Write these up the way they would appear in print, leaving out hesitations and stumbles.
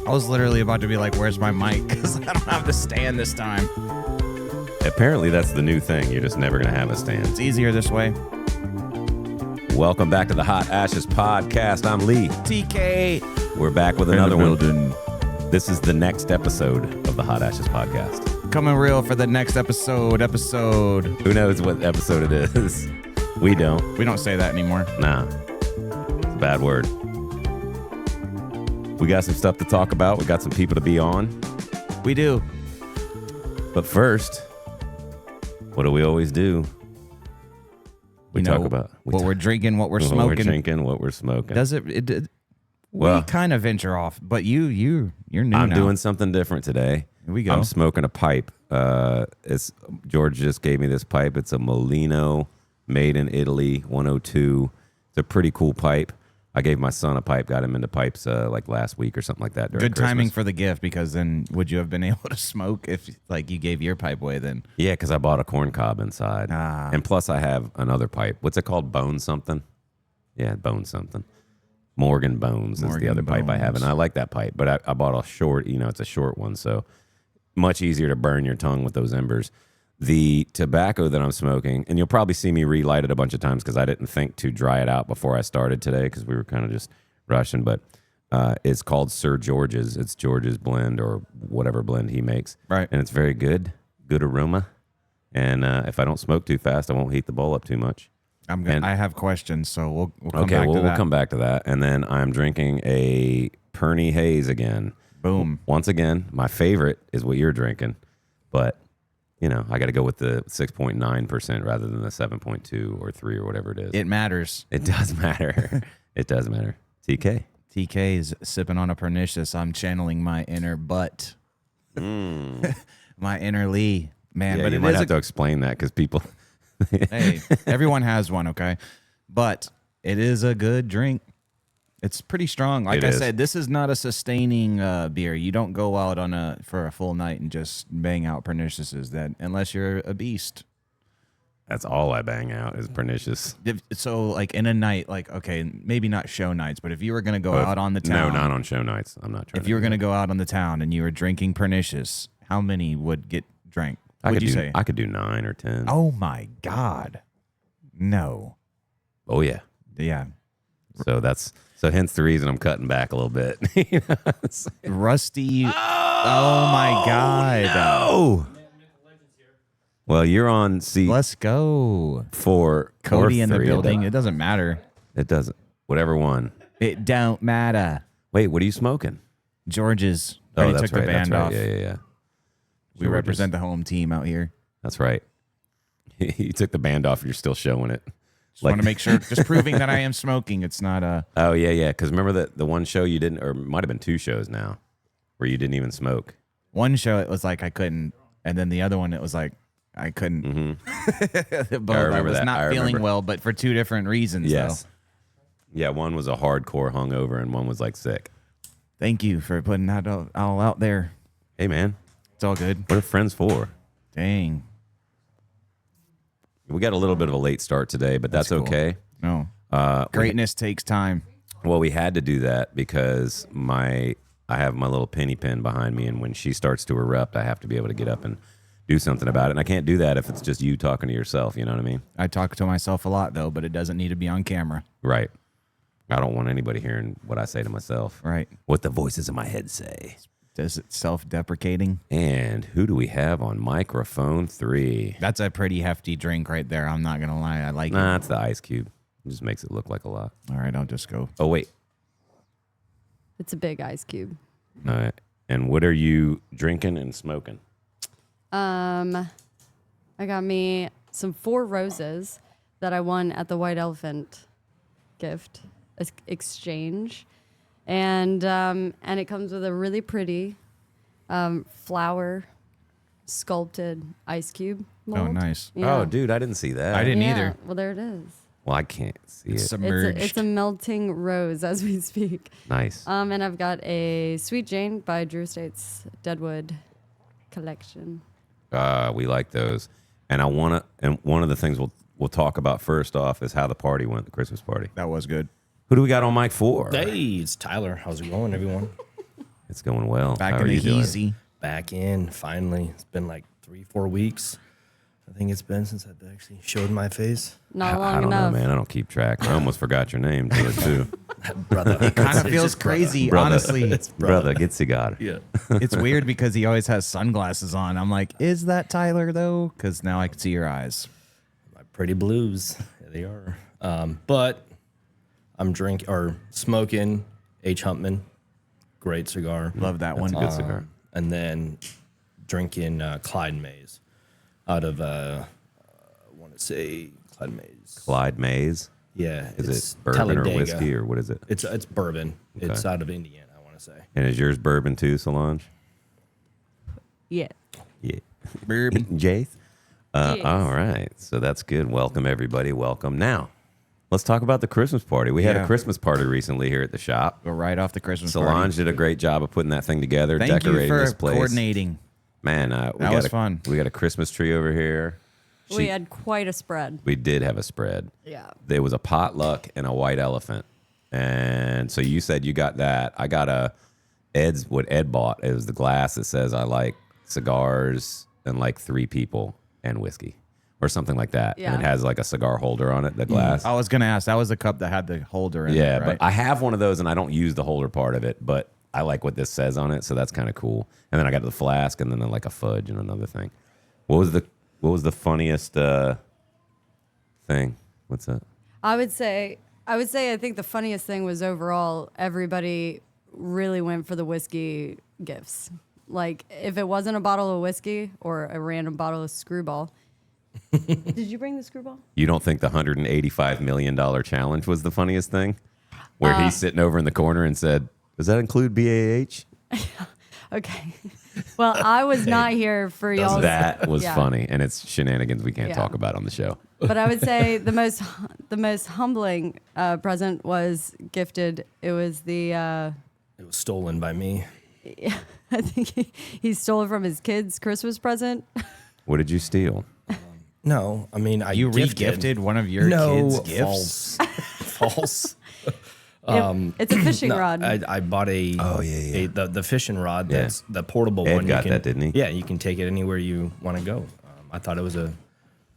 I was literally about to be like, where's my mic? Because I don't have the stand this time. Apparently, that's the new thing. You're just never going to have a stand. It's easier this way. Welcome back to the Hot Ashes Podcast. I'm Lee. TK. We're back with another one. building. This is the next episode of the Hot Ashes Podcast. Coming real for the next episode. Who knows what episode it is? We don't. We don't say that anymore. Nah. It's a bad word. We got some stuff to talk about. We got some people to be on. We do. But first, what do we always do? We talk about what we're drinking, what we're what smoking. we're drinking, what we're smoking. Does it Well, we kind of venture off, but you're new I'm now. doing something different today. Here we go. I'm smoking a pipe. George just gave me this pipe. It's a Molino, made in Italy, 102. It's a pretty cool pipe. I gave my son a pipe, got him into pipes like last week or something like that. Good Christmas. timing for the gift, because then would you have been able to smoke if like you gave your pipe away then? Yeah, because I bought a corn cob inside. And plus I have another pipe. What's it called? Bone something? Yeah, Bone something. Morgan Bones is the other pipe I have. And I like that pipe, but I bought a short, it's a short one. So much easier to burn your tongue with those embers. The tobacco that I'm smoking, and you'll probably see me relight it a bunch of times because I didn't think to dry it out before I started today because we were kind of just rushing, but it's called Sir George's. It's George's blend or whatever blend he makes. Right. And it's very good aroma. And if I don't smoke too fast, I won't heat the bowl up too much. I have questions, so we'll come Okay, back to that. we'll come back to that. And then I'm drinking a Perny Haze again. Boom. Once again, my favorite is what you're drinking, but I got to go with the 6.9% rather than the 7.2 or 3 or whatever it is. It matters. It does matter. It does matter. TK. TK is sipping on a pernicious. I'm channeling my inner butt. My inner Lee. Man, Yeah, but you might have to explain that because people... Hey, everyone has one, okay? But it is a good drink. It's pretty strong. Like I said, this is not a sustaining beer. You don't go out for a full night and just bang out perniciouses unless you're a beast. That's all I bang out is pernicious. So like in a night, like, okay, maybe not show nights, but if you were going to go out on the town. No, not on show nights. I'm not trying If you were going to go out on the town and you were drinking pernicious, how many would get drank? Would you say? I could do 9 or 10. Oh my God. No. Oh, yeah. Yeah. So hence the reason I'm cutting back a little bit. Rusty. Oh my God. No. Well, you're on seat. Let's go. 4. Cody in the 3. building. It doesn't matter. It doesn't. Whatever one. It don't matter. Wait, what are you smoking? George's. Oh, Already that's took the right. band off. Yeah. We represent the home team out here. That's right. You took the band off. You're still showing it. Just want to make sure, just proving that I am smoking. It's not a... Oh, yeah. Because remember the one show you didn't, or it might have been 2 shows now, where you didn't even smoke. One show, it was like I couldn't. And then the other one, it was like I couldn't. Mm-hmm. But I was not feeling well, but for 2 different reasons. Yes. Though. Yeah, one was a hardcore hungover and one was like sick. Thank you for putting that all out there. Hey, man. It's all good. What are friends for? Dang. We got a little bit of a late start today, but that's cool. okay. No. Greatness takes time. Well, we had to do that because I have my little penny pin behind me, and when she starts to erupt, I have to be able to get up and do something about it. And I can't do that if it's just you talking to yourself. You know what I mean? I talk to myself a lot, though, but it doesn't need to be on camera. Right. I don't want anybody hearing what I say to myself. Right. What the voices in my head say. Is it self-deprecating? And who do we have on microphone 3? That's a pretty hefty drink right there. I'm not going to lie. I like it. Nah, it's the ice cube. It just makes it look like a lot. All right, I'll just go. Oh, wait. It's a big ice cube. All right. And what are you drinking and smoking? I got me some 4 roses that I won at the White Elephant gift exchange. And it comes with a really pretty flower sculpted ice cube mold. Oh, nice. Yeah. Oh, dude, I didn't see that. I didn't Yeah, either. Well, there it is. Well, I can't see it. Submerged. It's a melting rose as we speak. Nice. And I've got a Sweet Jane by Drew Estate's Deadwood collection. We like those. And one of the things we'll talk about first off is how the party went, the Christmas party. That was good. Who do we got on mic 4? Hey, it's Tyler. How's it going, everyone? It's going well. Back How in are the you doing? easy. Back in, finally. It's been like 3-4 weeks. I think it's been since I've actually showed my face. Not long I don't enough. know, man. I don't keep track. I almost forgot your name too. Brother. It kind of feels crazy, Brother. honestly. Brother, get cigar. Yeah. It's weird because he always has sunglasses on. I'm like, is that Tyler though? Because now I can see your eyes. My pretty blues. Yeah, they are. But I'm smoking H. Humpman. Great cigar. Love that one. Good cigar. And then drinking Clyde Mays out of, I want to say Clyde Mays. Clyde Mays. Yeah. Is it's it bourbon Talladega. or whiskey or what is it? It's bourbon. It's out of Indiana, I want to say. And is yours bourbon too, Solange? Yeah. Yeah. Bourbon. Jace? Yes. All right. So that's good. Welcome, everybody. Welcome. Now, let's talk about the Christmas party. We had a Yeah. Christmas party recently here at the shop. Go right off the Christmas Solange party. did a great job of putting that thing together, Thank you decorating for this place. coordinating. Man, That was fun. We got a Christmas tree over here. We had quite a spread. We did have a spread. Yeah. There was a potluck and a white elephant. And so you said you got that. I got what Ed bought. It was the glass that says I like cigars and like 3 people and whiskey or something like that. Yeah. And it has like a cigar holder on it, the glass. I was going to ask. That was the cup that had the holder in Yeah, it, right? but I have one of those and I don't use the holder part of it, but I like what this says on it, so that's kind of cool. And then I got the flask and then like a fudge and another thing. What was the funniest thing? What's that? I would say I think the funniest thing was overall everybody really went for the whiskey gifts. Like if it wasn't a bottle of whiskey or a random bottle of Screwball. Did you bring the Screwball? You don't think the $185 million challenge was the funniest thing? Where he's sitting over in the corner and said, "Does that include BAH?" Okay. Well, I was not here for y'all. That was Yeah. funny, and it's shenanigans we can't Yeah. talk about on the show. But I would say the most humbling present was gifted. It was the It was stolen by me. I think he stole it from his kid's Christmas present. What did you steal? No, I mean, you re-gifted one of your kids' gifts? False. It's a fishing rod. I bought the fishing rod. That's the portable Ed one. got that, didn't he? Yeah, you can take it anywhere you want to go. I thought it was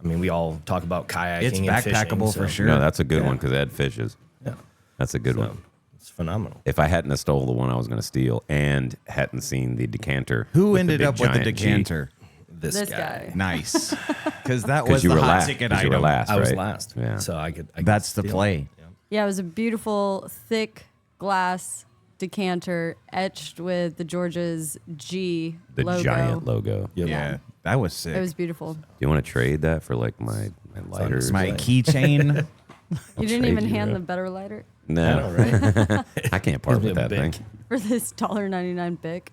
we all talk about kayaking. It's and backpackable fishing, for sure. No, that's a good one because Ed fishes. Yeah, That's a good one. it's phenomenal. If I hadn't have stole the one I was going to steal and hadn't seen the decanter, Who with the ended big up with the giant G, decanter? This guy. Nice. Because that was you the were hot last. ticket 'Cause you were item. last, I was right? last, Yeah. so I could. That's the steal play. it. Yeah. Yeah, it was a beautiful, thick glass decanter etched with the George's G The logo. giant logo. Yep. Yeah, that was sick. It was beautiful. Do you want to trade that for like my lighters? My keychain. You didn't trade even you, hand bro. the better lighter No, Right? I can't part Gives with me a that thing. Bic. for this $1.99 Bic.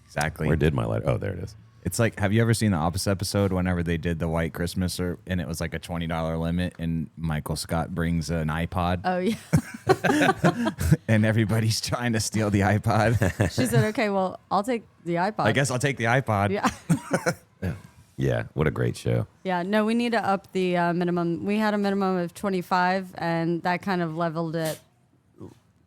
Exactly. Where did my lighter? Oh, there it is. It's like, have you ever seen the Office episode whenever they did the White Christmas and it was like a $20 limit and Michael Scott brings an iPod Oh yeah. and everybody's trying to steal the iPod? She said, "Okay, well, I'll take the iPod." I guess I'll take the iPod. Yeah. Yeah, what a great show. Yeah. No, we need to up the minimum. We had a minimum of 25, and that kind of leveled it.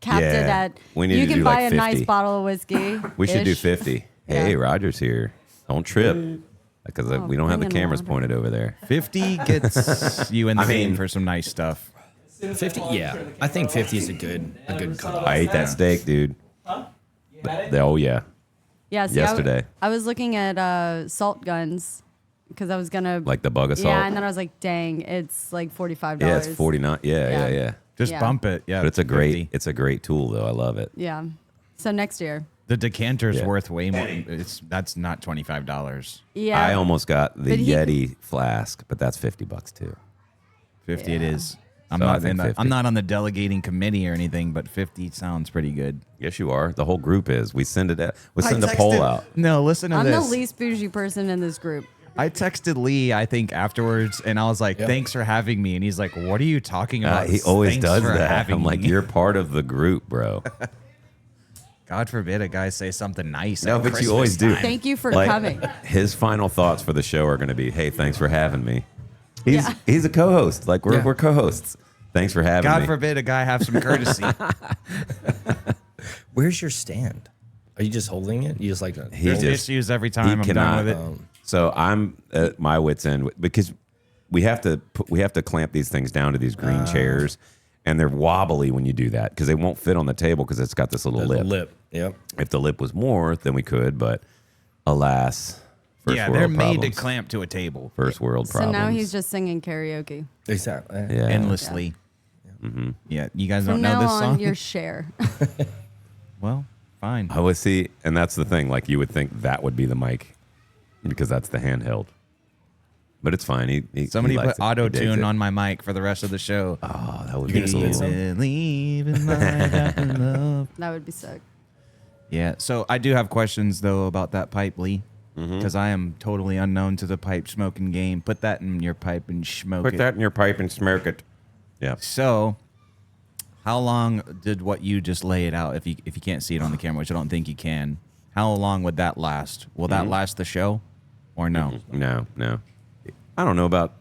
Capped it Yeah. at. We need you to can do buy like a nice 50. bottle of whiskey. We should do ish. 50. Yeah. Hey, Roger's here. Don't trip. Because we don't have the bring in cameras water. pointed over there. 50 gets you in the I mean- game for some nice stuff. 50. Yeah, I think 50 is a good cutoff. I ate that steak, dude. Oh, yeah. Yeah. See, Yesterday. I was looking at salt guns because I was gonna. Like the bug assault. Yeah, and then I was like, "Dang, it's like $45." Yeah, it's 49. Yeah. Yeah. Just Yeah. bump it. Yeah. But it's a 50. great tool, though. I love it. Yeah. So next year. The decanter's Yeah. worth way more. That's not $25. Yeah. I almost got the But he- Yeti flask, but that's $50 too. 50 it Yeah. is. I'm So I not think in the, 50. I'm not on the delegating committee or anything, but 50 sounds pretty good. Yes, you are. The whole group is. We send a poll out. No, listen to I'm this. the least bougie person in this group. I texted Lee, I think, afterwards, and I was like, thanks for having me. And he's like, what are you talking about? He always Thanks does for that. having I'm like, me." you're part of the group, bro. God forbid a guy say something nice. No, at but you always do. Christmas time. Thank you for Like, coming. His final thoughts for the show are going to be, "Hey, thanks for having me." He's Yeah. he's a co-host. Like we're Yeah. we're co-hosts. Thanks for having God me. forbid a guy have some courtesy. Where's your stand? Are you just holding it? You just like that? There's issues every time I'm done with it. So I'm at my wit's end because we have to clamp these things down to these green chairs, and they're wobbly when you do that because they won't fit on the table because it's got this little lip. Yep. If the lip was more, then we could, but alas, they're problems. made to clamp to a table. First world problems. So now he's just singing karaoke. Exactly. Yeah. Endlessly. Yeah, you guys From don't know now this on, song? your share. Well, fine. I would see, and that's the thing. Like you would think that would be the mic because that's the handheld, but it's fine. Somebody likes put it. auto He digs tune it. on my mic for the rest of the show. Oh, that would You be gonna spit cool. some? Believe in life after love. That would be sick. Yeah, so I do have questions though about that pipe, Lee, because I am totally unknown to the pipe smoking game. Put that in your pipe and smoke Put it. that in your pipe and smoke it. Yeah. So, how long did what you just lay it out? If you can't see it on the camera, which I don't think you can, how long would that last? Will that last the show, or no? No. I don't know, about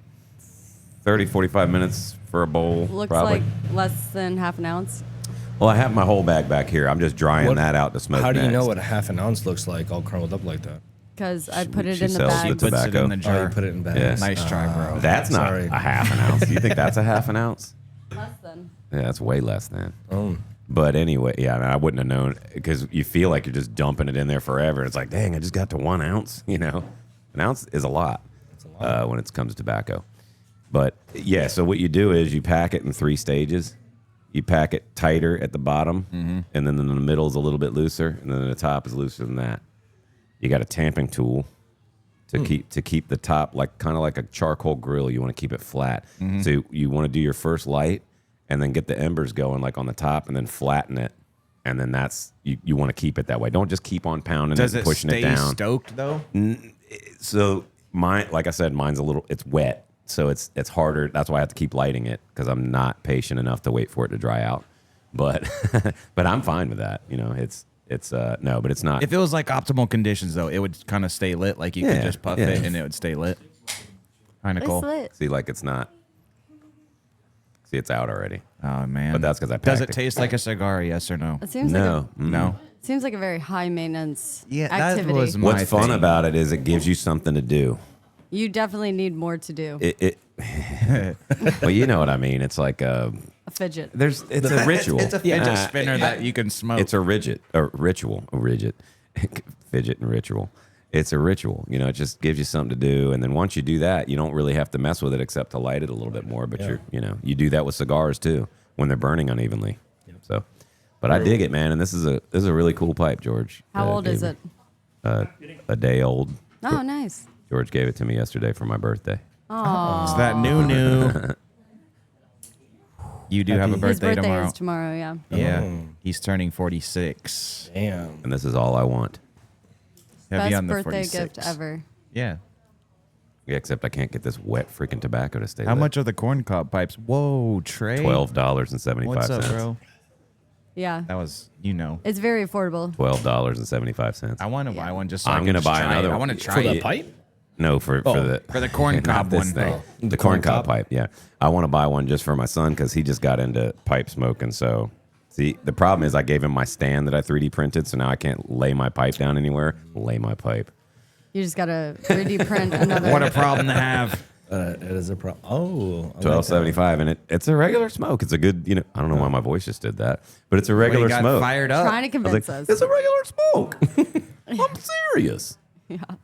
30, 45 minutes for a bowl. Looks probably. like less than half an ounce. Well, I have my whole bag back here. I'm just drying that out to smoke. How do you next. know what a half an ounce looks like all crumbled up like that? Because I put it She in the sells bag. the Puts it tobacco. in the Oh, jar. you put it in bags. Yes. Nice try, bro. That's not Sorry. a half an ounce. You think that's a half an ounce? Less than. Yeah, that's way less than. Oh. But anyway, yeah, I wouldn't have known because you feel like you're just dumping it in there forever. It's like, dang, I just got to 1 ounce. You know, an ounce is a lot, when it comes to tobacco. But yeah, so what you do is you pack it in 3 stages. You pack it tighter at the bottom, and then in the middle is a little bit looser, and then the top is looser than that. You got a tamping tool to keep the top kind of like a charcoal grill. You want to keep it flat. So you want to do your first light, and then get the embers going like on the top, and then flatten it, and then that's you want to keep it that way. Don't just keep on pounding Does it, and pushing stay it down. stoked though? So mine, like I said, mine's it's wet, so it's harder. That's why I have to keep lighting it because I'm not patient enough to wait for it to dry out. But but I'm fine with that. You know, it's no, but it's not. If it was like optimal conditions though, it would kind of stay lit. Like you could just puff it and it would stay lit. Kind of It's cool. lit. See, like it's not. See, it's out already. Oh man. But that's because I Does packed it taste like a cigar? Yes or no? It seems No. No. It seems like a very high maintenance Yeah, that activity. was my What's fun thing. about it is it gives you something to do. You definitely need more to do. Well, you know what I mean. It's like A fidget. it's a ritual. It's a fidget spinner that you can smoke. It's a ritual, fidget and ritual. It's a ritual. You know, it just gives you something to do, and then once you do that, you don't really have to mess with it except to light it a little bit more. But you do that with cigars too when they're burning unevenly. So, but I dig it, man, and this is a really cool pipe, George. How old is it? A day old. Oh, nice. George gave it to me yesterday for my birthday. Oh, It's that new. You do have a his birthday birthday tomorrow. is tomorrow. Yeah. Yeah, he's turning 46. Damn. And this is all I want. Heavy Best on the birthday 46. gift ever. Yeah. Yeah, except I can't get this wet freaking tobacco to stay How lit. much are the corn cob pipes? Whoa, Trey. $12.75. What's up, bro? Yeah. That was, It's very affordable. $12.75. I want to buy one just so I'm I can gonna just buy try another it. I one. want to try For the it. pipe? No, for the corn not cob this one. thing. Oh, The corn cob pipe. Yeah, I want to buy one just for my son because he just got into pipe smoking. So, see, the problem is I gave him my stand that I 3D printed, so now I can't lay my pipe down anywhere. Lay my pipe. You just gotta 3D print another. What a problem to have. It is a problem. Oh, $12.75, and it's a regular smoke. It's a good, I don't know why my voice just did that, but it's a regular You got smoke. fired up. Trying to I was convince like, us. it's a regular smoke. I'm serious.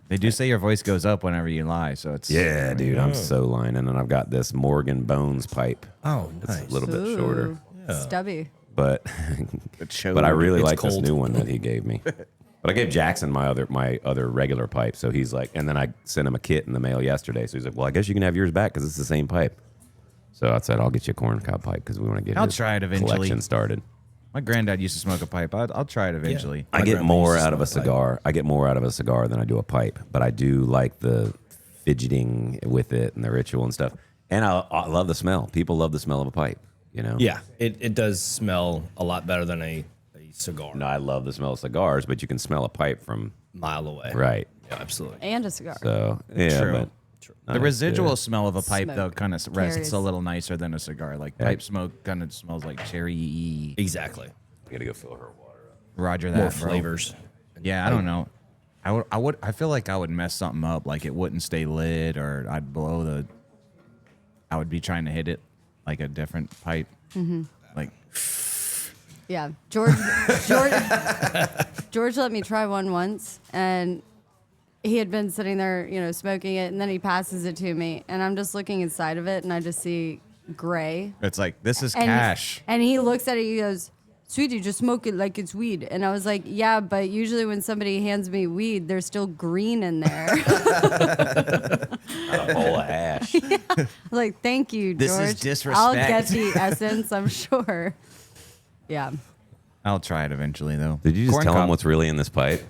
They do say your voice goes up whenever you lie, so it's Yeah, dude, I'm so lying. And then I've got this Morgan Bones pipe. Oh, It's nice. a little bit shorter, Ooh, Stubby. but It showed. but I really It's like this cold. new one that he gave me. But I gave Jackson my other regular pipe, so he's like, and then I sent him a kit in the mail yesterday. So he's like, well, I guess you can have yours back because it's the same pipe. So I said, I'll get you a corn cob pipe because we want to get I'll his try it eventually. collection started. My granddad used to smoke a pipe. I'll try it eventually. I My get grandma more used to out of a smoke a pipe. cigar. I get more out of a cigar than I do a pipe. But I do like the fidgeting with it and the ritual and stuff. And I love the smell. People love the smell of a pipe. Yeah, it does smell a lot better than a cigar. No, I love the smell of cigars, but you can smell a pipe from Mile away. right. Yeah, absolutely. And a cigar. So yeah, True. but The residual smell of a pipe, Smoke though, kind of rests carries. a little nicer than a cigar. Like pipe smoke kind of smells like cherry. Exactly. I gotta go fill her water up. Roger that, More bro. flavors. Yeah, I don't know. I feel like I would mess something up. Like it wouldn't stay lit, or I'd blow the. I would be trying to hit it like a different pipe. Mm-hmm. Like. Yeah, George let me try one once, and he had been sitting there, smoking it, and then he passes it to me, and I'm just looking inside of it, and I just see gray. It's like, this is cash. And he looks at it, he goes, "Sweetie, just smoke it like it's weed." And I was like, "Yeah, but usually when somebody hands me weed, there's still green in there." A bowl of hash. Yeah. I was like, "Thank you, George. This is disrespect. I'll get the essence, I'm sure." Yeah. I'll try it eventually, though. Did you just tell him what's really in this pipe?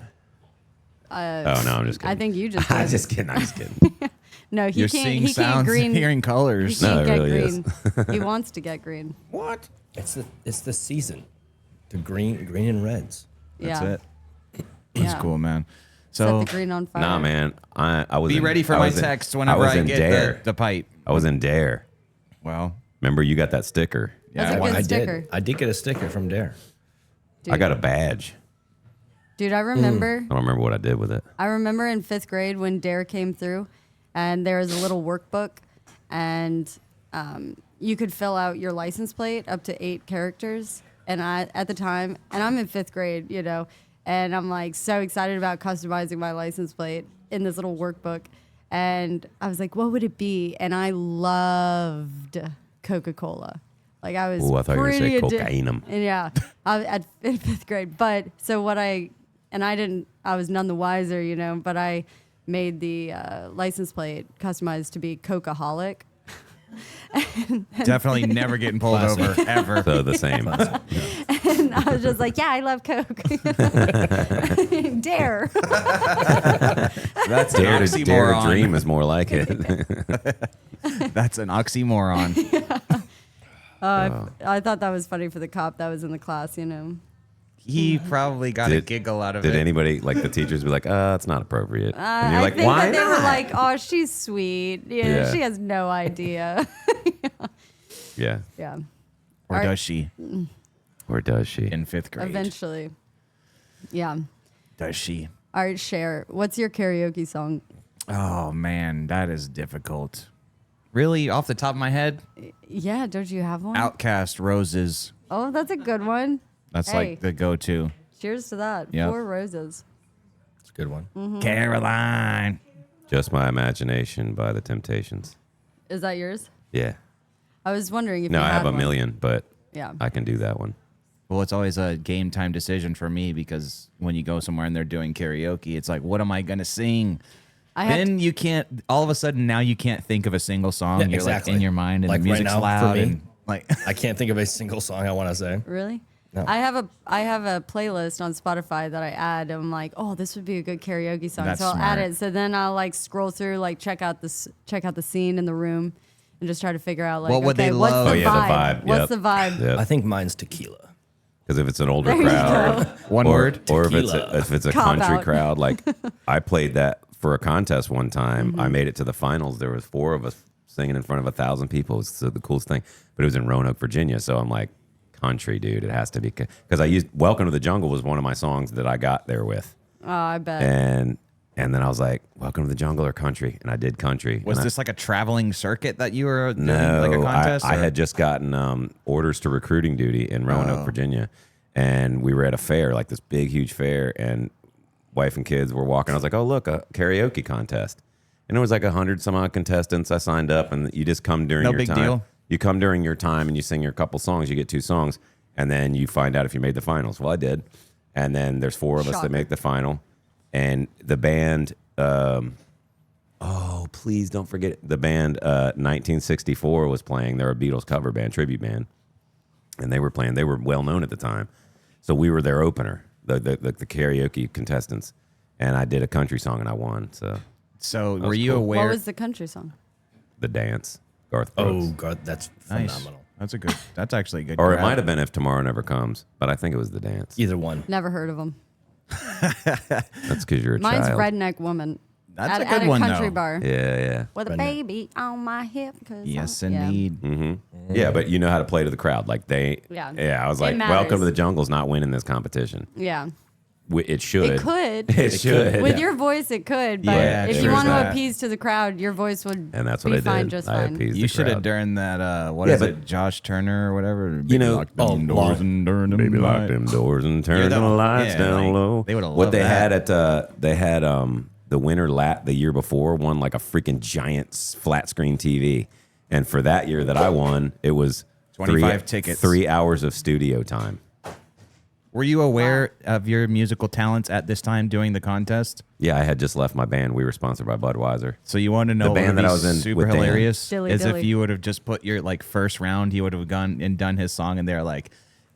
Oh, no, I'm just kidding. I think you just I'm did. just kidding. No, he You're can't. seeing He sounds, can't green. hearing colors. He can't No, it get really is. green. He wants to get green. What? It's the season. The green and reds. That's Yeah. it. That's cool, man. Set So the green on fire. Nah, man. I was. be ready for my text whenever I get the pipe. I was in Dare. Well, Remember, you got that sticker. That's a Yeah, good I sticker. did. I did get a sticker from Dare. Dude. I got a badge. Dude, I remember. I don't remember what I did with it. I remember in 5th grade when Dare came through, and there was a little workbook, and you could fill out your license plate up to 8 characters. And at the time, and I'm in 5th grade, and I'm like so excited about customizing my license plate in this little workbook. And I was like, what would it be? And I loved Coca-Cola. Like I was. Ooh, I thought you were going to say cocaine. And yeah, in 5th grade. But so I was none the wiser, but I made the license plate customized to be Coca-holic. definitely never getting pulled over ever. So the same. And I was just like, yeah, I love Coke. Dare. That's an Dare to oxymoron. dream is more like it. That's an oxymoron. I thought that was funny for the cop that was in the class, He probably got a giggle out of it. Did anybody, like the teachers, be like, it's not appropriate? And you're I like, think why that they not? were like, oh, she's sweet. Yeah. She has no idea. Yeah. Yeah. Or All right. does she? Or does she? In 5th grade. Eventually. Yeah. Does she? All right, Cher. What's your karaoke song? Oh, man, that is difficult. Really? Off the top of my head? Yeah, don't you have one? Outcast Roses. Oh, that's a good one. That's Hey. like the go-to. Cheers to that. Yep. 4 roses. It's a good one. Mm-hmm. Caroline. Just My Imagination by The Temptations. Is that yours? Yeah. I was wondering if No, you I had have a one. million, but Yeah. I can do that one. Well, it's always a game time decision for me because when you go somewhere and they're doing karaoke, it's like, what am I going to sing? Then you can't, all of a sudden now you can't think of a single song. Yeah, You're exactly. like in your mind and Like the right music's now, for loud me. and like, I can't think of a single song I want to say. Really? No. I have a playlist on Spotify that I add. I'm like, oh, this would be a good karaoke song. That's so I'll add smart. it. So then I'll like scroll through, like check out the scene in the room, and just try to figure out like, What would they what's love? the Oh, vibe? yeah, the vibe. What's the vibe? Yep. I think mine's tequila. Because if it's an older There you crowd, go. One word? or Tequila. if it's a Cop country out. crowd, like I played that for a contest one time. Mm-hmm. I made it to the finals. There was 4 of us singing in front of 1,000 people. It was the coolest thing. But it was in Roanoke, Virginia. So I'm like, country, dude. It has to be because I used "Welcome to the Jungle" was one of my songs that I got there with, Oh, I bet. and then I was like, "Welcome to the Jungle" or country, and I did country. was And this like a traveling circuit that you were doing, no, like a contest? I or- had just gotten orders to recruiting duty in Roanoke, Virginia, and we were at a fair, like this big, huge fair, and wife and kids were walking. I was like, "Oh, look, a karaoke contest," and it was like 100 some odd contestants. I signed up, and you just come during No your big time. deal. You come during your time, and you sing your couple songs. You get 2 songs, and then you find out if you made the finals. Well, I did, and then there's 4 of us Shocker. that make the final, and the band. Oh, please don't forget it. The band 1964 was playing. They're a Beatles cover band, tribute band, and they were playing. They were well known at the time, so we were their opener, the karaoke contestants, and I did a country song and I won. So were you cool. aware? What was the country song? the dance, Garth Brooks. Oh, God, that's Nice. phenomenal. That's actually a good. Or it grab. might have been If Tomorrow Never Comes, but I think it was the dance. Either one. Never heard of them. That's because you're a Mine's child. Redneck Woman. That's at, a good at a one, country though. bar. Yeah. With a Redneck. baby on my hip. Yes, yeah. indeed. Mm-hmm. Yeah, but you know how to play to the crowd. Like Yeah. I was It like, matters. Welcome to the Jungle's not winning this competition. Yeah. It should. It could. It should. With your voice, it could. But Yeah, if there's you want to that. appease to the crowd, your voice would And that's what be I fine did. just I fine. appeased You the should have crowd. during that. What Yeah, is but- it? Josh Turner or whatever. You know, lock them doors lock- and turn them Baby, lock light. them doors and Yeah, turn that the one- lights yeah, down like, low. they would've What loved they that. had at they had the winter the year before won like a freaking giant flat screen TV, and for that year that I won, it was 25 tickets. 3 hours of studio time. Were you aware of your musical talents at this time doing the contest? Yeah, I had just left my band. We were sponsored by Budweiser. So you want to know The what band would that be I was in super with Dan. hilarious Dilly is dilly. if you would have just put your like first round, he would have gone and done his song, and they're like,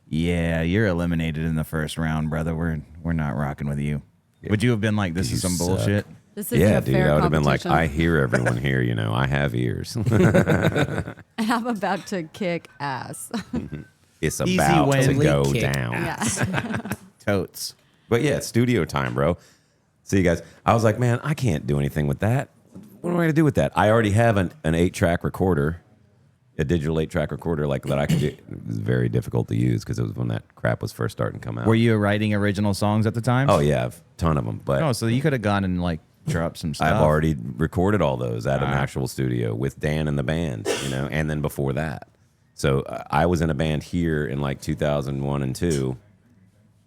"Yeah, you're eliminated in the first round, brother. We're not rocking with you." Would you have been like, "This You is some suck. bullshit"? This isn't Yeah, a dude, fair I would have been like, competition. I hear everyone here. You know, I have ears. I'm about to kick ass. It's Easy about to win. go Kick down. yeah. Totes. But yeah, it's studio time, bro. See, you guys, I was like, man, I can't do anything with that. What am I going to do with that? I already have an 8-track recorder, a digital 8-track recorder like that I could do. It was very difficult to use because it was when that crap was first starting to come out. Were you writing original songs at the time? Oh, yeah, a ton of them. But Oh, so you could have gone and like dropped some stuff. I've already recorded all those at an actual studio with Dan and the band, you know, and then before that. So I was in a band here in like 2001 and 2.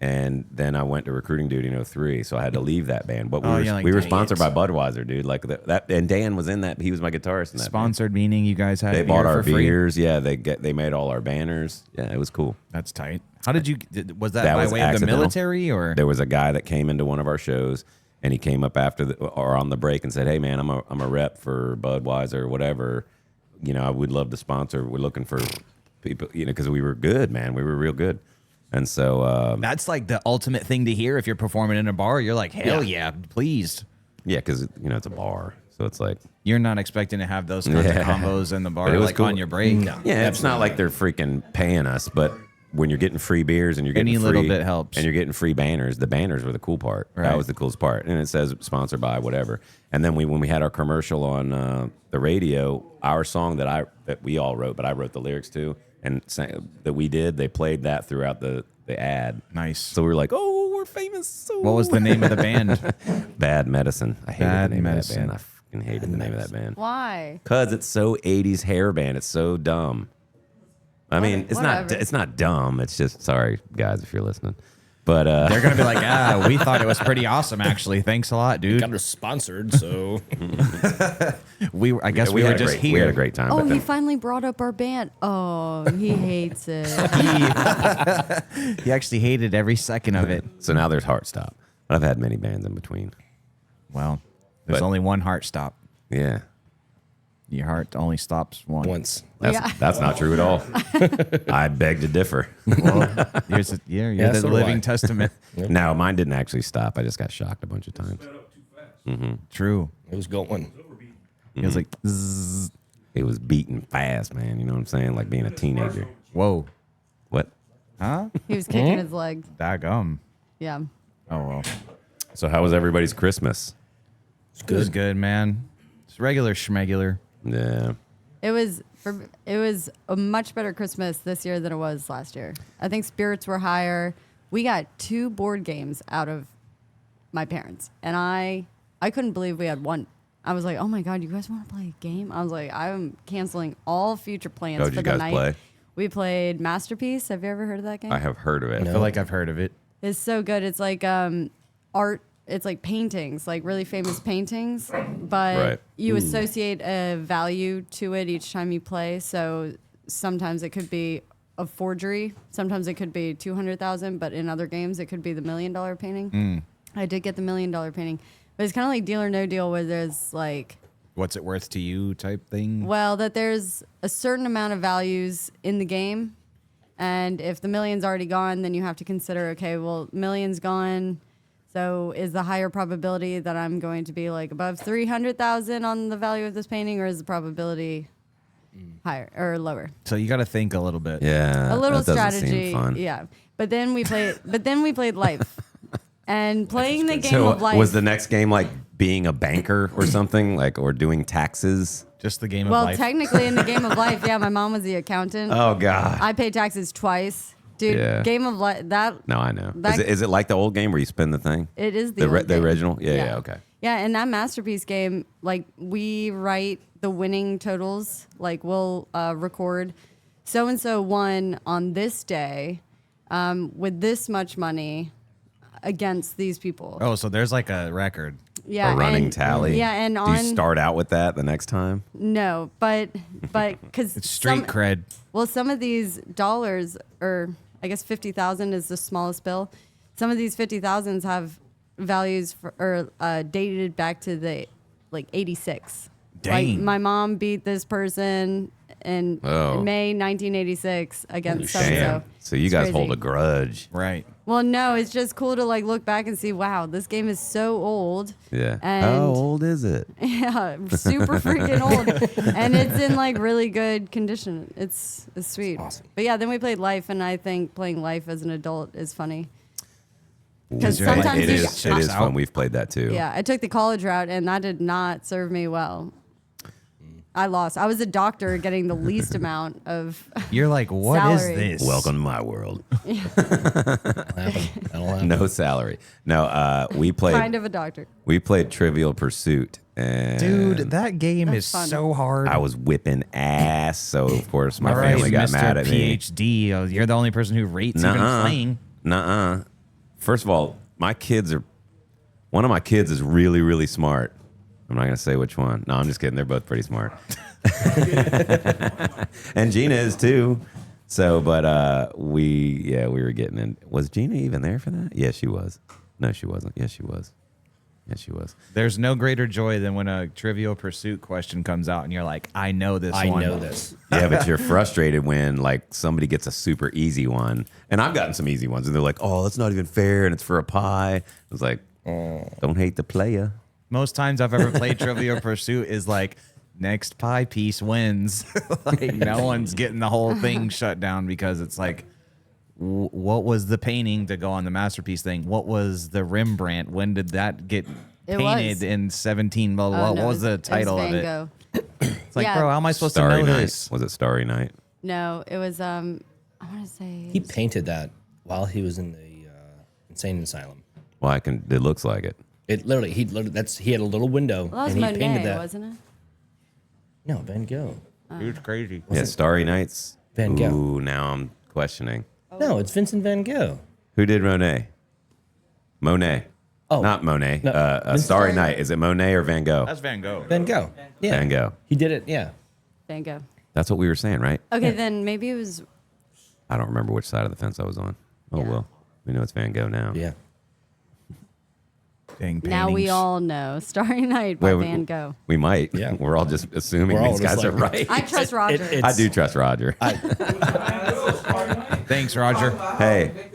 And then I went to recruiting duty in 2003, so I had to leave that band. But Oh, you're like, we were dang sponsored it. by Budweiser, dude. Like that, and Dan was in that. He was my guitarist in that. Sponsored, meaning you guys had Band. They beer bought our for free? beers. Yeah, they made all our banners. Yeah, it was cool. That's tight. How did you? Was that, That by was way of the accidental. military or? There was a guy that came into one of our shows, and he came up after or on the break and said, "Hey, man, I'm a rep for Budweiser or whatever. You know, I would love to sponsor. We're looking for people, you know, because we were good, man. We were real good." And so, That's like the ultimate thing to hear if you're performing in a bar. You're like, hell yeah, please. yeah, because you know it's a bar, so it's like, You're not expecting to have those kinds of combos in the bar But it was like cool. on your break. No. yeah, it's not like they're freaking paying us, but when you're getting free beers and you're getting Any free, little bit helps. and you're getting free banners, the banners were the cool part. Right. That was the coolest part, and it says sponsored by whatever. And then when we had our commercial on the radio, our song that we all wrote, but I wrote the lyrics to, and that we did, they played that throughout the ad. Nice. So we were like, oh, we're famous. So What was the name of the band? Bad Medicine. I hated Bad the name Medicine. of that band. I fucking hated the name of that band. Why? Cause it's so 80s hair band. It's so dumb. I mean, it's Whatever. not dumb. It's just, sorry guys if you're listening. But They're gonna be like, we thought it was pretty awesome. Actually, thanks a lot, dude. Got us sponsored, so I guess we had were a just great, here. We had a great time. Oh, but he then, finally brought up our band. Oh, he hates it. He actually hated every second of it. so now there's Heartstop. I've had many bands in between. Well, there's But- only one heart stop. Yeah. Your heart only stops once. once. Yeah. That's not true at all. I beg to differ. Well, you're Yeah, the so do living I. testament. No, mine didn't actually stop. I just got shocked a bunch of times. True. It was going. He was like, zzz. It was beating fast, man. You know what I'm saying? Like being a teenager. Whoa, What? huh? He was kicking his leg. Daggum. Yeah. Oh well, So how was everybody's Christmas? it was good, man. It's regular schmegular. Yeah. It was a much better Christmas this year than it was last year. I think spirits were higher. We got 2 board games out of my parents, and I couldn't believe we had one. I was like, "Oh my god, you guys want to play a game?" I was like, "I'm canceling all future plans How'd for you the guys night." play? We played Masterpiece. Have you ever heard of that game? I have heard of it. I feel like I've heard of it. It's so good. It's like art. It's like paintings, like really famous paintings, but Right. you associate a value to it each time you play. So sometimes it could be a forgery. Sometimes it could be 200,000, but in other games it could be the $1 million painting. I did get the $1 million painting, but it's kind of like Deal or No Deal, where there's like, What's it worth to you type thing. well, that there's a certain amount of values in the game. And if the million's already gone, then you have to consider, okay, well, million's gone. So is the higher probability that I'm going to be like above 300,000 on the value of this painting, or is the probability higher or lower? So you got to think a little bit. Yeah. A little that doesn't strategy. Seem fun. Yeah. But then we played life. And playing the game So of life. was the next game like being a banker or something, like, or doing taxes? Just the game well, of life. technically in the game of life, yeah, my mom was the accountant. Oh God. I pay taxes twice. Dude, Game of Life, that... No, I know. Is it like the old game where you spin the thing? It is the original? Yeah, okay. Yeah, and that Masterpiece game, like, we write the winning totals. Like, we'll record so-and-so won on this day with this much money against these people. Oh, so there's like a record. Yeah, a running tally. Yeah, and do you start out with that the next time? No, but because it's street cred. Well, some of these dollars, or I guess 50,000 is the smallest bill. Some of these 50,000s have values dated back to the 86. Dang. Like my mom beat this person in May 1986 against so. So you guys hold a grudge, right? Well, no, it's just cool to like look back and see, wow, this game is so old. Yeah. And how old is it? Yeah, super freaking old. And it's in like really good condition. It's sweet. Awesome. But yeah, then we played Life, and I think playing Life as an adult is funny. Because sometimes it is fun. We've played that too. Yeah, I took the college route, and that did not serve me well. I lost. I was a doctor getting the least amount of You're like, what salary. is this? Welcome to my world. That'll happen. No salary. No, we played. Kind of a doctor. We played Trivial Pursuit. And dude, that game is fun. so hard. I was whipping ass, so of course my family got mad at me. PhD, you're the only person who rates even playing. Nuh-uh. First of all, one of my kids is really, really smart. I'm not going to say which one. No, I'm just kidding. They're both pretty smart. And Gina is too. So, but we were getting in. Was Gina even there for that? Yeah, she was. No, she wasn't. Yes, she was. Yes, she was. There's no greater joy than when a Trivial Pursuit question comes out and you're like, I know this one. I know this. Yeah, but you're frustrated when like somebody gets a super easy one. And I've gotten some easy ones and they're like, oh, that's not even fair and it's for a pie. It's like, don't hate the player. Most times I've ever played Trivial Pursuit is like, next pie piece wins. Like no one's getting the whole thing shut down because it's like, what was the painting to go on the Masterpiece thing? What was the Rembrandt? When did that get painted in 17? Blah, blah, blah. What was the title of it? It's like, bro, how am I supposed to know this? Was it Starry Night? No, it was, I want to say. He painted that while he was in the insane asylum. Well, it looks like it. He had a little window Well, that was and he Monet, painted that. wasn't it? No, Van Gogh. Dude's crazy. Yeah, Starry Nights. Van Gogh. Ooh, now I'm questioning. No, it's Vincent Van Gogh. Who did Monet? Monet. Oh, not Monet. No, Starry Night. Is it Monet or Van Gogh? That's Van Gogh. Van Gogh. Yeah. Van Gogh. He did it. Yeah. Van Gogh. That's what we were saying, right? Okay, then maybe it was. I don't remember which side of the fence I was on. Oh, well. We know it's Van Gogh now. Yeah. Dang Now we all know Starry Night by Van Gogh. We might. Yeah. We're all just assuming these guys are right. I trust Roger. I do trust Roger. Thanks, Roger. Hey,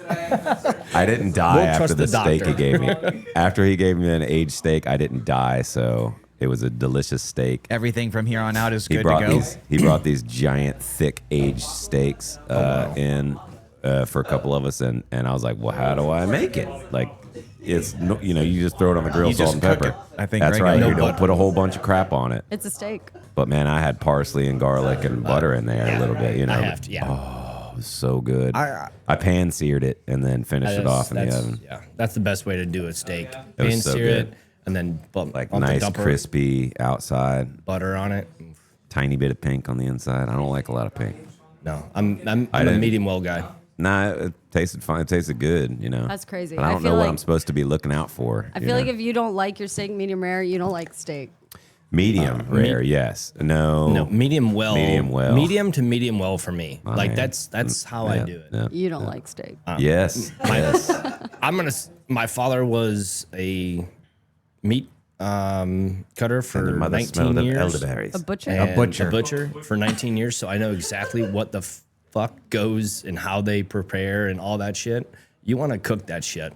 I didn't die after the steak he gave me. After he gave me an aged steak, I didn't die, so it was a delicious steak. Everything from here on out is good to go. He brought these giant, thick, aged steaks in for a couple of us, and I was like, well, how do I make it? Like, it's you just throw it on the grill, salt and pepper. I think that's right. You don't put a whole bunch of crap on it. It's a steak. But man, I had parsley and garlic and butter in there a little bit. I have to, yeah. Oh, it was so good. I pan seared it and then finished it off in the oven. Yeah, that's the best way to do a steak. It was Pan so sear good. it and then Like nice, crispy outside, butter on it. tiny bit of pink on the inside. I don't like a lot of pink. No, I'm a medium well guy. Nah, it tasted fine. It tasted good, That's crazy. But I don't know what I'm supposed to be looking out for. I feel like if you don't like your steak medium rare, you don't like steak. Medium rare, yes. No, medium well. Medium well. Medium to medium well for me. Like that's how I do it. Yeah. You don't like steak. Yes. My father was a meat cutter for 19 years. A butcher? A butcher for 19 years. So I know exactly what the fuck goes and how they prepare and all that shit. You want to cook that shit.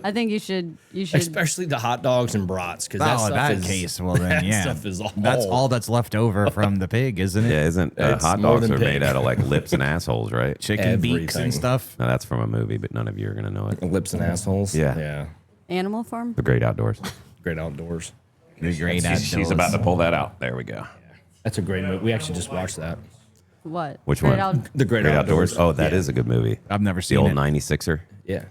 I think you should. Especially the hot dogs and brats. Well, then, yeah. Stuff is that's all that's left over from the pig, isn't it? Yeah, isn't hot dogs are made out of like lips and assholes, right? Chicken beaks and stuff. No, that's from a movie, but none of you are going to know it. Lips and assholes? Yeah. Animal Farm? The Great Outdoors. Great Outdoors. The Great Outdoors. She's about to pull that out. There we go. That's a great movie. We actually just watched that. What? Which Great one? The Great Outdoors. Oh, that is a good movie. I've never The seen old it. 96er. Yeah.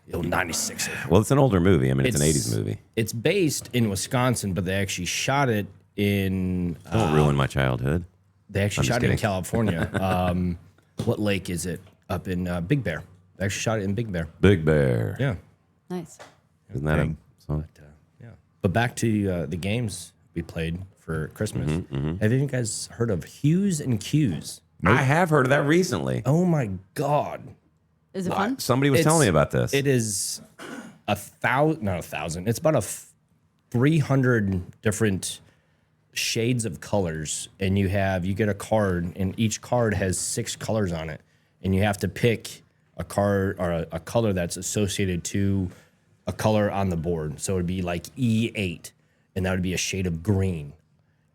The old 96. Well, it's an older movie. I mean, it's an 80s movie. It's based in Wisconsin, but they actually shot it in. Don't ruin my childhood. They actually I'm shot just it in kidding. California. What lake is it? Up in Big Bear. They actually shot it in Big Bear. Big Bear. Yeah. Nice. Isn't that a Dang. song? Yeah. But back to the games we played for Christmas. Mm-hmm, Have you guys heard of Hues and Cues? I have heard of that recently. Oh my God. Is it fun? Somebody was telling me about this. It is not 1,000. It's about 300 different shades of colors, and you get a card, and each card has 6 colors on it, and you have to pick a card or a color that's associated to a color on the board. So it'd be like E8, and that would be a shade of green,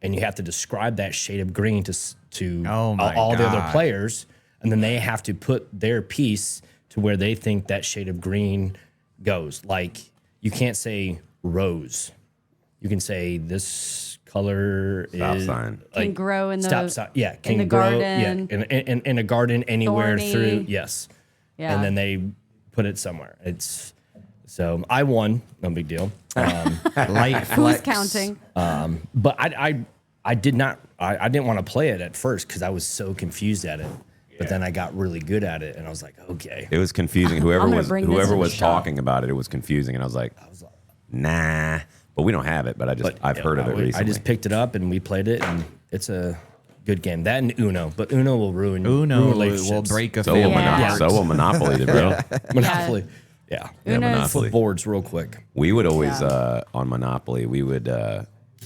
and you have to describe that shade of green to Oh my all the other God. players, and then they have to put their piece to where they think that shade of green goes. Like, you can't say rose. You can say this color Stop is sign. Can grow in the stop sign. Yeah, can the grow. garden. Yeah, in a garden anywhere Thorny. through. Yes. Yeah. And then they put it somewhere. It's so I won. No big deal. Light Who's flex. counting? But I did not. I didn't want to play it at first because I was so confused at it. But then I got really good at it, and I was like, okay. It was confusing. Whoever gonna was bring this whoever in the was shop. talking about it, it was confusing, and I was like, nah. But we don't have it. But I've heard of it recently. I just picked it up and we played it, and it's a good game. That and Uno, but Uno will ruin Uno relationships. will break a so will, family Yeah. heart. So will Monopoly, bro. Monopoly. Yeah. Yeah, Uno's- Monopoly. Flip boards real quick. We would always Yeah. on Monopoly. We would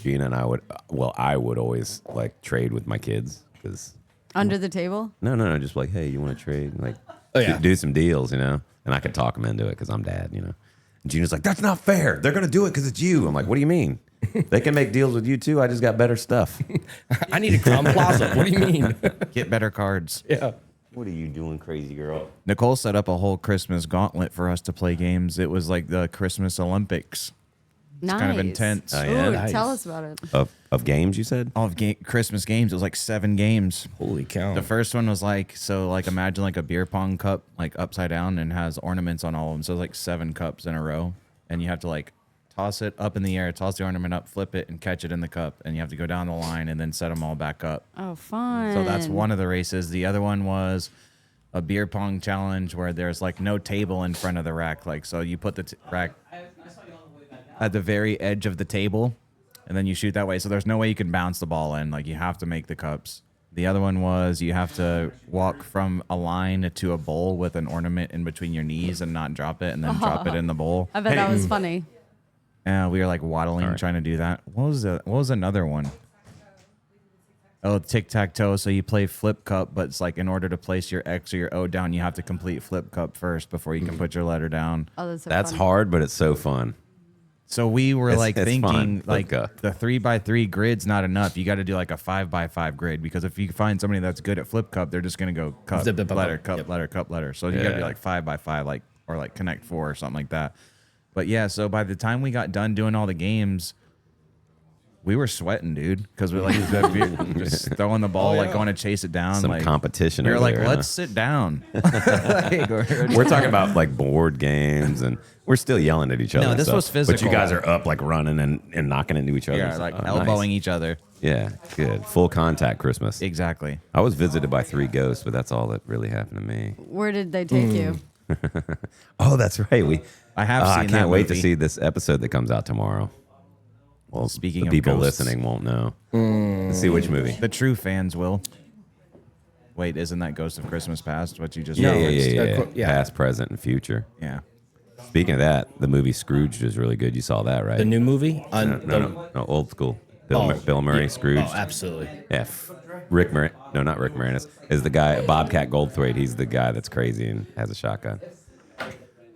Gina and I would. Well, I would always like trade with my kids because Under the table? no, just like, hey, you want to trade? Like, Oh, yeah. do some deals, you know. And I could talk them into it because I'm dad, you know. And Gina's like, that's not fair. They're gonna do it because it's you. I'm like, what do you mean? They can make deals with you too. I just got better stuff. I need a Crown Plaza. What do you mean? Get better cards. Yeah. What are you doing, crazy girl? Nicole set up a whole Christmas gauntlet for us to play games. It was like the Christmas Olympics. Nice. Kind of intense. Oh, Ooh, yeah? Nice. Tell us about it. Of games, you said? All of Christmas games. It was like 7 games. Holy cow. The first one was like imagine like a beer pong cup like upside down and has ornaments on all of them. So it's like 7 cups in a row, and you have to like toss it up in the air, toss the ornament up, flip it, and catch it in the cup, and you have to go down the line and then set them all back up. Oh, fun. So that's one of the races. The other one was a beer pong challenge where there's like no table in front of the rack. Like, so you put the rack at the very edge of the table, and then you shoot that way. So there's no way you can bounce the ball in. Like, you have to make the cups. The other one was you have to walk from a line to a bowl with an ornament in between your knees and not drop it, and then drop it in the bowl. I bet that was funny. We were like waddling, trying to do that. What was another one? Oh, tic-tac-toe. So you play flip cup, but it's like in order to place your X or your O down, you have to complete flip cup first before you can put your letter down. Oh, that's so That's fun. hard, but it's so fun. So we were like it's thinking fun. like Like, the 3x3 grid's not enough. You got to do like a 5x5 grid, because if you find somebody that's good at flip cup, they're just going to go cup, Zip, zip, zip, letter, zip. cup, Yep. letter, cup, letter. So you got to be Yeah. like 5x5, like, or like connect 4 or something like that. But yeah, so by the time we got done doing all the games, we were sweating, dude, because we're like just throwing the ball, like going to chase it down. Some like, competition We were like, earlier, let's sit down. Like, We're talking about like board games, and we're still yelling at each other. No, and this stuff. was But you physical. guys are up like running and knocking into each other. yeah, and like stuff. Oh, elbowing nice. each other. Yeah, good. Full contact Christmas. Exactly. I was visited by 3 ghosts, but that's all that really happened to me. Where did they take you? Oh, that's right. I have seen I that can't wait to movie. see this episode that comes out tomorrow. Well, Speaking the of people ghosts. listening won't know. Let's see which movie. The true fans will. Wait, isn't that Ghost of Christmas Past? What you just Yeah, referenced? Yeah. Past, present, and future. Yeah. Speaking of that, the movie Scrooge was really good. You saw that, right? The new movie? No, old school. Bill Murray, Scrooge. Oh, absolutely. Yeah, Rick Moranis. No, not Rick Moranis. Is the guy Bobcat Goldthwait? He's the guy that's crazy and has a shotgun.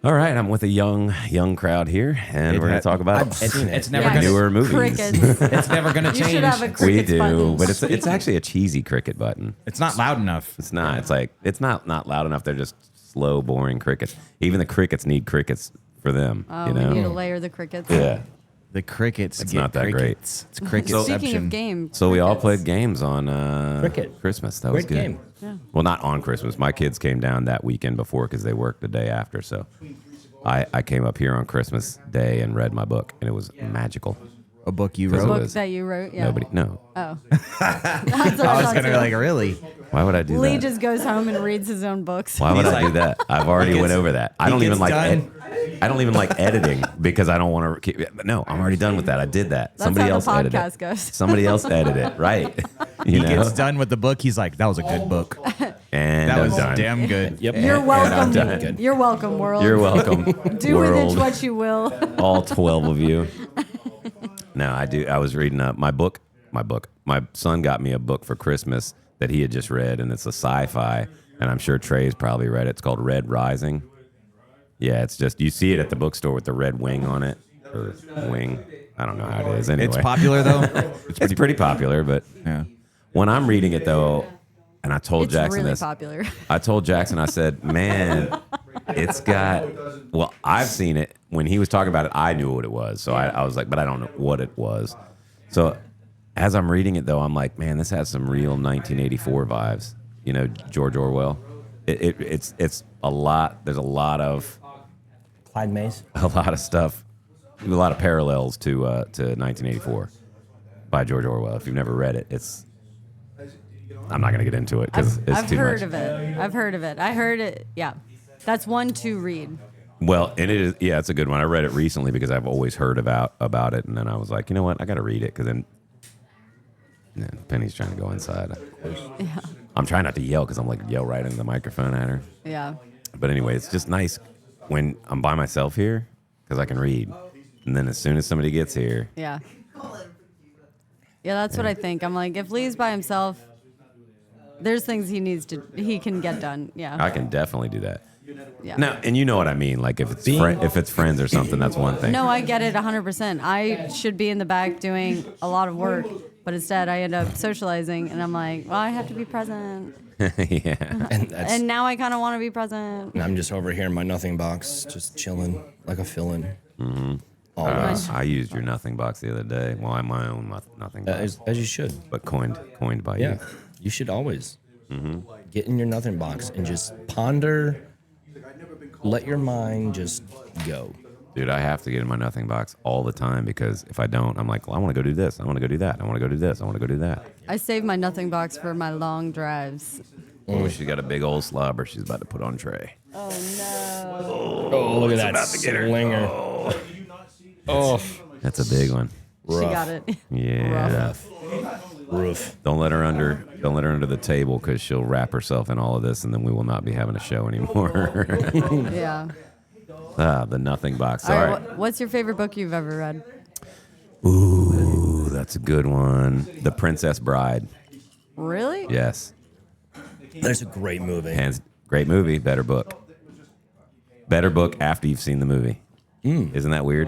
All right, I'm with a young crowd here, and we're going to talk about It's never Yeah. gonna. newer movies. Crickets. It's never gonna You change. should have a We crickets do, button. but it's actually a cheesy cricket button. It's not loud enough. It's not. It's like it's not loud enough. They're just slow, boring crickets. Even the crickets need crickets for them. Oh, you we know. need to layer the crickets. Yeah. The crickets. It's get not that crickets. It's cricketception. Speaking of games, So we all played games on Cricket. Christmas. That was Great good. game. Yeah. Well, not on Christmas. My kids came down that weekend before because they worked the day after. So I came up here on Christmas Day and read my book, and it was magical. A book you 'Cause it wrote. book was- that you wrote. Yeah. Nobody, no. Oh. I was gonna be like, really? Why would I do Lee that? just goes home and reads his own books. Why would He's I do like- that? I've already went over that. I don't even gets like. done. I don't even like editing because I don't want to. No, I'm already done with that. I did that. That's Somebody how else the edited podcast it. goes. Somebody else edited it. Right. You He know. gets done with the book. He's like, that was a good book. And That I'm was done. damn good. Yep. You're I'm welcome. done. You're welcome, world. You're welcome. Do with world. it what you will. All 12 of you. No, I do. I was reading my book. My son got me a book for Christmas that he had just read, and it's a sci-fi, and I'm sure Trey's probably read it. It's called Red Rising. Yeah, it's just, you see it at the bookstore with the red wing on it, or wing. I don't know how it is. Anyway, It's popular though. It's pretty popular, but Yeah. when I'm reading it though, and I told It's Jackson really this, popular. I told Jackson, I said, man, it's got, well, I've seen it. When he was talking about it, I knew what it was. So I was like, but I don't know what it was. So as I'm reading it, though, I'm like, man, this has some real 1984 vibes. You know, George Orwell. It's a lot. There's a lot of Clyde Mays. stuff, a lot of parallels to 1984 by George Orwell. If you've never read it, I'm not going to get into it because it's I've too heard much. of it. I've heard of it. I heard it. Yeah. That's one to read. Well, and it is, yeah, it's a good one. I read it recently because I've always heard about it, and then I was like, you know what, I got to read it because then Penny's trying to go inside. Of course. Yeah. I'm trying not to yell because I'm like yell right into the microphone at her. Yeah. But anyway, it's just nice when I'm by myself here because I can read, and then as soon as somebody gets here, Yeah. Yeah, that's what I think. I'm like, if Lee's by himself, there's things he can get done. Yeah. I can definitely do that. Yeah. Now, and you know what I mean. Like if it's friends or something, that's one thing. No, I get it 100%. I should be in the back doing a lot of work, but instead I end up socializing, and I'm like, well, I have to be present. Yeah. And now I kind of want to be present. And I'm just over here in my nothing box, just chilling like a fill-in. Mm-hmm. Always. I used your nothing box the other day. Well, I'm my own nothing box, As you should. but coined by Yeah. you. You should always get in your nothing box and just ponder. Let your mind just go. Dude, I have to get in my nothing box all the time because if I don't, I'm like, well, I want to go do this. I want to go do that. I want to go do this. I want to go do that. I save my nothing box for my long drives. Oh, she's got a big old slobber she's about to put on Trey. Oh, no. Oh, look at that slinger. Oh, That's a big one. She got it. Yeah. roof. Don't let her under the table because she'll wrap herself in all of this and then we will not be having a show anymore. Yeah. The nothing box. All All right. right. What's your favorite book you've ever read? Ooh, that's a good one. The Princess Bride. Really? Yes. That's a great movie. Great movie. Better book. Better book after you've seen the movie. Isn't that weird?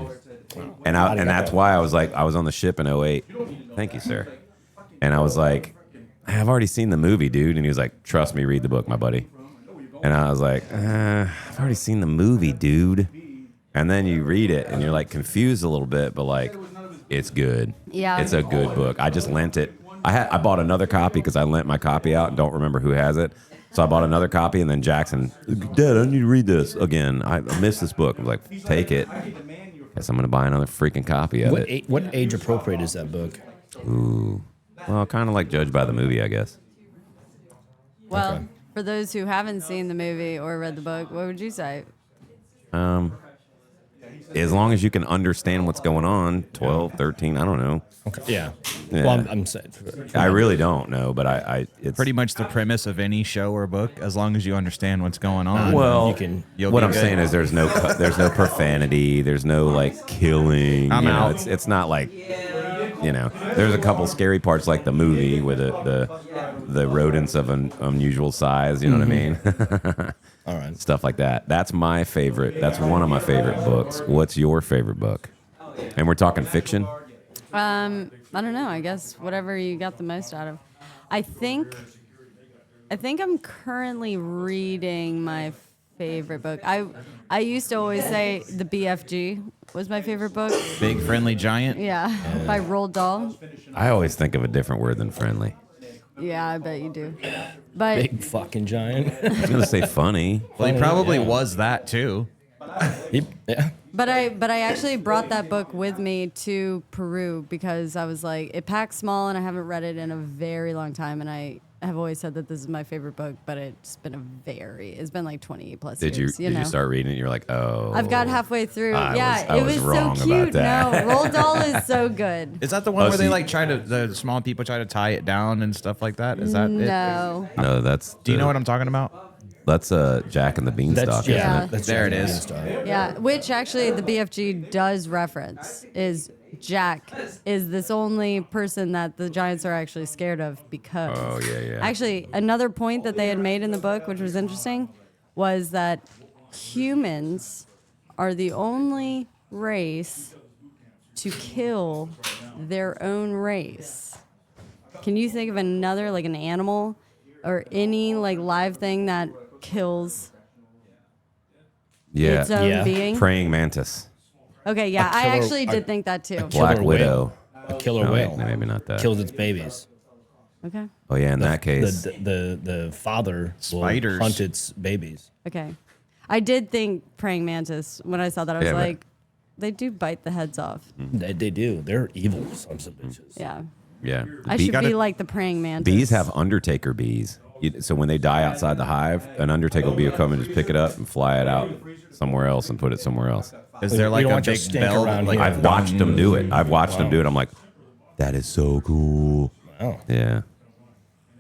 And that's why I was like, I was on the ship in 2008. Thank you, sir. And I was like, I've already seen the movie, dude. And he was like, trust me, read the book, my buddy. And I was like, I've already seen the movie, dude. And then you read it and you're like confused a little bit, but like, it's good. Yeah. It's a good book. I just lent it. I bought another copy because I lent my copy out and don't remember who has it. So I bought another copy, and then Jackson, Dad, I need to read this again. I missed this book. I was like, take it. Guess I'm going to buy another freaking copy of it. What age appropriate is that book? Ooh. Well, kind of like judged by the movie, I guess. Well, Okay. for those who haven't seen the movie or read the book, what would you say? As long as you can understand what's going on, 12, 13, I don't know. Okay. Yeah. Yeah. Well, I'm saying. I really don't know, but it's Pretty much the premise of any show or book, as long as you understand what's going on. Well, you can. You'll what be I'm good. saying is there's no profanity, there's no like killing. I'm you know, out. It's not like, you know, there's a couple scary parts like the movie with the rodents of an unusual size. You know what I mean? All right. Stuff like that. That's my favorite. That's one of my favorite books. What's your favorite book? And we're talking fiction. I don't know. I guess whatever you got the most out of. I think I'm currently reading my favorite book. I used to always say the BFG was my favorite book. Big Friendly Giant. Yeah, by Roald Dahl. I always think of a different word than friendly. Yeah, I bet you do. But Big fucking giant. I was gonna say funny. Well, he probably was that too. Yeah. But I actually brought that book with me to Peru because I was like, it packs small and I haven't read it in a very long time, and I have always said that this is my favorite book, but it's been like 20 plus Did years. you start reading it? You're like, oh. I've got halfway through. I it was was wrong so about cute. that. No, Roald Dahl is so good. Is that the one Oh, where so they you- like the small people try to tie it down and stuff like that? Is that it? No. No, that's. Do you know what I'm talking about? That's Jack and the Beanstalk. Yeah. Isn't it? There it is. Yeah, which actually the BFG does reference is Jack is this only person that the giants are actually scared of because. Oh, yeah. Actually, another point that they had made in the book, which was interesting, was that humans are the only race to kill their own race. Can you think of another, like an animal or any like live thing that kills its own being? Praying mantis. Okay, yeah, I killer- actually a- did think that too. Black Killer widow. A killer No, whale. maybe not that. Killed its babies. Okay, Oh yeah, in that case. The father Spiders. will hunt its babies. okay. I did think praying mantis when I saw that. I was Yeah, but- like, they do bite the heads off. They do. They're evil sons of bitches. Yeah, Yeah. I Bee- should be like the praying mantis. Bees have undertaker bees. So when they die outside the hive, an undertaker bee will come and just pick it up and fly it out somewhere else and put it somewhere else. Is there like don't a want your big stink bell? around Like here. I've watched them do it. I'm like, that is so cool. Wow. Yeah.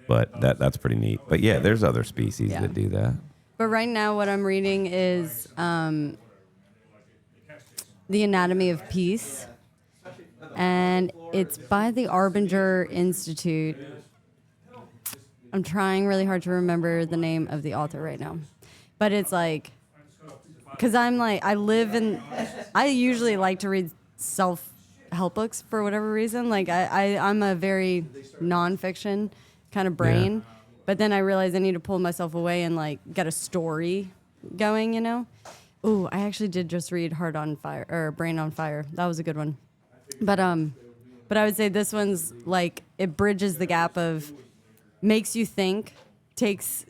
But that's pretty neat. But yeah, there's other species Yeah. that do that. But right now, what I'm reading is The Anatomy of Peace, and it's by the Arbinger Institute. I'm trying really hard to remember the name of the author right now, but it's like, because I'm like, I usually like to read self-help books for whatever reason. Like I'm a very nonfiction kind of brain, but then I realize I need to pull myself away and like get a story going, you know? Ooh, I actually did just read Heart on Fire or Brain on Fire. That was a good one. But I would say this one's like, it bridges the gap of makes you think, gives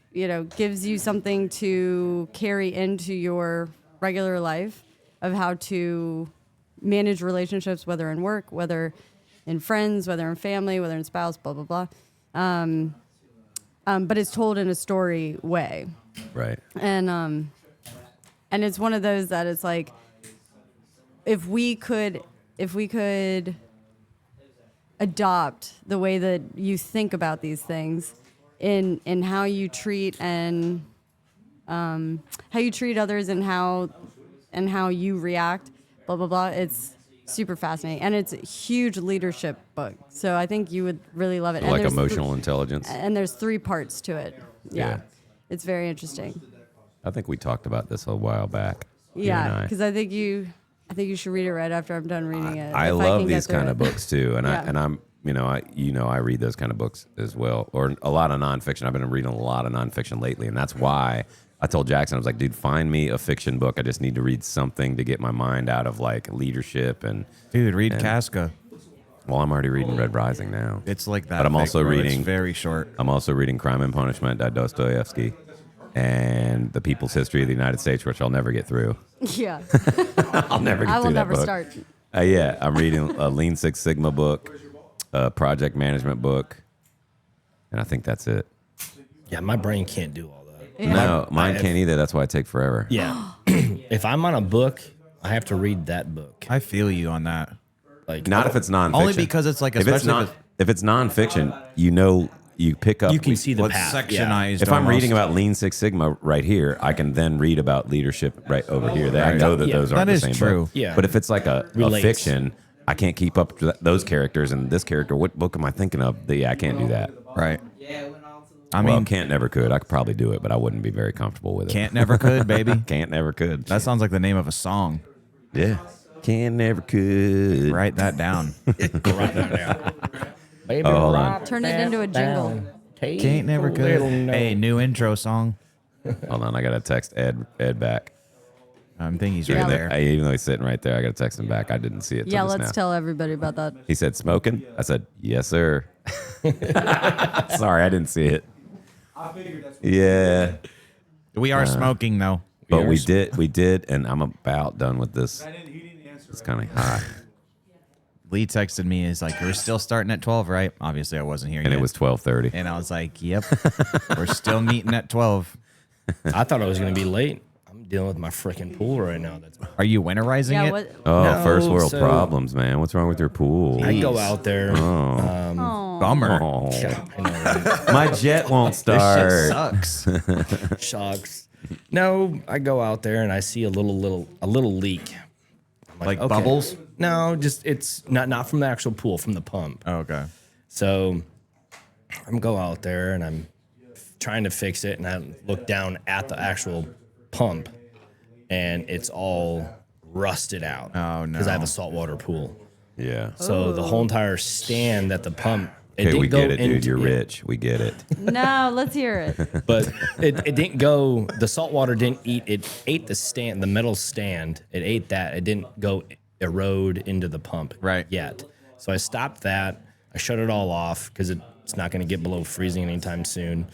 you something to carry into your regular life of how to manage relationships, whether in work, whether in friends, whether in family, whether in spouse, blah, blah, blah. But it's told in a story way. Right. And it's one of those that it's like, if we could adopt the way that you think about these things in how you treat and how you treat others and how you react, blah blah blah. It's super fascinating, and it's a huge leadership book. So I think you would really love it. And Like there's emotional intelligence. and there's 3 parts to it. Yeah. It's very interesting. I think we talked about this a while back. you and Yeah, I. because I think you should read it right after I'm done reading it. I if love can get these through kind it. of books too, and Yeah. I read those kind of books as well, or a lot of nonfiction. I've been reading a lot of nonfiction lately, and that's why I told Jackson, I was like, dude, find me a fiction book. I just need to read something to get my mind out of like leadership and. Dude, read Casca. Well, I'm already reading Red Rising now. It's like that. But I'm thick, also bro. reading- It's very short. I'm also reading Crime and Punishment by Dostoevsky and The People's History of the United States, which I'll never get through. Yeah, I'll never get I will through that never book. start. Yeah, I'm reading a Lean Six Sigma book, a project management book, and I think that's it. Yeah, my brain can't do all that. Yeah. No, mine can't either. That's why I take forever. Yeah. If I'm on a book, I have to read that book. I feel you on that. Like Not if it's nonfiction. Only because it's like, if it's especially not, if it's nonfiction, you pick up. you can see the what's path. sectionized. If I'm almost. reading about Lean Six Sigma right here, I can then read about leadership right over here. I know that Yeah. those aren't That the is same true. book. Yeah. But if it's like a Relates. fiction, I can't keep up to those characters and this character. What book am I thinking of? I can't do that. Right. I Well, mean, can't never could. I could probably do it, but I wouldn't be very comfortable with it. can't never could, baby. Can't never could. That sounds like the name of a song. Yeah. Can never could. Write that down. Baby, Oh, hold on. rock Turn it that into a jingle. down. Take Can't never a could. little note. Hey, new intro song. Hold on, I got to text Ed back. I think he's right there. Even though he's sitting right there, I got to text him back. I didn't see it. Yeah, let's tell everybody about that. He said smoking. I said yes, sir. Sorry, I didn't see it. I figured that's Yeah, We are smoking though. but we did, and I'm about done with this. he didn't answer. It's kind of hot, Lee texted me. He's like, "We're still starting at 12, right?" Obviously, I wasn't here and yet. it was 12:30. And I was like, "Yep, we're still meeting at 12." I thought I was going to be late. I'm dealing with my freaking pool right now. Are you winterizing Yeah, it? what? Oh, No, first world so- problems, man. What's wrong with your pool? I go out there. Bummer. Oh, Yeah, I know, right? my jet won't This shit start. sucks. Shucks. No, I go out there and I see a little leak. I'm Like okay. bubbles? No, just it's not from the actual pool, from the pump. Oh, okay. So I'm go out there and I'm trying to fix it, and I look down at the actual pump, and it's all rusted out. Oh, no. Because I have a saltwater pool. Yeah. So the whole entire stand at the pump. Okay, we didn't go get it, dude. into- You're yeah. rich. We get it. No, let's hear it. But it didn't go. The salt water didn't eat. It ate the stand, the metal stand. It ate that. It didn't go erode into the pump Right. yet. So I stopped that. I shut it all off because it's not going to get below freezing anytime soon.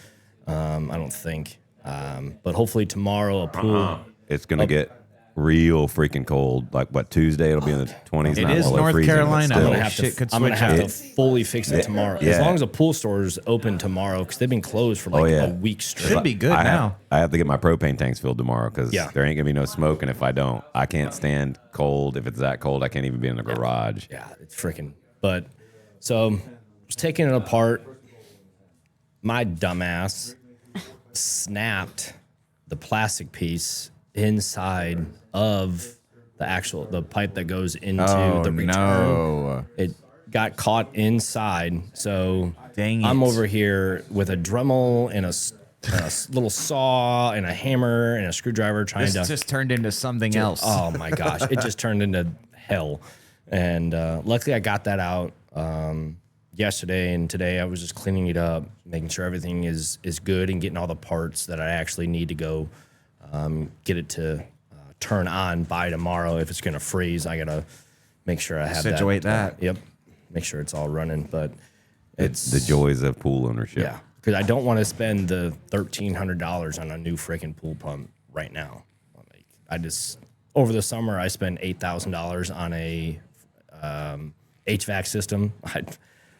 I don't think. But hopefully tomorrow a pool. It's gonna get real freaking cold. Like what, Tuesday? It'll be in the 20s. It not is below North freezing, but Carolina. still. I'm gonna have Shit to. could I'm gonna switch have up. to fully fix it tomorrow. As yeah. long as the pool store is open tomorrow, because they've been closed for like yeah. a week straight. Should be good I now. have to get my propane tanks filled tomorrow because Yeah. there ain't gonna be no smoking if I don't. I can't stand cold. If it's that cold, I can't even be in the garage. Yeah, it's freaking. But so I was taking it apart. My dumbass snapped the plastic piece inside of the pipe that goes into Oh, the return. no. It got caught inside. So Dang I'm it. over here with a Dremel and a little saw and a hammer and a screwdriver trying This to. just turned into something else. Oh my gosh, it just turned into hell. And luckily, I got that out yesterday, and today I was just cleaning it up, making sure everything is good, and getting all the parts that I actually need to go get it to turn on by tomorrow. If it's gonna freeze, I gotta make sure I have Situate that. Yep, make sure it's all running. But It's the joys of pool ownership. yeah, because I don't want to spend the $1,300 on a new freaking pool pump right now. Like, I just over the summer I spent $8,000 on a HVAC system.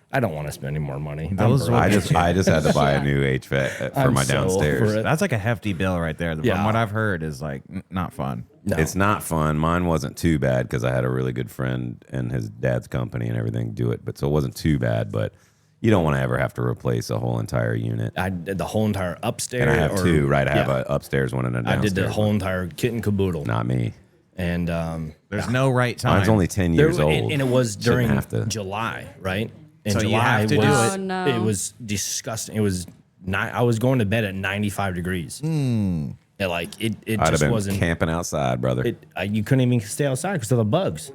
I don't want to spend any more money. Those I just had to buy a new HVAC for I'm my so downstairs. over it. That's like a hefty bill right there. From Yeah. what I've heard is like not fun. No. It's not fun. Mine wasn't too bad because I had a really good friend and his dad's company and everything do it. But so it wasn't too bad. But you don't want to ever have to replace a whole entire unit. I did the whole entire upstairs. And I have two, right? I have yeah. an upstairs one and a I downstairs did the whole entire kit and caboodle. Not me. And There's no right time. Mine's only 10 years old. and it was Shouldn't during have to. July, right? And So you July have to do was, it. Oh, no. It was disgusting. It was not. I was going to bed at 95 degrees. And like it I'd have just been wasn't. camping outside, brother. You couldn't even stay outside because of the bugs.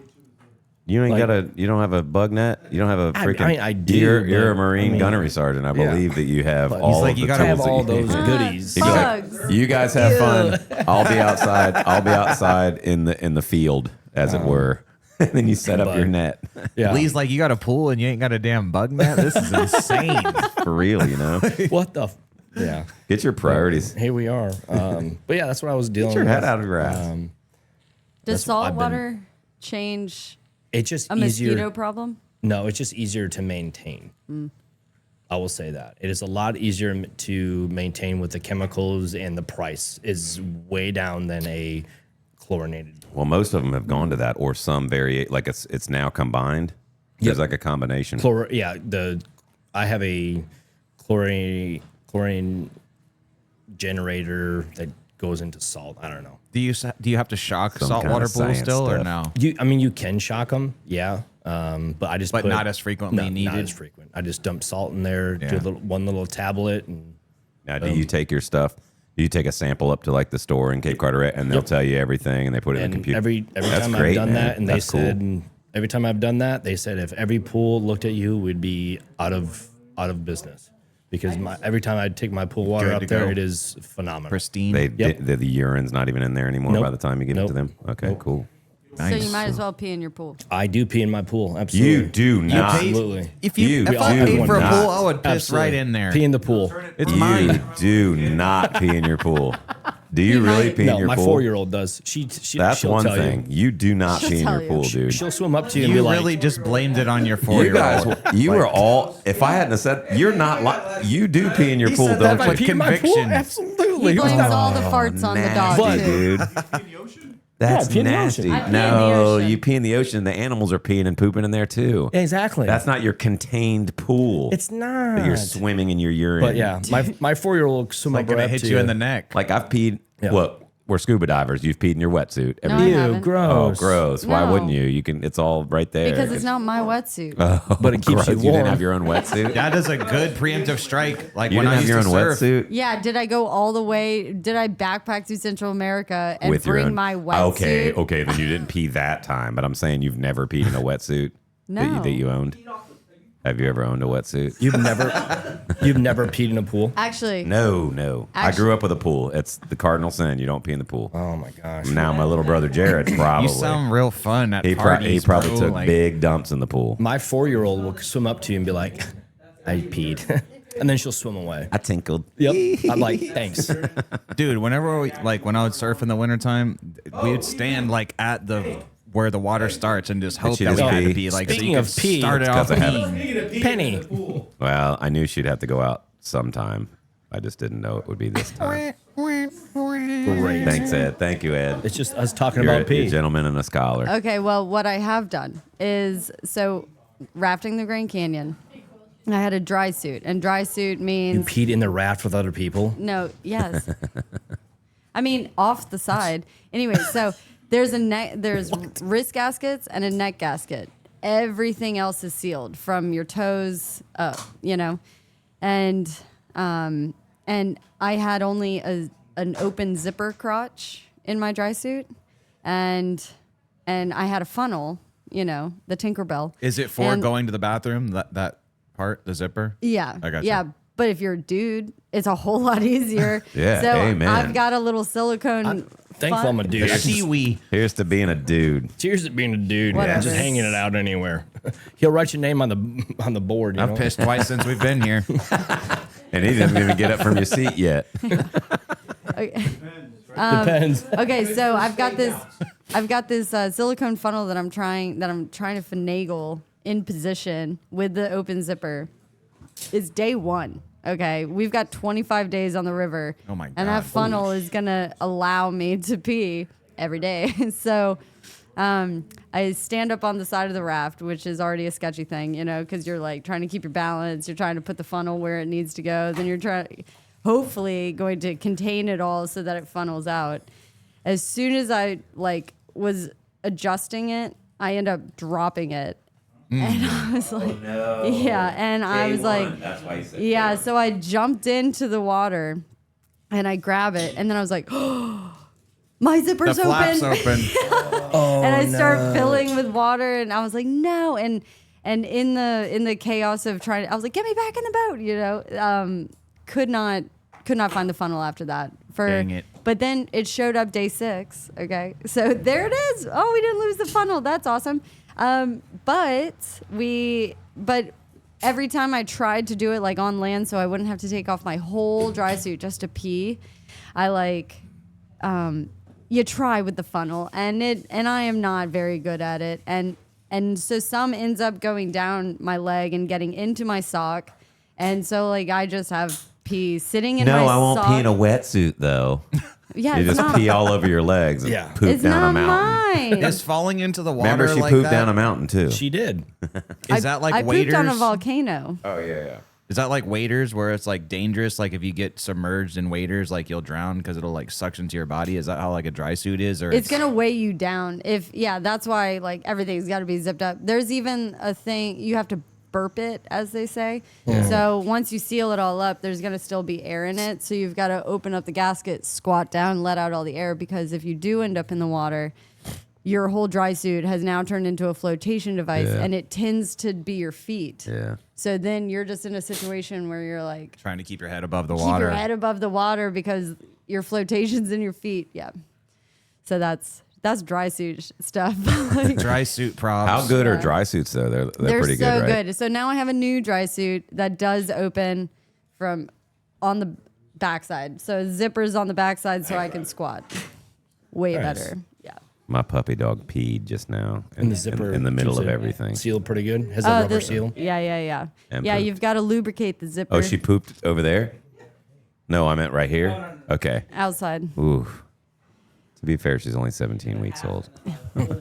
You ain't like- you don't have a bug net? You don't have a I- freaking. I do, You're a but, Marine I mean, gunnery sergeant. I believe that you have all like, of you the gotta tools have that all you those need. goodies. He'd be like, Bugs. you guys have fun. I'll be outside. I'll be outside in the field, as it were. And then you set up your Bug. net Yeah. Lee's like, you got a pool and you ain't got a damn bug net? This is insane. for real, you know. What the? Yeah. Get your priorities. Here we are. But yeah, that's what I was dealing Get your with. head out of your ass. Does That's what salt I've been- water change It's just a easier. mosquito problem? No, it's just easier to maintain. I will say that. It is a lot easier to maintain with the chemicals, and the price is way down than a chlorinated. Well, most of them have gone to that, or some variate. Like it's now combined. There's like a combination. I have a chlorine generator that goes into salt. I don't know. Do you have to shock Some saltwater kind of pools science still or stuff. no? You can shock them, yeah. But I just But not as frequently Not needed? as frequent. I just dump salt in there, do Yeah. one little tablet, and Now, do you take your stuff? Do you take a sample up to like the store in Cape Carteret, and they'll tell you everything, and they put it in the computer? every That's time great, I've done man. that, and they That's cool. said every time I've done that, they said if every pool looked at you, we'd be out of business. because every time I take my pool water up there, it is phenomenal. Pristine. The urine's not even in there anymore by the time you give it to them. Okay, cool. So you might as well pee in your pool. I do pee in my pool. Absolutely. You do not. Absolutely. If do I paid for a not. pool, I would piss Absolutely. right in there. Pee in the pool. It's You mine. do not pee in your pool. Do you really pee in No, your my pool? 4-year-old does. That's she'll one tell thing. You do not She'll pee in tell your you. pool, dude. She'll swim up to you and be You like, really just blamed it on your You 4-year-old. guys, you were all. If I hadn't have said, you're not. You do pee in your pool, said don't that you? with pee in my pool? conviction. Absolutely. He Who's blames not- all the farts on the dog, Nasty, too. dude. That's pee in the nasty. ocean. I pee in the No, ocean. you pee in the ocean. The animals are peeing and pooping in there too. Exactly. That's not your contained pool. It's not. That you're swimming in your urine. But yeah, my 4-year-old will swim Like up gonna right hit up you to in the neck. Like I've peed. Yeah. Well, we're scuba divers. You've peed in your wetsuit. No, Every I Ew, haven't. Oh, gross. gross. Why No. wouldn't you? You can. It's all right there. Because it's not my wetsuit. But it keeps Gross. you You didn't warm. have your own wetsuit. That is a good preemptive strike. Like You when didn't I have used your to own surf. wetsuit. Yeah, did I go all the way? Did I backpack through Central America and With your bring own. my wetsuit? Okay. Then you didn't pee that time. But I'm saying you've never peed in a wetsuit No. that you owned. Have you ever owned a wetsuit? You've never peed in a pool? Actually, No. I grew up with a pool. It's the cardinal sin. You don't pee in the pool. Oh my gosh. Now my little brother Jared probably. You sound real fun at he parties, probably bro. took Like, big dumps in the pool. My 4-year-old will swim up to you and be like, I peed. And then she'll swim away. I tinkled. Yep. I'm like, thanks. dude. Whenever when I would surf in the wintertime, we would stand like at where the water starts and just hope she that we just had to pee? pee. Like so Speaking you of could pee, start it it's off 'cause I have- peeing. Penny. Well, I knew she'd have to go out sometime. I just didn't know it would be this time. Great. Thanks, Ed. Thank you, Ed. It's just us talking You're about a pee. gentleman and a scholar. okay, well, what I have done is rafting the Grand Canyon. I had a dry suit, and dry suit You means peed in the raft with other people. no, yes. I mean, off the side. Anyway, so there's wrist gaskets and a neck gasket. Everything else is sealed from your toes up, and I had only an open zipper crotch in my dry suit, and I had a funnel, the Tinkerbell. Is it for And- going to the bathroom? That part, the zipper. Yeah. I gotcha. Yeah. But if you're a dude, it's a whole lot easier. Yeah, So amen. I've got a little silicone. Thankful I'm a dude. I can- Kiwi. Here's to being a dude. Cheers to being a dude. Whatever. Just hanging it out anywhere. He'll write your name on the board. You know? I've pissed twice since we've been here. And he didn't even get up from your seat yet. Depends. Okay, so I've got this silicone funnel that I'm trying to finagle in position with the open zipper. It's day 1. Okay, we've got 25 days on the river. Oh my And that God. funnel is gonna allow me to pee every day. So I stand up on the side of the raft, which is already a sketchy thing, because you're like trying to keep your balance. You're trying to put the funnel where it needs to go. Then you're hopefully going to contain it all so that it funnels out. As soon as I was adjusting it, I end up dropping it. And I was like, yeah. And I was like, That's why you said yeah. So I jumped into the water and I grab it. And then I was like, oh, my The zipper's flaps open. open. And I start filling with water. And I was like, no. And in the chaos of trying, I was like, get me back in the boat, could not find the funnel after that. Dang it. But then it showed up day 6. Okay. So there it is. Oh, we didn't lose the funnel. That's awesome. But every time I tried to do it like on land so I wouldn't have to take off my whole dry suit just to pee, you try with the funnel and I am not very good at it. And so some ends up going down my leg and getting into my sock. And so I just have pee sitting in my sock. No, I won't pee in a wetsuit though. Yeah, You it's just not, pee all over your legs and Yeah. poop it's down not a mountain. mine. Is falling into the water Remember, she like pooped that? down a mountain too. She did. Is that like I waders? pooped on a volcano. Oh yeah. Is that like waders where it's like dangerous? Like if you get submerged in waders, like you'll drown because it'll like suction to your body. Is that how like a dry suit is? Or It's gonna weigh you down. That's why everything's got to be zipped up. There's even a thing you have to burp it, as they say. So once you seal it all up, there's gonna still be air in it. So you've got to open up the gasket, squat down, let out all the air, because if you do end up in the water, your whole dry suit has now turned into a flotation device, Yeah. and it tends to be your feet. Yeah. So then you're just in a situation where you're like, Trying to keep your head above the keep water. your head above the water because your flotation's in your feet. Yeah. So that's dry suit stuff. Like, Dry suit props. How good are dry suits though? They're pretty so good, right? good. So now I have a new dry suit that does open from on the backside. So zippers on the backside so I can squat. Way better. Yeah. My puppy dog peed just now And the zipper in the middle keeps of it everything. sealed pretty good. Has a rubber seal. Yeah. And Yeah, poop. you've got to lubricate the zipper Oh, she pooped over there? No, I meant right here. Okay. outside. Ooh. To be fair, she's only 17 weeks old.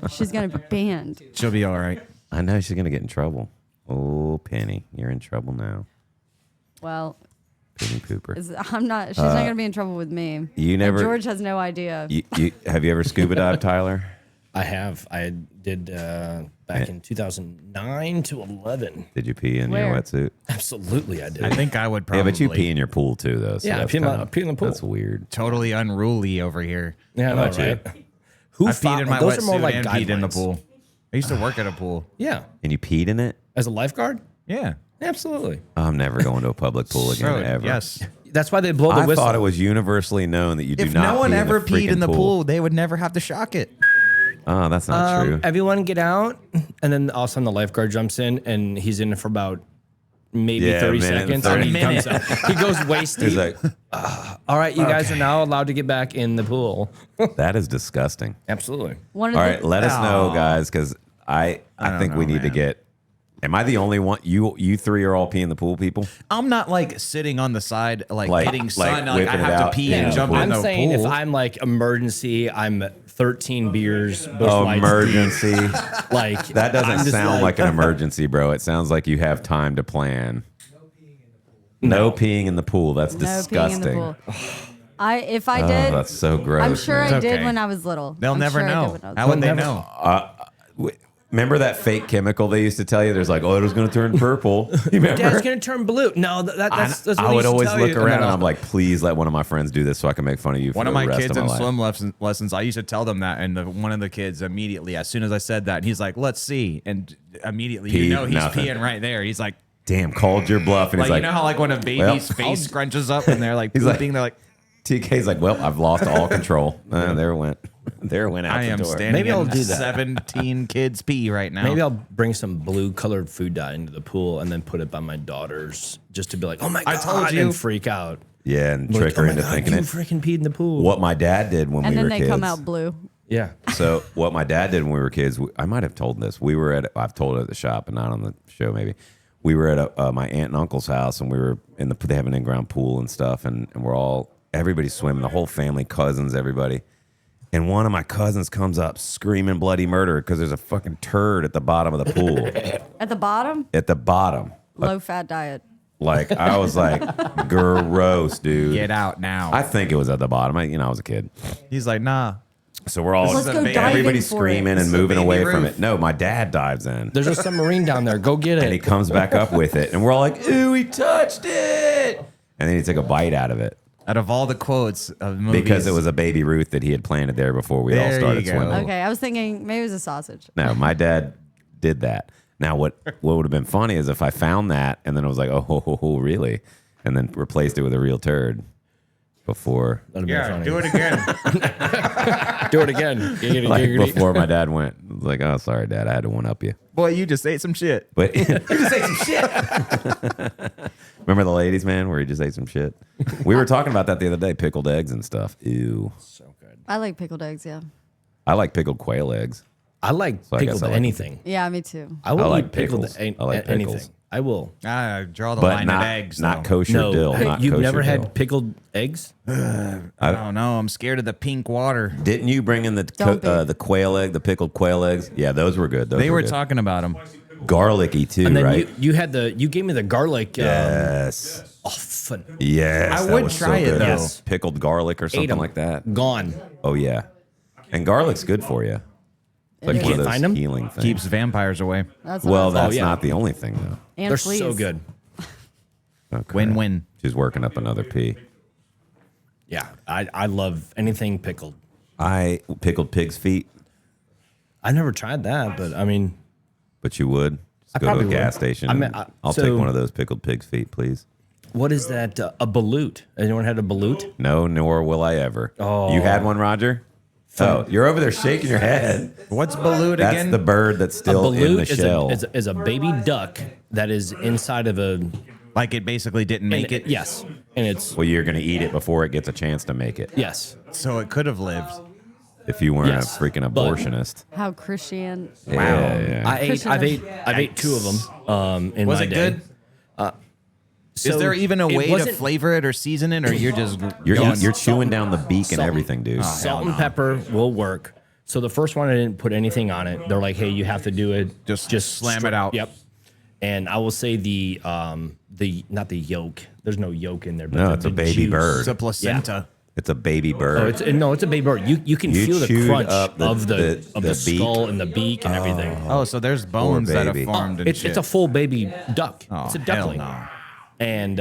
She's going to be banned. She'll be all right. I know she's gonna get in trouble. Oh, Penny, you're in trouble now. Well, Penny pooper. she's not going to be in trouble with me. You And never. George has no idea. You have you ever scuba dived, Tyler? I have. I did back in 2009 to 11. Did you pee in Where? your wetsuit? Absolutely, I did. I think I would Yeah, probably. but you pee in your pool too, though. So Yeah, I that's pee in my- kinda- I pee in the pool. That's weird. Totally unruly over here. Yeah, I know, about you? right? Who I peed in my those are more wetsuit like and peed in the guidelines. pool. I used to work at a pool. Yeah, And you peed in it? as a lifeguard. Yeah. Absolutely. I'm never going to a public pool again, Bro, ever. yes. That's why they blow the I whistle. thought it was universally known that you do If not no one pee ever in the peed in the freaking pool, they would never have to shock it. Oh, that's not true. Everyone get out, and then all of a sudden the lifeguard jumps in, and he's in it for about maybe Yeah, 30 a minute, seconds. 30 and he minutes. comes out. He goes waist He's deep. like, All right, you guys are now allowed to get back in the pool. that is disgusting. Absolutely. One of All the, right, let us know, Aw. guys, because I don't think we know, need to man. get. Am I the only one? You three are all peeing the pool people? I'm not like sitting on the side, like getting like sun. Like I whipping it have out to pee in and the jump pool. in I'm the saying pool. if I'm like emergency, I'm 13 beers, Busch Oh, Lights, emergency. like That doesn't I'm just sound like an emergency, bro. It sounds like you have time to plan. No peeing in the pool. That's no disgusting. peeing in the pool. If I Oh, did, that's so gross. I'm sure man. I did okay. when I was little. They'll I'm never sure I did know. when I was How would little. they know? Remember that fake chemical they used to tell you? There's like, oh, it was going to turn purple. You remember? Dad's gonna turn blue. No, that's what I they would used to always tell look you. around No, and I'm like, please let one of my friends do this so I can make fun of you for One the of my rest kids of in my life. swim lessons, I used to tell them that, and one of the kids immediately, as soon as I said that, he's like, "Let's see," and immediately, Peed, you know, he's nothing. peeing right there. He's like, Damn, called your bluff. And like, he's like, you know how like when a baby's face scrunches up and they're like He's like- pooping, they're like, TK's like, well, I've lost all control. There it went. There it went out I the am door. standing. Maybe I'll in do that. 17 kids pee right now. Maybe I'll bring some blue colored food dye into the pool and then put it by my daughters just to be like, oh my God, I told you. and freak out. Yeah, and Like, trick her oh my into God, thinking you it. freaking peed in the pool. What my dad did when And we then were they kids. come out blue. Yeah. So what my dad did when we were kids, I might have told this. We were at, I've told it at the shop and not on the show maybe. We were at my aunt and uncle's house, and we were they have an in-ground pool and stuff, and everybody's swimming, the whole family, cousins, everybody. And one of my cousins comes up screaming bloody murder because there's a fucking turd at the bottom of the pool. At the bottom, At the bottom. low fat diet. Like, I was like, gross, dude. Get out now. I think it was at the bottom. I was a kid. He's like, nah. So we're all, Let's go diving everybody's for screaming it. and moving baby away from roof. it. No, my dad dives in. There's a submarine down there. Go get And he it. comes back up with it. And we're all like, ooh, he touched it. And then he took a bite out of it. Out of all the quotes of movies, Because it was a baby Ruth that he had planted there before we all There started you go. swimming. Okay, I was thinking maybe it was a sausage. No, my dad did that. Now, what would have been funny is if I found that and then I was like, oh, really? And then replaced it with a real turd before, That'd be funny. do it again. Do it again. Giggity, like giggity. before my dad went. I was like, oh, sorry, Dad, I had to one up you. Boy, you just ate some shit. But You just ate some shit. remember the ladies, man, where he just ate some shit? We were talking about that the other day, pickled eggs and stuff. Ew. So good. I like pickled eggs. Yeah. I like pickled quail eggs. I like I guess pickled I like anything. Yeah, me too. I will I like eat pickled pickles. I like anything. pickles. I will. I draw the But line not, at eggs. not though. kosher No, dill. Not you've kosher never dill. had pickled eggs? I don't know. I'm scared of the pink water. Didn't you bring in Don't be. the quail egg, the pickled quail eggs? Yeah, those were good. Those They were good. talking about them. Garlicky too, And then right? you gave me the garlic. Yes. Yes. I that would was so try it, good. though. Yes. Pickled garlic or Ate something 'em. like that. Gone. Oh yeah. And garlic's good for you. It's like You one can't of those find 'em? healing things. Keeps vampires away. That's what I Well, was that's yeah. not the only thing though. and They're fleas. so good. Okay. Win-win. She's working up another P. Yeah, I love anything pickled. I pickled pig's feet. I never tried that, but I mean, But you would just go to a probably gas would. station. I mean, I'll so- take one of those pickled pig's feet, please. what is that? A balut? Anyone had a balut? No, nor will I ever. Oh. You had one, Roger? Oh, you're over there shaking your head. What's balut That's again? the bird that's A still in the balut shell. is a baby duck that is inside of a. Like it basically didn't make it. Yes, and it's Well, you're going to eat it before it gets a chance to make it. yes. So it could have lived. If you weren't Yes, a freaking but- abortionist. How Christian. Yeah. I've ate 2 of them. In Was my it day. good? Is there even a it way to wasn't- flavor it or season it, or you're just You're chewing down the beak and Salt- everything, dude. Salt and pepper will work. So the first one, I didn't put anything on it. They're like, hey, you have to do it. Just slam it out. Yep. And I will say the not the yolk. There's no yolk in there. But No, it's a the baby juice. bird. It's a placenta. It's a baby bird. Oh, it's a baby bird. You can You feel the chewed crunch up of the beak. skull and the beak and everything. Oh, so there's bones that have baby. formed and It's shit. a full baby duck. Oh, it's a hell duckling. no. And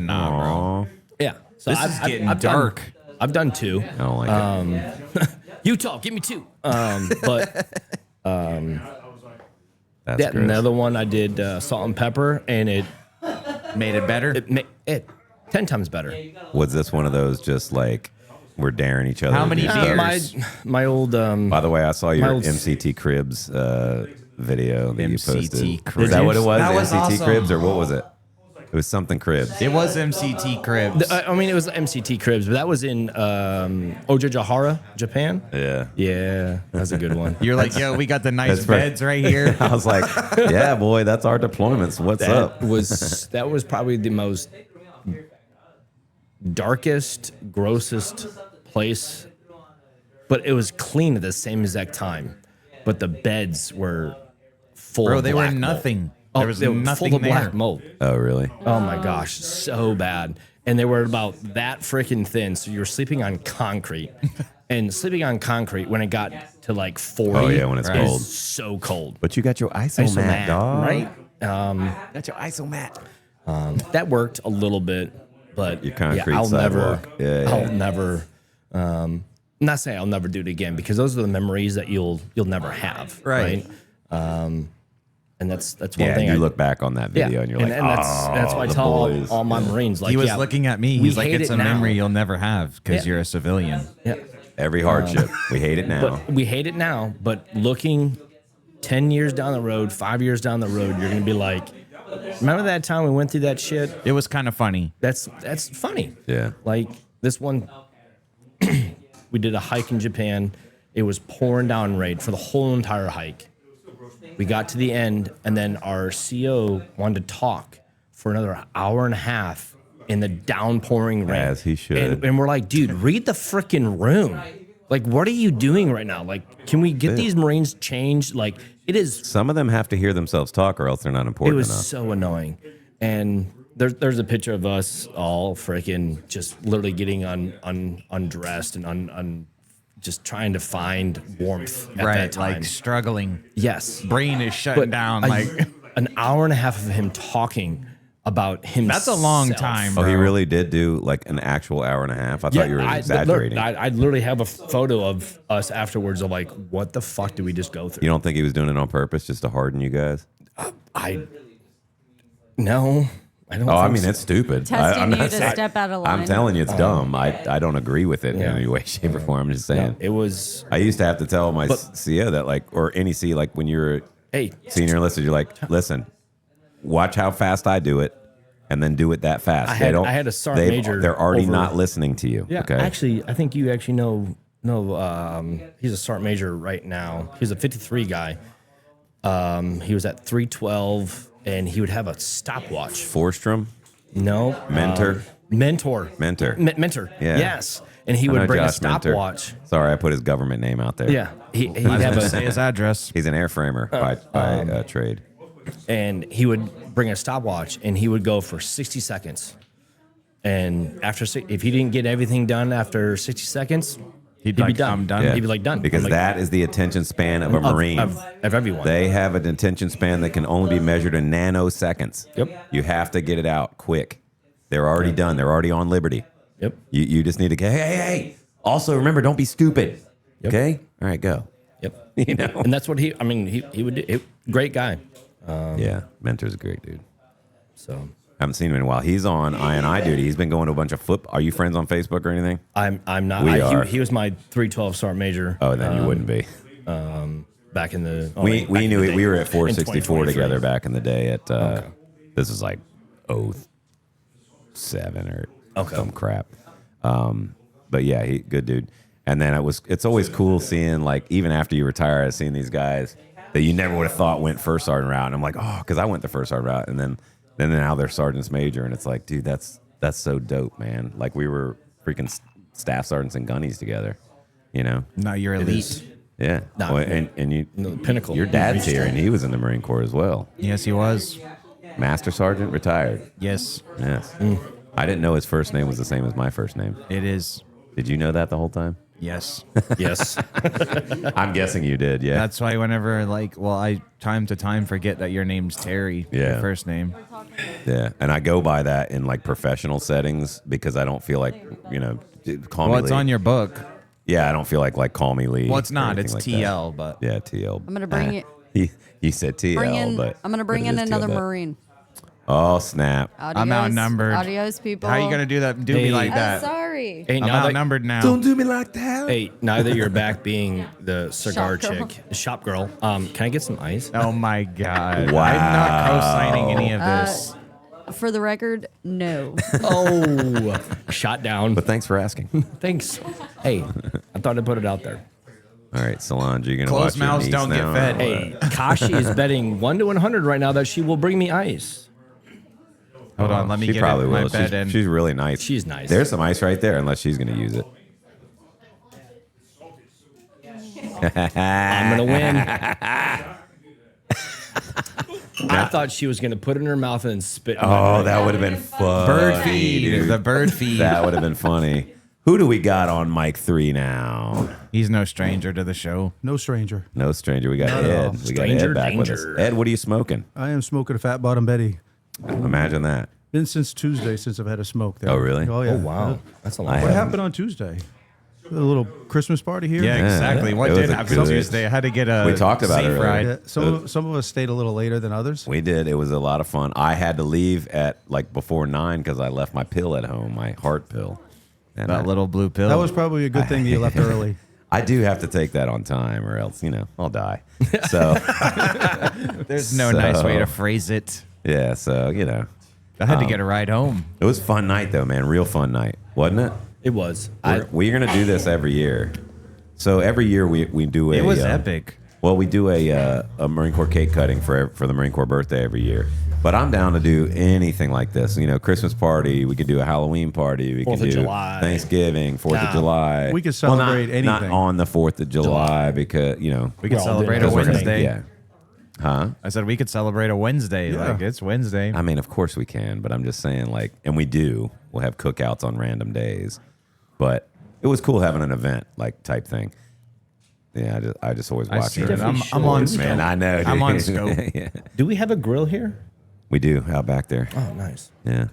Nah, bro. Aw, yeah. So This is getting dark. I've done 2. I don't like it. Utah, give me 2. But That's that gross. another one I did salt and pepper, and it Made it better. made it 10 times better. Was this one of those just like we're daring each other? How to many do beers? stuff? My old By the way, I saw your my old- MCT Cribs video that you MCT posted. Cribs. Is that what it was? That was MCT awesome. Cribs, or what was it? It was something Cribs. It was MCT Cribs. I mean, it was MCT Cribs, but that was in Ojajahara, Japan. Yeah. Yeah, that's a good one. You're like, yo, we got the nice That's right. beds right here. I was like, yeah, boy, that's our deployments. What's up? That was probably the most darkest, grossest place, but it was clean at the same exact time. But the beds were full. Bro, of they were black mold. nothing. Oh, There was they were nothing full of there. black mold. Oh, really? Oh my gosh, so bad. And they were about that freaking thin. So you were sleeping on concrete. And sleeping on concrete when it got to like 40 Oh, yeah, when it's is cold. so cold. But you got your isomat, Isomat, dog. right? Got your isomat. That worked a little bit, but Your concrete I'll sidewalk. never, Yeah. I'll never, not saying I'll never do it again because those are the memories that you'll never have, Right. And that's one Yeah, thing. you I look back on that video and you're like, that's why I the tell boys. all my Marines like He was yeah, looking at me. we He's like, hate it's it a now. memory you'll never have because Yeah. you're a civilian. Yeah. Every hardship. We hate it now. But we hate it now, but looking 10 years down the road, 5 years down the road, you're gonna be like, remember that time we went through that shit? It was kind of funny. That's funny. Yeah. Like this one, we did a hike in Japan. It was pouring down rain for the whole entire hike. We got to the end, and then our CO wanted to talk for another hour and a half in the downpouring rain. As he should. And we're like, dude, read the freaking room. Like, what are you doing right now? Like, can we get these Marines changed? Like, it is. Some of them have to hear themselves talk or else they're not It important was enough. so annoying. And there's a picture of us all freaking just literally getting undressed and just trying to find warmth at Right. that time. Like struggling. Yes. Brain is shutting down. Like, an hour and a half of him talking about himself. that's a long time, Oh, bro. he really did do like an actual hour and a half? I thought you were exaggerating. I literally have a photo of us afterwards of like, what the fuck did we just go through? You don't think he was doing it on purpose just to harden you guys? No, I don't. Oh, I think mean, so. it's stupid. Testing I'm you not to saying- step out of line. I'm telling you, it's dumb. I don't agree with it Yeah. in any way, shape, or form. I'm just saying. It was. I used to have to tell my But- CO that, like, or any C, like, when you're Hey, senior enlisted, you're like, listen, watch how fast I do it, and then do it that fast. I had a sergeant major They're already over- not listening to you. Yeah, Okay. actually, I think you actually know. He's a sergeant major right now. He's a 53 guy. He was at 312, and he would have a stopwatch. Forstrom, No, Mentor? mentor, Mentor. mentor. Yeah. Yes, and he I know would bring a Josh Mentor. stopwatch. Sorry, I put his government name out there. Yeah, he'd I was have gonna a say his address. He's an airframer by trade. and he would bring a stopwatch, and he would go for 60 seconds. And if he didn't get everything done after 60 seconds, He'd be like, done. I'm done. Yeah. He'd be like, done. Because I'm like, that is the attention span of a Marine. of everyone. They have an attention span that can only be measured in nanoseconds. Yep. You have to get it out quick. They're already done. They're already on liberty. Yep. You just need to go, hey. Also, remember, don't be stupid. Yep. Okay? All right, go. Yep. You know? And that's what he would do. Great guy. Yeah, Mentor's a great dude. So Haven't seen him in a while. He's on I duty. He's been going to a bunch of Are you friends on Facebook or anything? I'm not. We are. He was my 312 sergeant major. Oh, then you wouldn't be. Back in the We knew it. We were at 464 2023. together back in the day. At this was like 07 or some crap. But yeah, good dude. And then it's always cool seeing, like, even after you retire, I've seen these guys that you never would have thought went first sergeant route. And I'm like, oh, because I went the first sergeant route, and then now they're sergeants major, and it's like, dude, that's so dope, man. Like, we were freaking staff sergeants and gunnies together, you know. Now you're elite. Yeah. Nah, Well, and you, the pinnacle. your dad's here, and he was in the Marine Corps as well. Yes, he was. Master sergeant, retired. Yes, Yes. I didn't know his first name was the same as my first name. it is. Did you know that the whole time? Yes. Yes. I'm guessing you did. Yeah. That's why whenever, I time to time forget that your name's Terry. Yeah. Your first name. Yeah, and I go by that in like professional settings because I don't feel like, call me Well, it's Lee. on your book. Yeah, I don't feel like call me Lee. Well, it's or not. anything It's like TL, that. but Yeah, TL. I'm gonna bring it. You said TL, but I'm gonna bring but it in is another TL, but- Marine. Oh snap! Adios, I'm outnumbered. Adios, people. how you gonna do that? Do me Hey. like I'm that? sorry. Hey, I'm now that, outnumbered now. do me like that. hey, now that you're back being the cigar Shop girl. chick, shop girl, can I get some ice? Oh my God! Wow. I'm not co-signing any of this. For the record, no. Oh, shot down. But thanks for asking. Thanks. Hey, I thought I'd put it out there. All right, Solange, you're gonna Closed watch your mouths niece don't get now, fed. or Hey, Kashi is betting 1 to 100 right now that she will bring me ice. Hold on, let me she get probably my will. bed in. She's really nice. She's nice. There's some ice right there, unless she's gonna use it. I'm gonna win. I thought she was gonna put it in her mouth and then spit. In my Oh, drink. that would have been fun. Bird feed. dude. The bird feed. That would have been funny. Who do we got on mic 3 now? He's no stranger to the show. No stranger. No stranger. We got Not at all. Ed. We got Stranger Ed back with us. danger. Ed, what are you smoking? I am smoking a Fat Bottom Betty. Imagine that. Been since Tuesday since I've had a smoke there. Oh, really? Oh, yeah. Oh wow, that's a lot. What happened on Tuesday? A little Christmas party here? Yeah, exactly. What it was did a happen good- Tuesday? I had to get a We talked about it safe earlier. ride. Yeah, some of us stayed a little later than others. We did. It was a lot of fun. I had to leave at like before 9 because I left my pill at home, my heart pill. And That little blue pill. That was probably a good thing that you left early. I do have to take that on time or else, I'll die. So, There's no nice way to phrase it. yeah, so, I had to get a ride home. It was a fun night, though, man. Real fun night, wasn't it? It was. We're going to do this every year. So every year we do a... It was epic. Well, we do a Marine Corps cake cutting for the Marine Corps birthday every year. But I'm down to do anything like this. Christmas party. We could do a Halloween party. We 4th could of do July. Thanksgiving, 4th of July. We could Well, celebrate not anything. on the 4th of July because, We We're could all celebrate doing a it. Wednesday. Yeah. Huh? I said we could celebrate a Wednesday. Yeah. Like it's Wednesday. I mean, of course we can, but I'm just saying, and we do. We'll have cookouts on random days. But it was cool having an event, type thing. Yeah, I just always watch see her. it. I'm on scope. Man, I know. I'm dude. on scope. Yeah. Do we have a grill here? We do, out back there. Oh, nice. Yeah.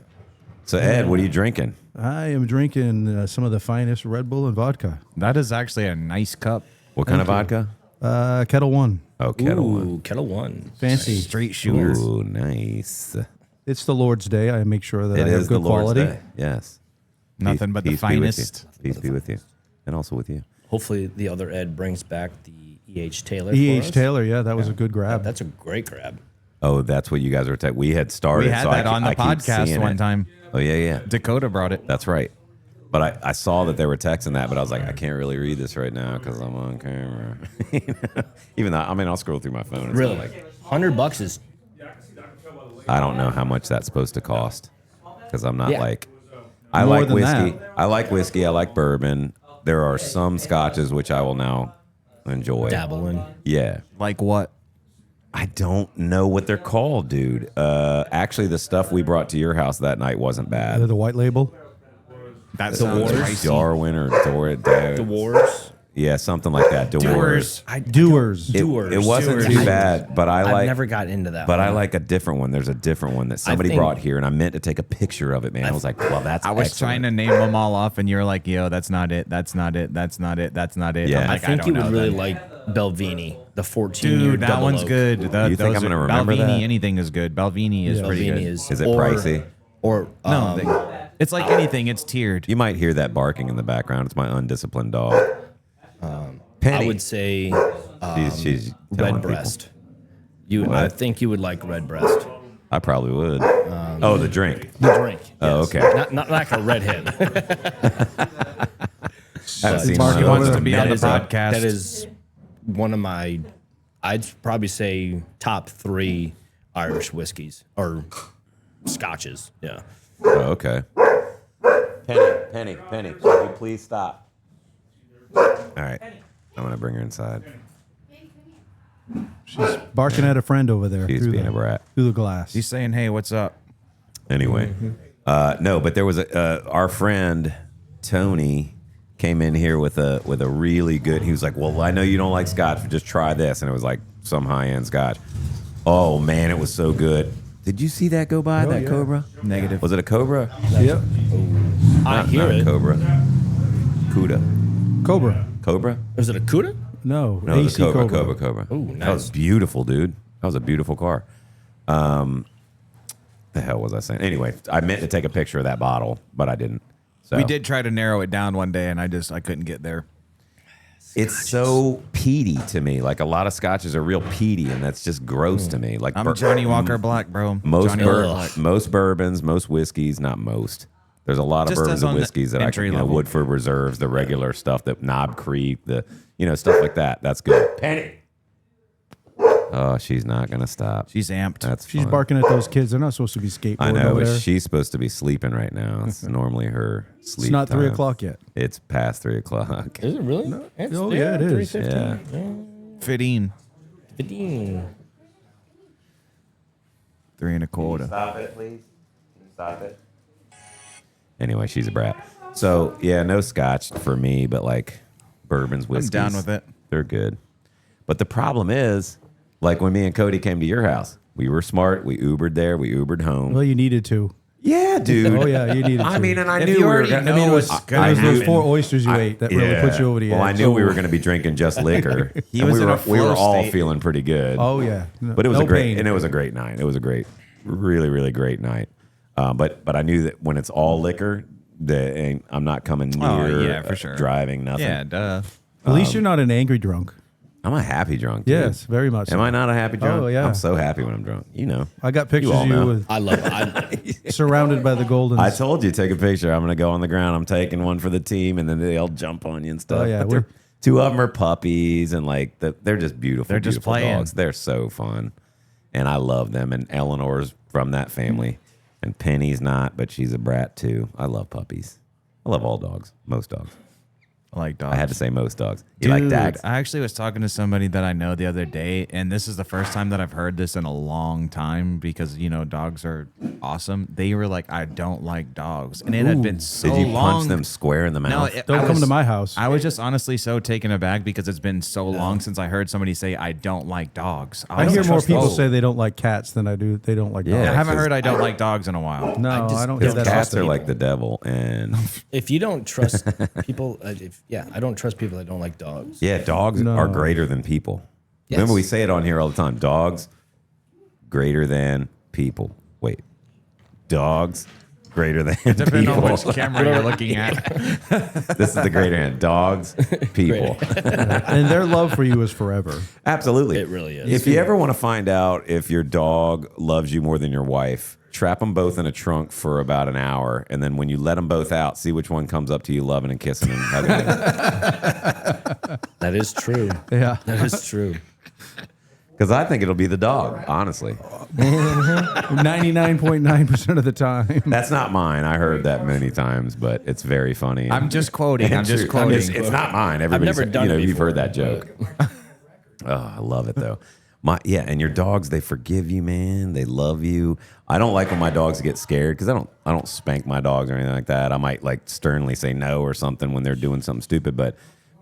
So, Ed, what are you drinking? I am drinking some of the finest Red Bull and vodka. That is actually a nice cup. What kind of vodka? Kettle One. Oh, Kettle Ooh, One. Kettle One. Fancy. Straight shooter. Ooh, nice. It's the Lord's Day. I make sure that It I have is good the Lord's quality. Day. Yes. Nothing but the Peace be with finest. you. Peace be with you. And also with you. Hopefully, the other Ed brings back the E.H. Taylor. E.H. for us. Taylor, yeah, that was a good grab. That's a great grab. Oh, that's what you guys were we had started. We had so that I on the keep podcast seeing one it. time. Oh, yeah. Dakota brought it. That's right. But I saw that they were texting that, but I was like, I can't really read this right now because I'm on camera. Even though, I'll scroll through my phone. It's Really, not like, $100 is I don't know how much that's supposed to cost because I'm not Yeah. I More like than whiskey. that. I like whiskey. I like bourbon. There are some scotches which I will now enjoy. dabbling. Yeah. Like what? I don't know what they're called, dude. Actually, the stuff we brought to your house that night wasn't bad. The white label. That The sounds Wars? pricey. Darwin or The Wars. Yeah, something like that. Doers. Doers. It, Doers. it wasn't Doers. too bad, but I I've like. never got into that. But one. I like a different one. There's a different one that somebody think- brought here, and I meant to take a picture of it, man. I was like, well, that's I was excellent. trying to name them all off, and you were like, "Yo, that's not it. That's not it. That's not it. That's not it." Yeah. I'm I like, I think you don't would know really then. like Belvini, the 14-year Dude, that double one's oak. good. You think I'm gonna remember Balvenie, that? anything is good. Balvenie is pretty Belvini good. Is it pricey? Or No, it's like anything. It's tiered. You might hear that barking in the background. It's my undisciplined dog. Penny. I would say she's red telling breast. I think you would like red breast. people. I probably would. The drink. The drink. Oh, yes. okay. Not like a redhead. I haven't seen Mark, one you of want those to in be a on the minute. podcast. That is one of my, I'd probably say top 3 Irish whiskeys or scotches. Yeah. Oh, okay. Penny, could you please stop? All right. I'm going to bring her inside. She's barking at a friend over there. She's being a brat. Through the glass. He's saying, "Hey, what's up?" Anyway, no, but there was our friend Tony came in here with a really good. He was like, "Well, I know you don't like scotch, but just try this," and it was like some high end scotch. Oh man, it was so good. Did you see that go by? Oh, that yeah. Cobra? Negative. Was it a Cobra? Yep. I hear not it. A Cobra. Cuda. Cobra. Cobra? Was it a Cuda? No. No, AC the Cobra. Ooh, That was nice. beautiful, dude. That was a beautiful car. The hell was I saying? Anyway, I meant to take a picture of that bottle, but I didn't. So We did try to narrow it down one day, and I couldn't get there. It's so peaty to me. Like a lot of scotches are real peaty, and that's just gross to me. Like I'm Johnny Walker Black, bro. most Johnny Walker Black. most bourbons, most whiskeys, not most. There's a lot of Just bourbons as and on the whiskeys that I can, entry you know, level. Woodford Reserves, the regular stuff, the Knob Creek, the stuff like that. That's good. Penny. Oh, she's not gonna stop. She's amped. That's She's fun. barking at those kids. They're not supposed to be skateboarding I know, over but there. she's supposed to be sleeping right now. It's normally her sleep. It's not 3 time. o'clock yet. It's past 3 o'clock. Is it really? No. Oh, yeah, it is. 3:15. Yeah. 15, 15. 3 1/4. Stop it, please. Stop it. Anyway, she's a brat. So yeah, no scotch for me, but like bourbons, whiskeys. down with it. They're good. But the problem is, like when me and Cody came to your house, we were smart. We Ubered there. We Ubered home. Well, you needed to. Yeah, dude. Oh, yeah, you needed to. I mean, and I If knew you we were already gonna, know it was, what's it gonna was those happen. 4 oysters you ate that really put you over the edge. Well, I knew we were going to be drinking just liquor. He and was we in were, a we were flow all state. feeling pretty good. Oh, yeah. But it was no a great, pain. and it was a great night. It was a great, really, really great night. But I knew that when it's all liquor, that I'm not coming near. Oh, yeah, for sure. Driving, nothing. Yeah, duh. At least you're not an angry drunk. I'm a happy drunk. Dude. Yes, very much. Am so. I not a happy drunk? Oh, yeah. I'm so happy when I'm drunk. You know. I got pictures all of you know. with I love it. surrounded by the Goldens. I told you, take a picture. I'm going to go on the ground. I'm taking one for the team, and then they all jump on you and stuff. Oh, yeah, But we're- two of them are puppies, and like they're just beautiful. They're just beautiful playing. dogs. They're so fun, and I love them. And Eleanor's from that family, and Penny's not, but she's a brat too. I love puppies. I love all dogs, most dogs. I like dogs. I had to say most dogs. You like Dude, dags? I actually was talking to somebody that I know the other day, and this is the first time that I've heard this in a long time because, dogs are awesome. They were like, I don't like dogs. And it had been so Did you long. punch them square in the No, mouth? Don't come to my house. I was just honestly so taken aback because it's been so long since I heard somebody say, I don't like dogs. I was hear like, more people "Oh." say they don't like cats than I do. They don't like Yeah. I dogs. haven't because- heard I don't like dogs in a while. No, I just I don't Because hear that cats often. are like the devil, and If you don't trust people, I don't trust people that don't like dogs. yeah, dogs No. are greater than people. Yes. Remember, we say it on here all the time. Dogs greater than people. Wait, dogs greater than Depending people. on which camera you're looking at. This is the greater hand. Dogs, people. And their love for you is forever. Absolutely, It really is. If you ever want to find out if your dog loves you more than your wife, trap them both in a trunk for about an hour, and then when you let them both out, see which one comes up to you loving and kissing and hugging you. That is true. Yeah. That is true. Because I think it'll be the dog, honestly. 99.9% of the time. That's not mine. I heard that many times, but it's very funny. I'm just quoting. I'm just True. quoting. It's not mine. Everybody's, never done it you've before, heard that joke. Oh, I love it though. And your dogs, they forgive you, man. They love you. I don't like when my dogs get scared because I don't spank my dogs or anything like that. I might like sternly say no or something when they're doing something stupid, but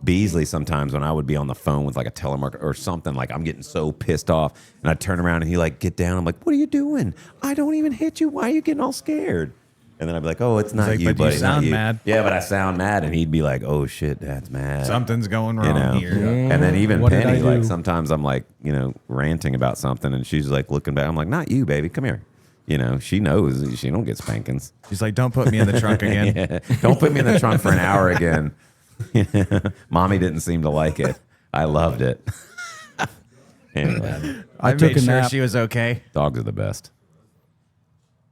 Beasley sometimes when I would be on the phone with like a telemarketer or something, like I'm getting so pissed off and I'd turn around and he like get down. I'm like, what are you doing? I don't even hit you. Why are you getting all scared? And then I'd be like, "Oh, it's not like, you, but you buddy. sound not you." mad. Yeah, but I sound mad, and he'd be like, "Oh shit, Dad's mad. Something's going wrong here. And then even What did Penny, I like do? sometimes I'm like, ranting about something, and she's like looking back. I'm like, "Not you, baby. Come here." She knows she don't get spankings. She's like, don't put me in the trunk again. Yeah. Don't put me in the trunk for an hour again. Mommy didn't seem to like it. I loved it. Anyway, I took made a sure nap. she was okay. dogs are the best.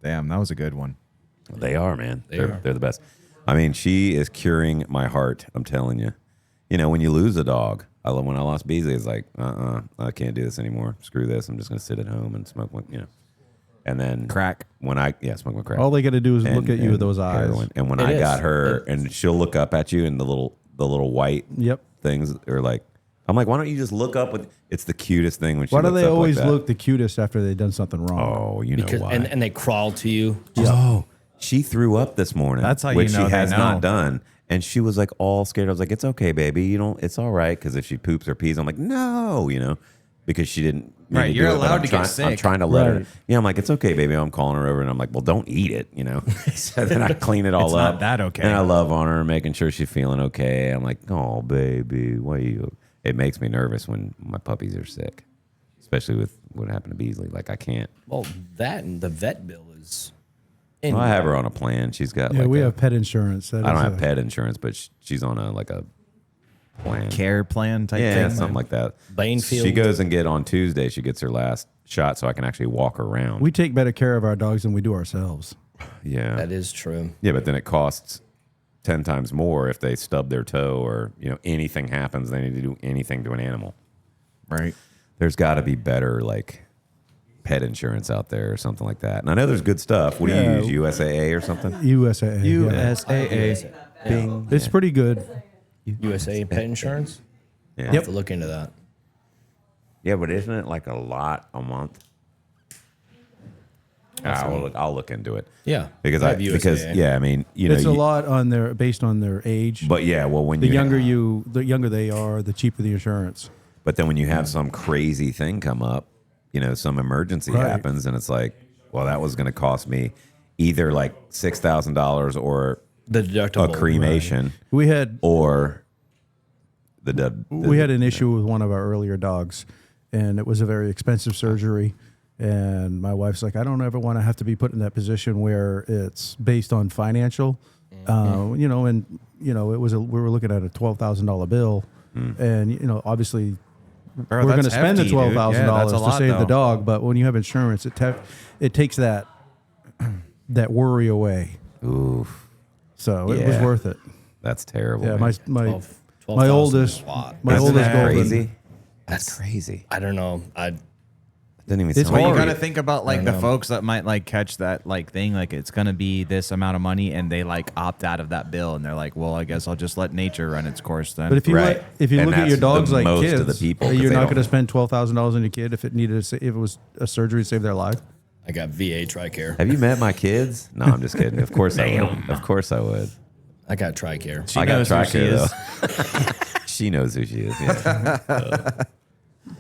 Damn, that was a good one. They are, man. They're the best. I mean, she is curing my heart. I'm telling you. When you lose a dog, when I lost Beasley, it's like, I can't do this anymore. Screw this. I'm just going to sit at home and smoke one, And then Crack. When smoke my crack. All they got to do is look at you with those heroin. eyes. And when It I is. got her, and she'll look up at you, and the little white Yep. things are like, I'm like, why don't you just look up with? It's the cutest thing when she. Why do looks they up always like that. look the cutest after they've done something wrong? Oh, you know because why? and they crawl to you. Oh, she threw up this morning. That's how you which know she they has know. not done. And she was like all scared. I was like, "It's okay, baby. You don't. It's all right." Because if she poops or pees, I'm like, "No," because she didn't. need Right, to do you're it, but allowed I'm to get I'm sick. trying to let her. Right. Yeah, I'm like, "It's okay, baby." I'm calling her over, and I'm like, "Well, don't eat it," So then I clean it all It's up. not that okay. And I love on her, making sure she's feeling okay. I'm like, "Oh, baby, why you?" It makes me nervous when my puppies are sick, especially with what happened to Beasley. Like I can't. Well, that and the vet bill is. Well, I have her on a plan. She's got. Yeah, like we a- have pet insurance. I don't have pet insurance, but she's on a plan. Care plan type Yeah, thing. something like that. Bainfield. She goes and on Tuesday. She gets her last shot, so I can actually walk her around. We take better care of our dogs than we do ourselves. Yeah, That is true. yeah, but then it costs 10 times more if they stub their toe or anything happens. They need to do anything to an animal. Right. There's got to be better pet insurance out there or something like that. And I know there's good stuff. What do Yeah. you use? USAA or something? USAA. yeah. USAA. Bing. It's pretty good. USA pet insurance. Yeah. I'll have to look into that. Yeah, but isn't it like a lot a month? I'll look into it. Yeah, Because I have USAA. I mean, It's a lot based on their age. But yeah, well, when the younger they are, the cheaper the insurance. But then when you have some crazy thing come up, some emergency Right. happens, and it's like, well, that was going to cost me either like $6,000 or The deductible. a cremation We had or we had an issue with one of our earlier dogs, and it was a very expensive surgery. And my wife's like, I don't ever want to have to be put in that position where it's based on financial, it was we were looking at a $12,000 bill, and obviously Bro, we're going to that's spend the hefty, dude. $12,000 Yeah, that's a to lot, save the though. dog. But when you have insurance, it takes that worry away. oof, So it was Yeah. worth it. that's terrible. Yeah, man. my 12,000 oldest is a lot. my Isn't oldest that golden. crazy? That's crazy. I don't know. Didn't even It's sound But you hard. got to think about the folks that might catch that thing, it's going to be this amount of money, and they opt out of that bill, and they're like, well, I guess I'll just let nature run its course then. But if you Right. if you And look at your that's dogs the like most kids, of the people, 'cause you're they not don't- going to spend $12,000 on your kid if it needed if it was a surgery to save their life. I got VA TRICARE. Have you met my kids? No, I'm just kidding. Of course I would. Of course I would. I got TRICARE. She I got knows who she TRICARE, is. though. She knows who she is. Yeah.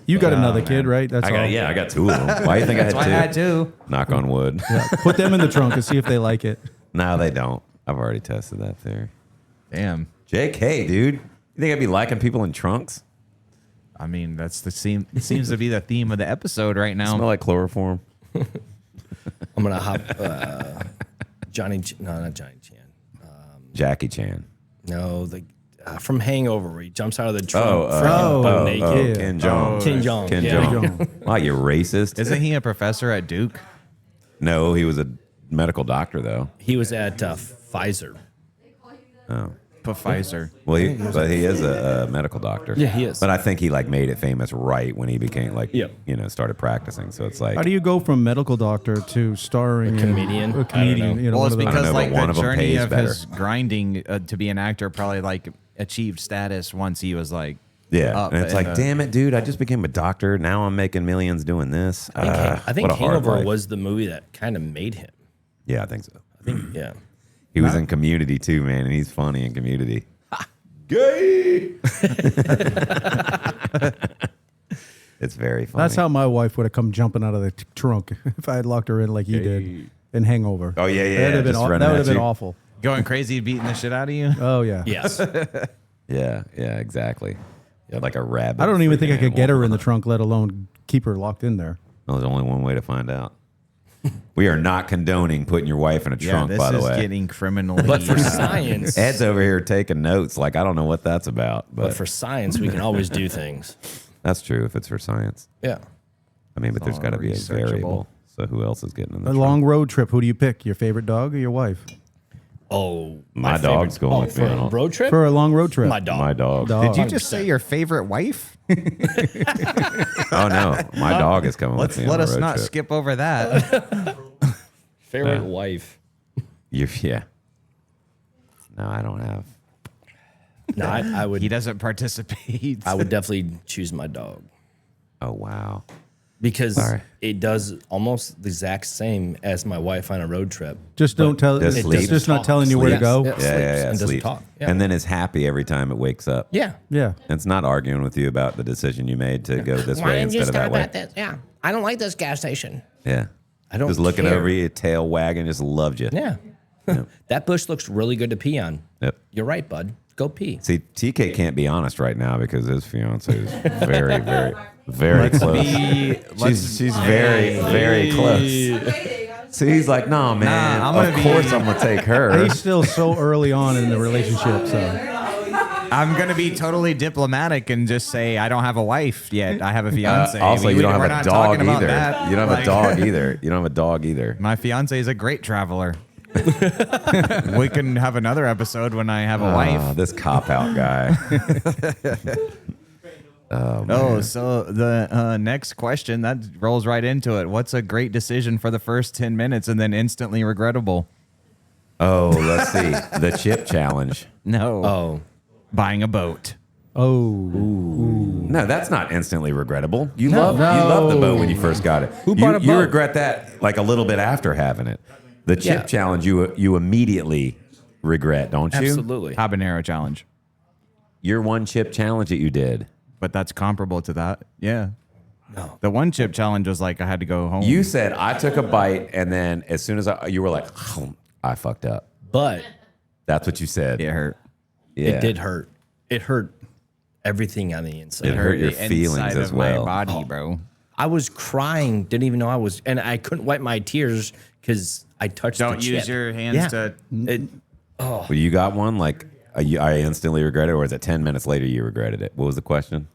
You got another kid, right? That's all. I got two of them. Why do you think I had two? Knock on wood. Put them in the trunk and see if they like it. No, they don't. I've already tested that theory. Damn. JK, dude. You think I'd be liking people in trunks? I mean, that's seems to be the theme of the episode right now. Smell like chloroform. I'm gonna hop. Johnny. No, not Johnny Chan. Jackie Chan. No, from Hangover, where he jumps out of the trunk, Oh, freaking butt naked. Kim Jong. Kim Jong. Kim yeah. Jong. Wow, you racist. Isn't he a professor at Duke? No, he was a medical doctor, though. He was at Pfizer. Pfizer. Well, but he is a medical doctor. Yeah, he is. But I think he made it famous right when he became Yep. started practicing. So it's like, How do you go from medical doctor to starring comedian? A comedian. I don't know. Well, it's one of those- because know, but one the of them journey pays of better. his grinding to be an actor probably achieved status once he was yeah, up and it's in like, the- damn it, dude! I just became a doctor. Now I'm making millions doing this. I think what a hard Hangover life. was the movie that kind of made him. Yeah, I think so. I think, yeah. He was in Community too, man, and he's funny in Community. Gay. It's very funny. That's how my wife would have come jumping out of the trunk if I had locked her in like he did. and Hangover. Oh, yeah. That would have been awful. Going crazy, beating the shit out of you. Oh yeah. Yes. Yeah, exactly. Like a rabbit. I don't even think I could animal. get her in the trunk, let alone keep her locked in there. Well, there's only one way to find out. We are not condoning putting your wife in a trunk, this by the is way. getting criminally. But for science, Ed's over here taking notes. Like, I don't know what that's about. but for science, we can always do things. That's true if it's for science. Yeah. I mean, but there's got to be a researchable. variable. So who else is getting in the A trunk? long road trip. Who do you pick? Your favorite dog or your wife? Oh, My dog's going with for me. a road trip. For a long road trip. My dog. My dog. Dog. Did you just say your favorite wife? Oh, no. My dog is coming with me. Let on a us road not trip. skip over that. Favorite wife. Yeah. No, I don't have. No, I would. He doesn't participate. I would definitely choose my dog Oh, wow. because Sorry. it does almost the exact same as my wife on a road trip. Just don't tell. Does It's sleep. just not telling you where to go. Yes. Yeah, Sleeps yeah. and doesn't sleeps. talk. Yeah. And then is happy every time it wakes up. Yeah. Yeah. And it's not arguing with you about the decision you made to go this way instead of that way. this? Yeah. I don't like this gas station. Yeah. I don't Just looking care. over you, tail wagging, just loved you. Yeah. That bush looks really good to pee on. Yep. You're right, bud. Go pee. See, TK can't be honest right now because his fiance is very, very, very close. She's very, very close. So he's like, no, man. Nah, I'm of gonna course I'm gonna take her. He's still so early on in the relationship, so I'm gonna be totally diplomatic and just say I don't have a wife yet. I have a fiance. Also, you don't we're have not a dog talking about either. that. You don't have a Like, dog either. You don't have a dog either. My fiance is a great traveler. We can have another episode when I have a wife. This cop out guy. Oh, so the next question that rolls right into it. What's a great decision for the first 10 minutes and then instantly regrettable? Oh, let's see. The chip challenge. No. Oh. Buying a boat. No, that's not instantly regrettable. You love the boat when you first got it. Who bought a You boat? regret that like a little bit after having it. The chip Yeah. challenge you immediately regret, don't you? Absolutely. Habanero challenge. Your one chip challenge that you did. But that's comparable to that. Yeah. No. The one chip challenge was like I had to go home. You said I took a bite and then as soon as you were like, I fucked up. But That's what you said. it hurt. Yeah. it did hurt. It hurt everything on the inside. It hurt your the feelings inside as of my well. body, bro. I was crying, didn't even know I was, and I couldn't wipe my tears because I touched the Don't use chip. your hands Yeah. to. Well, you got one like I instantly regret it, or is it 10 minutes later you regretted it? What was the question?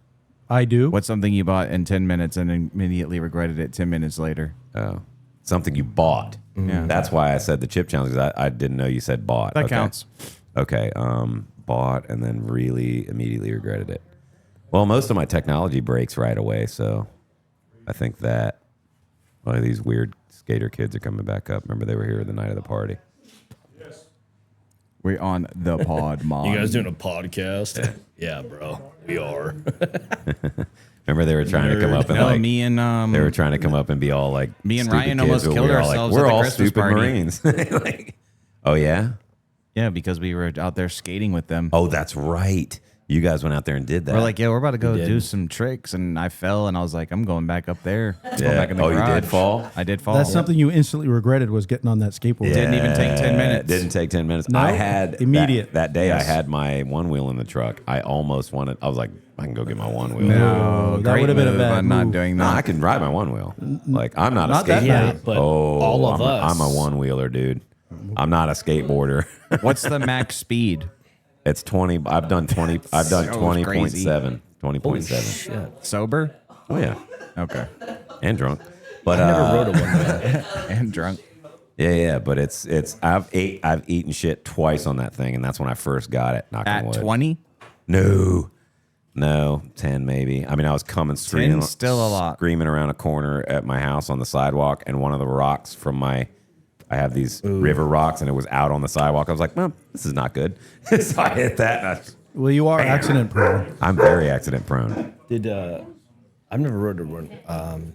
I do. What's something you bought in 10 minutes and immediately regretted it 10 minutes later? Oh, something you bought. Yeah. That's why I said the chip challenge. 'Cause I didn't know you said bought. That Okay. counts. Okay. Bought and then really immediately regretted it. Well, most of my technology breaks right away, so I think that these weird skater kids are coming back up. Remember they were here the night of the party. We're on the pod, mom. You guys doing a podcast? Yeah, bro. We are. Remember they were trying to come up and No, like me and they were trying to come up and be all like Me and stupid Ryan kids, almost but killed we were all ourselves Like, at we're the all Christmas stupid party." Marines. Like, oh yeah. yeah, because we were out there skating with them. Oh, that's right. You guys went out there and did that. We're like, yeah, we're about to go did. do some tricks, and I fell, and I was like, I'm going back up there. Going Yeah. back in the Oh, you did garage. fall? I did fall. That's something you instantly regretted was getting on that skateboard. Didn't even take 10 minutes. Didn't take 10 minutes. No? I had Immediate. that day. Yes. I had my one wheel in the truck. I almost wanted. I was like, I can go get my one wheel. No, that great would've been a move. bad I'm not move. doing No, that. I can ride my one wheel. Like I'm not Not a that skateboarder. bad. Yeah, but all of us. I'm a one wheeler, dude. I'm not a skateboarder. What's the max speed? It's 20. I've done 20. I've done So 20.7. 20.7. Holy shit. Sober? Oh yeah, Okay. and drunk. But I never rode a one man. And drunk. yeah. But it's. I've eaten shit twice on that thing, and that's when I first got it. Knock on At wood. 20? No, 10 maybe. I mean, I was coming screaming, 10's still a lot. screaming around a corner at my house on the sidewalk, and one of the rocks from I have these river rocks, and it was out on the sidewalk. I was like, well, this is not good. So I hit that. And Well, you are accident prone. I'm very accident prone. I've never rode a one.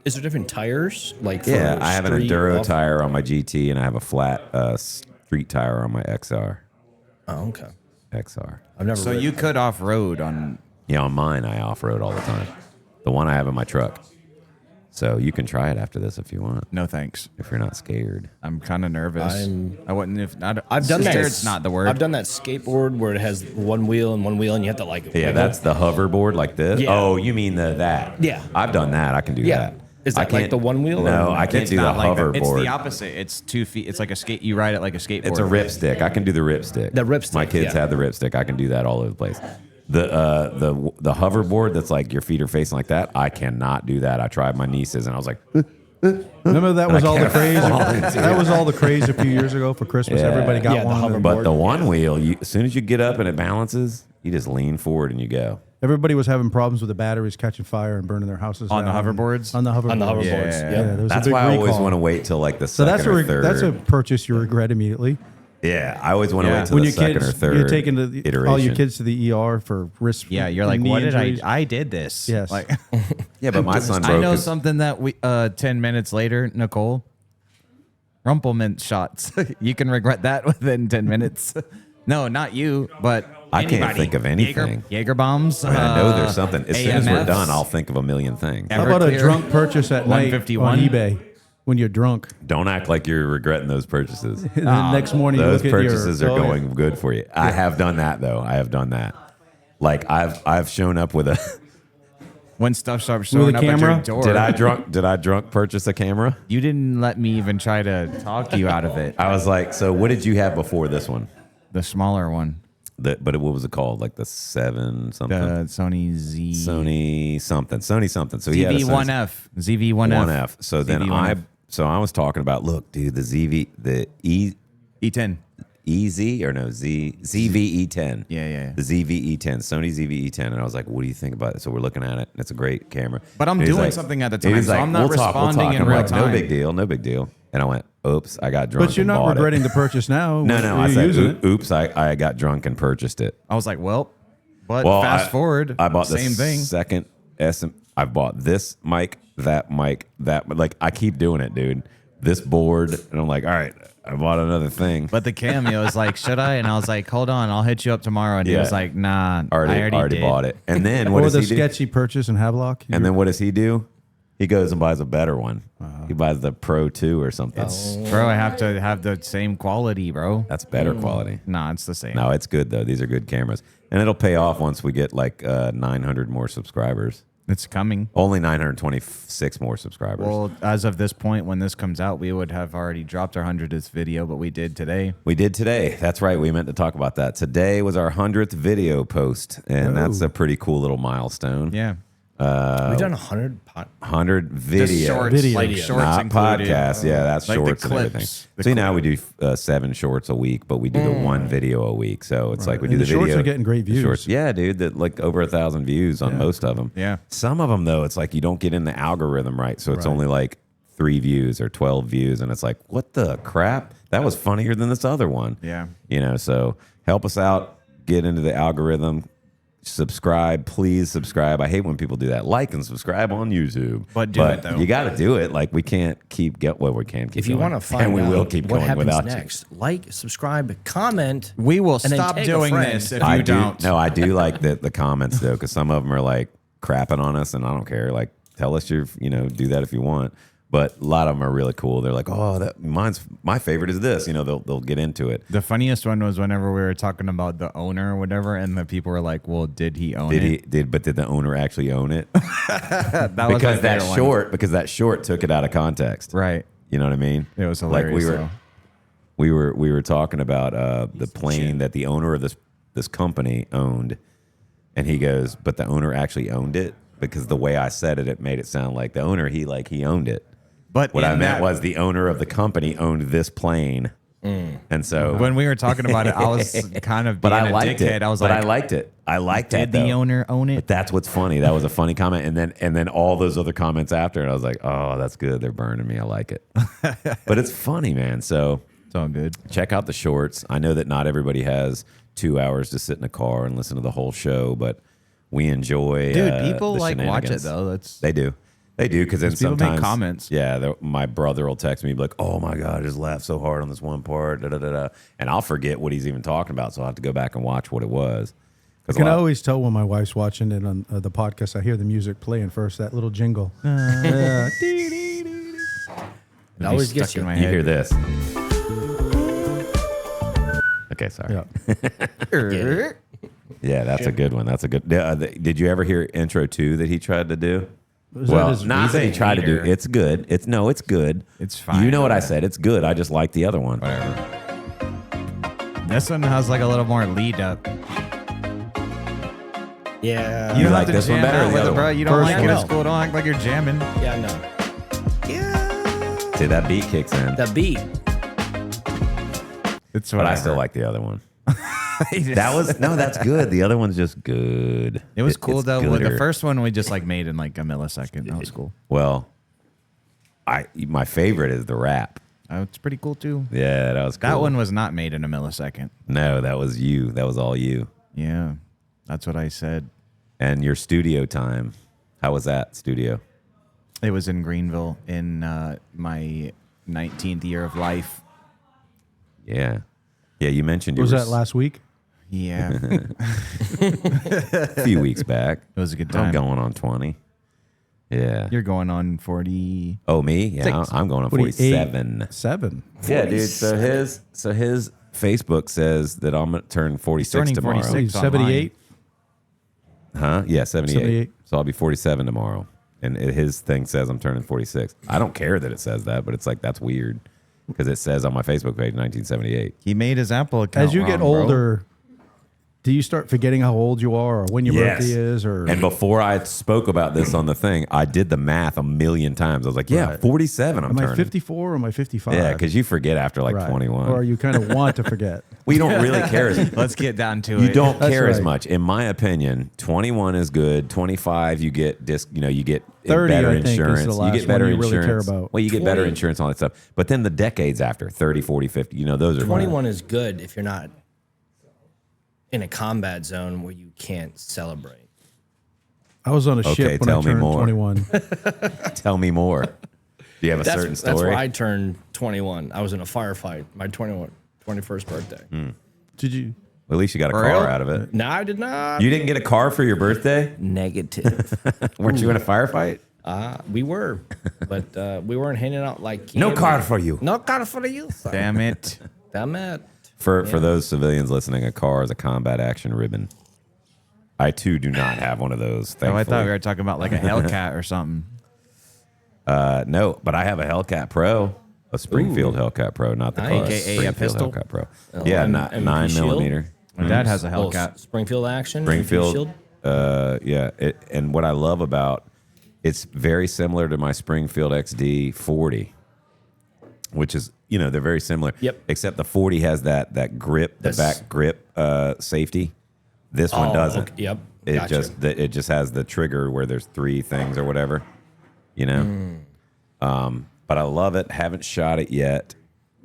Is there different tires? Like for Yeah, I have an street enduro off- tire on my GT, and I have a flat street tire on my XR. Oh, okay. XR. I've never. So rode you could off road on. Yeah, on mine, I off road all the time. The one I have in my truck. So you can try it after this if you want. No thanks. If you're not scared. I'm kind of nervous. I wouldn't if not. I've done that. It's not the word. I've done that skateboard where it has one wheel, and you have to like. Yeah, wiggle. that's the hoverboard like this. Yeah. Oh, you mean that? Yeah. I've done that. I can do that. Is that like the one wheel? No, or? I can't It's do the not like that. hoverboard. It's the opposite. It's 2 feet. It's like a skate. You ride it like a skateboard. It's a ripstick. I can do the ripstick. The ripstick, My kids yeah. have the ripstick. I can do that all over the place. The hoverboard that's like your feet are facing like that. I cannot do that. I tried my nieces and I was like, Remember that was all the craze. falling into That was all the craze a few years ago for Christmas. Yeah. Everybody got Yeah, the one. hoverboard. but the one wheel, as soon as you get up and it balances, you just lean forward and you go. Everybody was having problems with the batteries catching fire and burning their houses On the down. hoverboards? On the hoverboards. On the hoverboards. Yeah. Yeah. There was That's a big why I always recall. want to wait till like the So second or third. that's a purchase you regret immediately. Yeah, I always want to Yeah. wait till When the your second kids, or third you're taking iteration. all your kids to the ER for risk. Yeah, you're like, knee what did injuries. I did this. Yes. Like, Yeah, but my son I broke know his, something that 10 minutes later, Nicole, Rumplemint shots. You can regret that within 10 minutes. No, not you, but I can't anybody. think of anything. Jaeger bombs. I mean, I know there's something. As soon as we're AMFs. done, I'll think of a million things. Yeah. How about a Everclear. drunk purchase at night 151? on eBay when you're drunk? Don't act like you're regretting those purchases. And the next morning you Those look at your- purchases are oh, yeah. going good for you. I have done that though. I have done that. Like I've shown up with a. When stuff starts showing With a up at your camera? door. Did I drunk purchase a camera? You didn't let me even try to talk you out of it. I was like, so what did you have before this one? The smaller one. But what was it called? Like the 7 something? The Sony Z. Sony something. So he had a Sony ZV1F. ZV1F. 1F. So then ZV1F. I was talking about, look, dude, the E10. ZVE10. Yeah. The ZVE10, Sony ZVE10. And I was like, what do you think about it? So we're looking at it. And it's a great camera. But I'm And he's doing like- something at the and time, he's so like, I'm not responding in I'm real like, time. no big deal. And I went, oops, I got drunk. But you're and not bought regretting it. the purchase now. No, You're I said, using it. oops, I got drunk and purchased it. I was like, well, but Well, fast forward. I bought same the thing. second I bought this mic, that. Like I keep doing it, dude. This board, and I'm like, all right, I bought another thing. But the cameo was like, should I? And I was like, hold on, I'll hit you up tomorrow. And he Yeah. was like, nah, I already already did. bought it. And then what Or does the he do? sketchy purchase in Havelock. And then what does he do? He goes and buys a better one. He buys the Pro 2 or something. Bro, I have to have the same quality, bro. That's better quality. Nah, it's the same. No, it's good though. These are good cameras, and it'll pay off once we get like 900 more subscribers. It's coming. Only 926 more subscribers. Well, as of this point, when this comes out, we would have already dropped our 100th video, but we did today. We did today. That's right. We meant to talk about that. Today was our 100th video post, and that's a pretty cool little milestone. Yeah. We've done 100 100 videos. Just shorts, Video. like Video. shorts Not included. podcasts. Yeah, that's Like the shorts and everything. clips. The See, now we do 7 shorts a week, but we do the one video a week. So it's like we do And the the shorts video. are getting great the views. shorts. Yeah, dude, that like over 1,000 views on most of them. Yeah. Some of them though, it's like you don't get in the algorithm right, so it's only like 3 views or 12 views, and it's like, what the crap? That was funnier than this other one. Yeah. You know, so help us out, get into the algorithm. Subscribe, please subscribe. I hate when people do that. Like and subscribe on YouTube. But do it, though. You got to do it. Like we can't keep we can't keep. If you going. want to find and we out will keep what going happens without next, like, subscribe, comment. We will and then stop take a doing friend. this if you. I you do. don't. No, I do like the comments though, because some of them are like crapping on us, and I don't care. Like, tell us do that if you want. But a lot of them are really cool. They're like, oh, my favorite is this. You know, they'll get into it. The funniest one was whenever we were talking about the owner or whatever, and the people were like, well, did he own it? But did the owner actually own it? That was because my that favorite one. because that short took it out of context. Right. You know what I mean? It was hilarious, though. we were talking about the plane that the owner of this company owned, and he goes, but the owner actually owned it, because the way I said it made it sound like the owner he owned it. But What I in meant that- was the owner of the company owned this plane, and so. when we were talking about it, I was kind of being but I a liked dickhead. it. I was but like, I liked it. I liked that. did the though. owner own But it? that's what's funny. That was a funny comment, and then all those other comments after, and I was like, oh, that's good. They're burning me. I like it. But it's funny, man. So It's all good. check out the shorts. I know that not everybody has 2 hours to sit in a car and listen to the whole show, but we enjoy. Dude, people the like watch it shenanigans. though. That's They do. They do, because then people make sometimes comments. Yeah, my brother will text me like, "Oh my god, I just laughed so hard on this one part," and I'll forget what he's even talking about, so I'll have to go back and watch what it was. I can always tell when my wife's watching it on the podcast. I hear the music playing first, that little jingle. It always gets you. You hear this. Okay, sorry. Yeah. Yeah, that's a good one. That's a good. Did you ever hear intro 2 that he tried to do? Not Not that he tried to do. It's good. It's good. It's fine. You know what I said? It's good. I just like the other one. Whatever. This one has like a little more lead up. Yeah. You don't like have to this one jam better out or the with other it, bro. one? You don't First like it. one. It's cool. Don't act like you're jamming. Yeah, no. See, that beat kicks in. The beat. It's But I still like the other one. That's good. The other one's just good. It was cool it's though. With the gooder. first one we just like made in like a millisecond. That was cool. Well, my favorite is the rap. It's pretty cool too. Yeah, that was cool. That one was not made in a millisecond. No, that was you. That was all you. Yeah, that's what I said. And your studio time. How was that studio? It was in Greenville in my 19th year of life. Yeah. Yeah, you mentioned you Was were that last week? Yeah, a few weeks back. it was a good time. I'm going on 20. Yeah. You're going on 40. Oh, me? Yeah, I'm going on 47. 7. Yeah, dude. So his Facebook says that I'm gonna turn 46 turning tomorrow. 46. 78. Huh? Yeah, 78. 78. So I'll be 47 tomorrow. And his thing says I'm turning 46. I don't care that it says that, but it's like that's weird because it says on my Facebook page 1978. He made his Apple account. As you get wrong, bro. older, do you start forgetting how old you are or when your Yes. birthday is? Or And before I spoke about this on the thing, I did the math a million times. I was like, yeah, Right. 47 I'm am I turning. 54 or am I 55? Yeah, because you forget after like Right. 21. Or you kind of want to forget. We don't really care. Let's get down to You it. don't That's care as right. much. In my opinion, 21 is good. 25, you get you get 30, better I think, is the insurance. You last get better one you really care insurance. about. Well, you get better 20. insurance, all that stuff. But then the decades after, 30, 40, 50, those are 21 is good if you're not in a combat zone where you can't celebrate. I was on a Okay, ship when I tell me turned more. 21. Tell me more. Do you have a certain story? That's where I turned 21. I was in a firefight my 21st birthday. Did you? Well, at least you got a For car real? out of it. No, I did not. You didn't get a car for your birthday? Negative. Weren't you in a firefight? We were, but we weren't handing out like No candy. car for you. No car for you. Sir. Damn it. Damn it. For those civilians listening, a car is a combat action ribbon. I too do not have one of those. Oh, I thought thankfully. we were talking about like a Hellcat or something. No, but I have a Hellcat Pro, a Springfield Hellcat Pro, not the car. Nice. AKA a Springfield pistol? Hellcat Pro. Oh, Yeah, and 9 shield? millimeter. My dad has a Little Hellcat. Springfield action. Springfield. Shield. Yeah, and what I love about it's very similar to my Springfield XD 40, which is they're very similar. Yep. Except the 40 has that grip, the back grip safety. This one doesn't. Okay, yep. It Gotcha. it just has the trigger where there's 3 things or whatever, But I love it. Haven't shot it yet,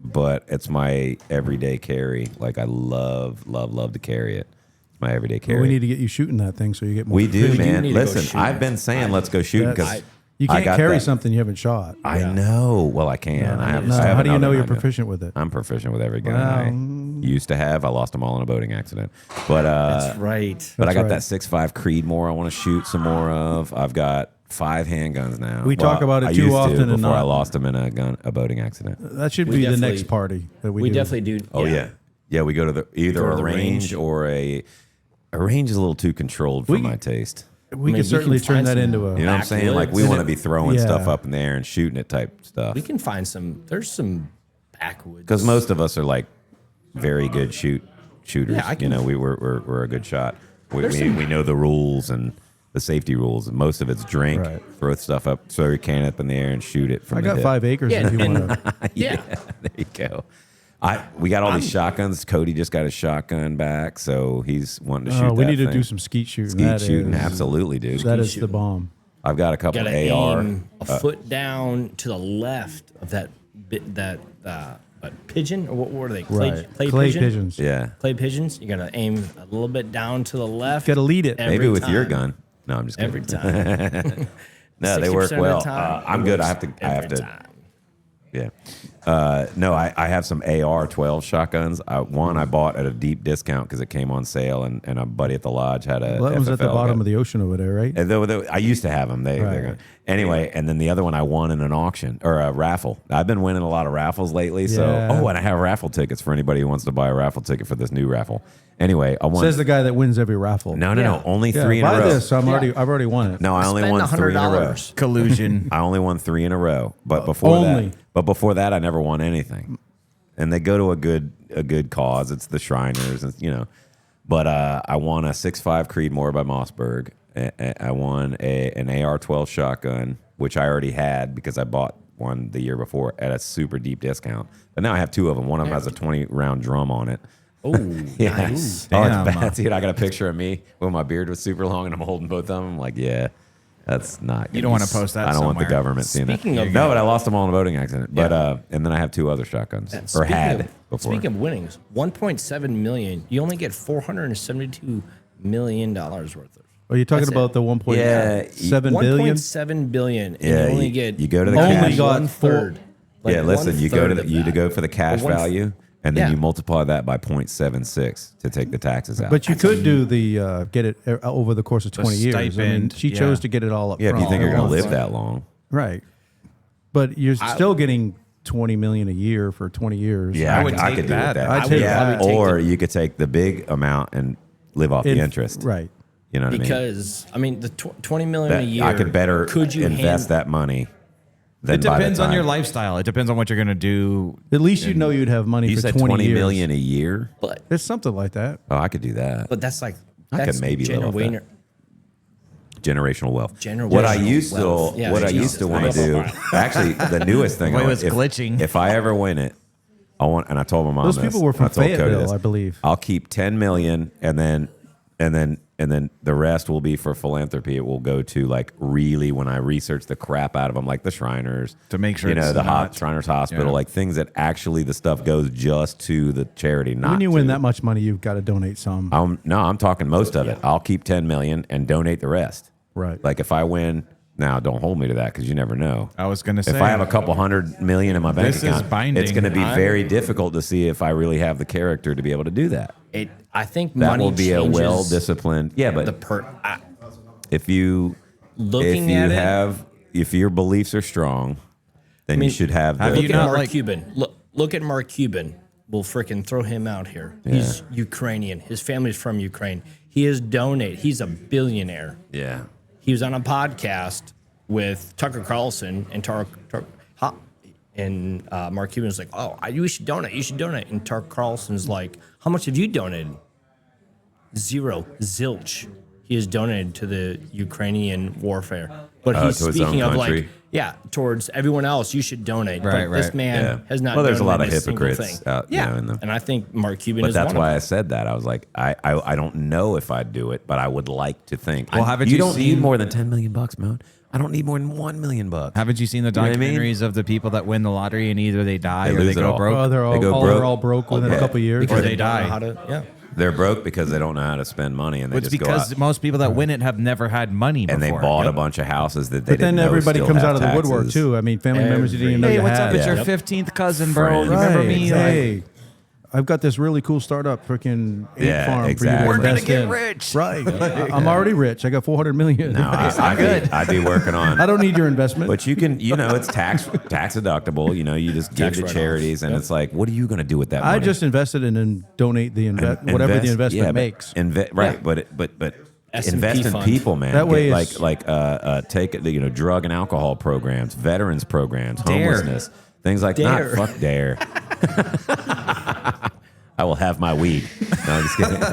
but it's my everyday carry. Like I love to carry it. It's my everyday carry. Well, we need to get you shooting that thing so you get more. We do, proficient. man. need to go Listen, shooting. I've been saying let's go shooting because You can't carry something you haven't shot. I know. Well, I can. I have. No, I have how do you know another you're 9mm. proficient with it? I'm proficient with every gun Well, I used to have. I lost them all in a boating accident. But That's right. but I got That's that 6.5 Creedmoor I want to shoot some more of. I've got 5 handguns now. We talk about it I too used to often and before I not. lost them in a boating accident. That should We be the definitely- next party that we We do. definitely do. Oh yeah. We go to either go to a the range range. or a range is a little too controlled for my taste. We I mean, can certainly turn find that some- into a. You know what I'm saying? Like we Backwoods. want to be throwing Yeah. stuff up in the air and shooting it type stuff. We can find some. There's some backwoods. Because most of us are like very good shooters. Yeah, I can- We're a good shot. We There's some- know the rules and the safety rules. And most of it's drink, Right. throw stuff up, throw your can up in the air and shoot it from I the got hip. 5 acres Yeah, if you and- want to. yeah. There you go. We got all these shotguns. Cody just got his shotgun back, so he's wanting to shoot. We that need to thing. do some skeet shooting. skeet That shooting. is- Absolutely, dude. That is shooting. the bomb. I've got a couple Got to AR. aim a foot down to the left of that pigeon or what were they? Clay pigeon? pigeons. Yeah, Clay pigeons. You got to aim a little bit down to the left. Got to lead it. Every maybe with your time. gun. No, I'm just kidding. Every time. No, they work 60% of the well. time, I'm it good. works I have every to. time. Yeah. No, I have some AR-12 shotguns. One I bought at a deep discount because it came on sale, and a buddy at the lodge had a. Well, that was FFL at the bottom gun. of the ocean over there, right? And I used to have them. They're gone. Anyway, and then the other one I won in an auction or a raffle. I've been winning a lot of raffles lately. So, and I have raffle tickets for anybody who wants to buy a raffle ticket for this new raffle. Anyway, I won. Says the guy that wins every raffle. No. Only 3 in a buy row. this. I've already won it. No, I only won 3 in a row. Collusion. I only won 3 in a row. But before that, I never won anything. And they go to a good cause. It's the Shriners, and But I won a 6.5 Creedmoor by Mossberg. I won an AR-12 shotgun, which I already had because I bought one the year before at a super deep discount. But now I have 2 of them. One of them has a 20-round drum on it. Oh, yeah. nice. Oh, it's bad. Dude, I got a picture of me when my beard was super long and I'm holding both of them. I'm like, yeah, that's not. You don't want to post that. I don't want the somewhere. government seeing that. Speaking of no, but I lost them all in a boating accident. But and then I have 2 other shotguns, or had before. Speaking of winnings, 1.7 million. You only get $472 million worth of. Are you talking about the 1.7 billion? 1.7 billion. And Yeah, you only get. you go to the Only cash. got 1/3. Yeah, listen, you go to the go for the cash value, and then Yeah. you multiply that by 0.76 to take the taxes out. But you could do the get it over the course of 20 years. I mean, stipend, she chose to get it all up yeah, if front. you think you're going to all at live once. that long. Right. But you're still getting 20 million a year for 20 years. Yeah, I would I take could do that. that. I'd take yeah, that. or you could take the big amount and live off the interest. Right. You know what Because I mean, the 20 million I a mean? year. I could better Could you invest that money. Than It by the depends on time- your lifestyle. It depends on what you're going to do. At least you know you'd have money You for said 20 20 years. million a year. But It's something like that. Oh, I could do that. that's like I could that's maybe live off that. Generational wealth. Generational What I used wealth. to, Yeah, what I Jesus. used to want to do. Actually, the newest thing. Boy, I it was if, glitching. If I ever win it, I want. And I told my mom Those this, people were and from I told Cody Fayetteville, this. I believe. I'll keep 10 million, and then the rest will be for philanthropy. It will go to like really when I research the crap out of them, like the Shriners, To make sure you know it's the not- Shriners Hospital, yeah. like things that actually the stuff goes just to the charity. Not When you win to- that much money, you've got to donate some. I'm talking most of it. I'll keep 10 million and donate the rest. Right. Like if I win, now don't hold me to that because you never know. I was going to say. If I have a couple $100 million in my bank This is account, binding. it's going to be very difficult to see if I really have the character to be able to do that. I think That money will be a changes well-disciplined. Yeah, but if you looking at it, if your beliefs are strong, then you should have. have the, you look at not, Mark like- Cuban. Look at Mark Cuban. We'll freaking throw him out here. He's Ukrainian. His family's from Ukraine. He has donated. He's a billionaire. Yeah. He was on a podcast with Tucker Carlson and Mark Cuban was like, "Oh, you should donate. You should donate." And Tucker Carlson's like, "How much have you donated?" 0, zilch. He has donated to the Ukrainian warfare, but he's to his own speaking of country. towards everyone else. You should donate. Right, but this right. man has not. Well, there's a lot of donated single hypocrites thing. out, you know, in them. And I think Mark Cuban But is that's one why of I said that. I was like, I don't know if I'd do it, but I would like to think. Well, haven't you you don't seen- need more than $10 million, Mo. I don't need more than $1 million. Haven't you seen the know what I mean? documentaries of the people that win the lottery and either they die They or they lose it go all. broke? Oh, they're They go all, broke. they're all broke within a couple years. Because they don't know die. how to. They're broke because they don't know how to spend money, and they It's just go because out most people that win it have never had money before. and they bought a bunch of houses that they But then didn't know everybody still comes have out of the woodwork taxes. too. I mean, family members you didn't even know Hey, you what's had. up? It's your Yeah. 15th cousin, bro. Friend. You remember Right. me? Hey, I've got this really cool startup, freaking egg Yeah, farm exactly. for you We're to gonna invest get in. rich. Right. I'm already rich. I got 400 million. No, I'd be working on. I don't need your investment. But you can, it's tax deductible. You know, you just give Tax to write-offs. charities, and it's like, what are you going to do with that money? I just invested and then donate the whatever the investment makes. Right, but S&P invest in fund. people, man. That way Get it's- take the drug and alcohol programs, veterans programs, Dare. homelessness, things like Dare. not fuck dare. I will have my weed. No, I'm just kidding.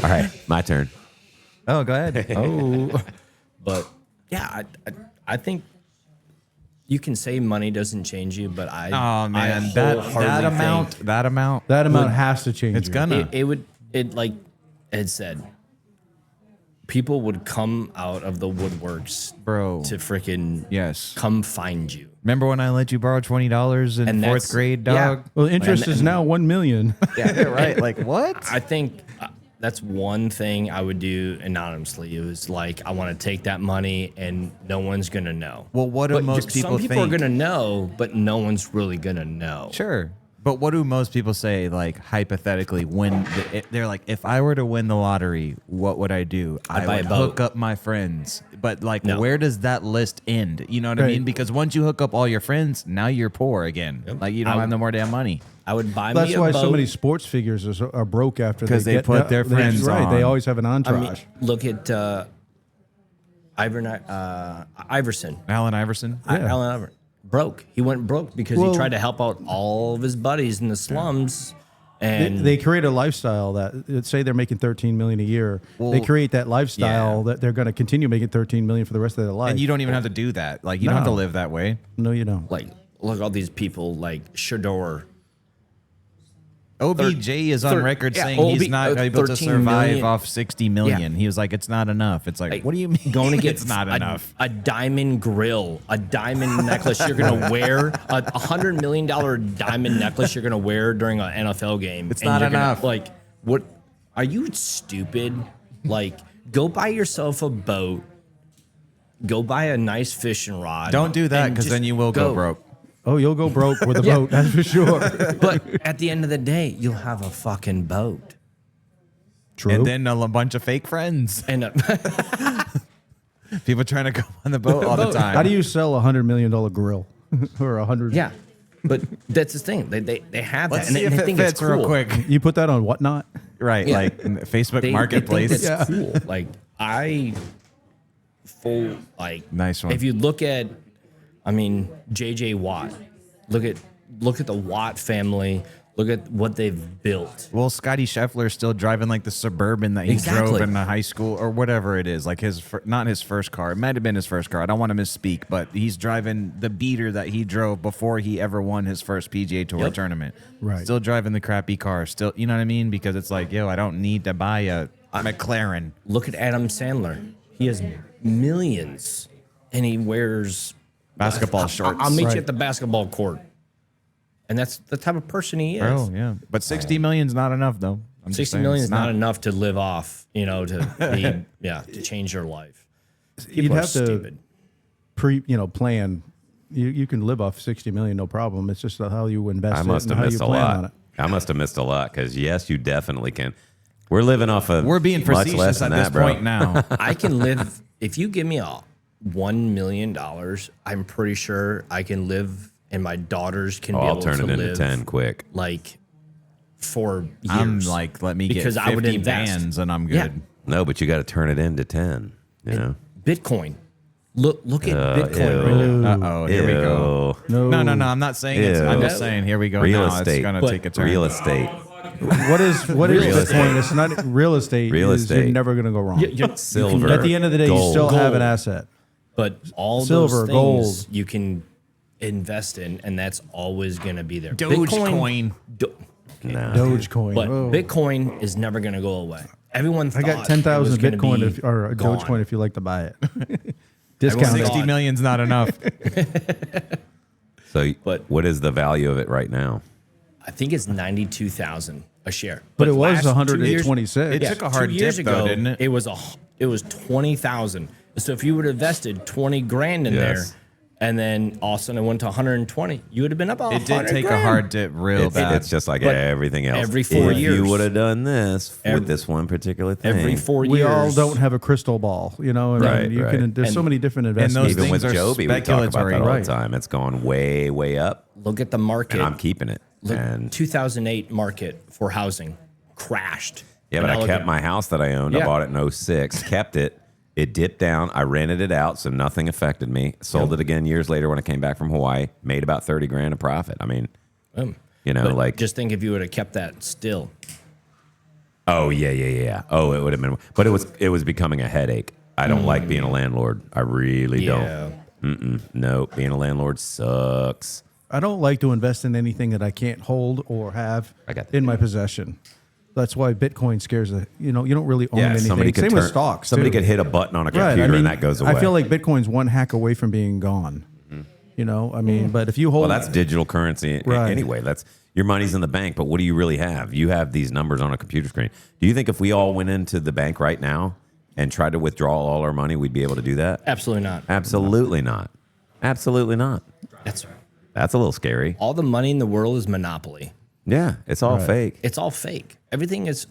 All right, my turn. Oh, go ahead. But yeah, I think you can say money doesn't change you, but Oh man, I that wholeheartedly amount, think that amount. That amount has to change. It's you. gonna. it like Ed said, people would come out of the woodworks, Bro. to freaking Yes. come find you. Remember when I let you borrow $20 in And fourth that's- grade, yeah. dog? Well, interest is now 1 million. Yeah, right. Like what? I think that's one thing I would do anonymously. It was like, I want to take that money and no one's going to know. Well, what do most people think? Some people are going to know, but no one's really going to know. Sure. But what do most people say, like, hypothetically, when they're like, if I were to win the lottery, what would I do? I would hook up my friends. But, like, where does that list end? You know what I mean? Because once you hook up all your friends, now you're poor again. Yep. Like, you don't have no more damn money. I would buy me a boat. That's why so many sports figures are broke after they put their friends on. They always have an entourage. I mean, look at Iverson. Allen Iverson? Yeah. Allen Iverson. Broke. He went broke because he tried to help out all of his buddies in the slums. And they create a lifestyle that, say they're making $13 million a year. They create that lifestyle that they're going to continue making $13 million for the rest of their life. And you don't even have to do that. Like, you don't have to live that way. No, you don't. Like, look at all these people like Shador. OBJ is on record saying he's not able to survive off 60 million. He was like, it's not enough. It's like, what do you mean? Going to get it's not enough. A diamond grill, a diamond necklace you're going to wear, a $100 million diamond necklace you're going to wear during an NFL game. It's not enough. Like, what? Are you stupid? Like, go buy yourself a boat. Go buy a nice fishing rod. Don't do that because then you will go broke. Oh, you'll go broke with a boat, that's for sure. But at the end of the day, you'll have a fucking boat. True. And then a bunch of fake friends. And people trying to go on the boat all the time. How do you sell a $100 million grill or 100? Yeah, but that's the thing. They have Let's that, see and if they it think fits it's cool. real quick. You put that on Whatnot? Right, like Facebook Marketplace. They think that's cool. Like nice one. If you look at, I mean, J.J. Watt. Look at the Watt family. Look at what they've built. Well, Scotty Scheffler's still driving like the Suburban that he drove in the high school or whatever it is. Like not his first car. It might have been his first car. I don't want to misspeak, but he's driving the beater that he drove before he ever won his first PGA Tour tournament. Right. Still driving the crappy car. Still, you know what I mean? Because it's like, I don't need to buy a McLaren. Look at Adam Sandler. He has millions, and he wears basketball shorts. I'll meet you at the basketball court. And that's the type of person he is. Oh, yeah. But 60 million's not enough, though. 60 million is not enough to live off, to be, to change your life. People You'd are have stupid. to plan. You can live off 60 million, no problem. It's just how you invest I must have missed a lot. I must have missed a lot because, yes, you definitely can. We're living off of We're being facetious at this point now. I can live, if you give me $1 million, I'm pretty sure I can live and my daughters can be able to live. I'll turn it into 10 quick. Like, for years. I'm like, let me get 50 bands and I'm good. Yeah. No, but you got to turn it into 10, you know? Bitcoin. Look at Bitcoin right now. Uh-oh, here we go. No, I'm not saying it's. I'm just saying, here we go. Real now. estate. It's going to take a turn. Real estate. What is Bitcoin? It's not real estate. Real estate. You're never going to go wrong. Silver. At the end of the day, you still have an asset. But all Silver, those things gold. you can invest in, and that's always going to be there. Dogecoin. Dogecoin. But Bitcoin is never going to go away. Everyone thought I got 10,000 Bitcoin or gone. Dogecoin if you like to buy it. Discount. 60 million's not enough. So, what is the value of it right now? I think it's 92,000 a share. But it was last 126. It took a hard 2 years dip, ago, though, didn't it? It was 20,000. So if you would have invested 20 grand in there, and then all of a sudden it went to 120, you would have been up all. It did take a hard dip real bad. It's just like everything else. Every 4 years, you would have done this with this one particular thing. Every 4 years, we all don't have a crystal ball, Right. There's so many different investments. Even with things are Joby, we talk about that all speculatory. the time. It's gone way, way up. Look at the market. And I'm keeping it. And 2008 market for housing crashed. yeah, but I kept my house that I owned. I bought it in 06, kept it. It dipped down. I rented it out, so nothing affected me. Sold it again years later when I came back from Hawaii. Made about 30 grand of profit. I mean, just think if you would have kept that still. Oh yeah. Oh, it would have been. But it was becoming a headache. I don't like being a landlord. I really don't. No, being a landlord sucks. I don't like to invest in anything that I can't hold or have in my possession. That's why Bitcoin scares you don't really own anything. Same with stocks. Somebody could hit a button on a computer and that goes away. I feel like Bitcoin's one hack away from being gone. You know, I mean, but if you hold, Well, that's digital currency anyway. That's your money's in the bank, but what do you really have? You have these numbers on a computer screen. Do you think if we all went into the bank right now and tried to withdraw all our money, we'd be able to do that? Absolutely not. Absolutely not. Absolutely not. That's a little scary. all the money in the world is monopoly. Yeah, it's all fake. It's all fake. Everything is.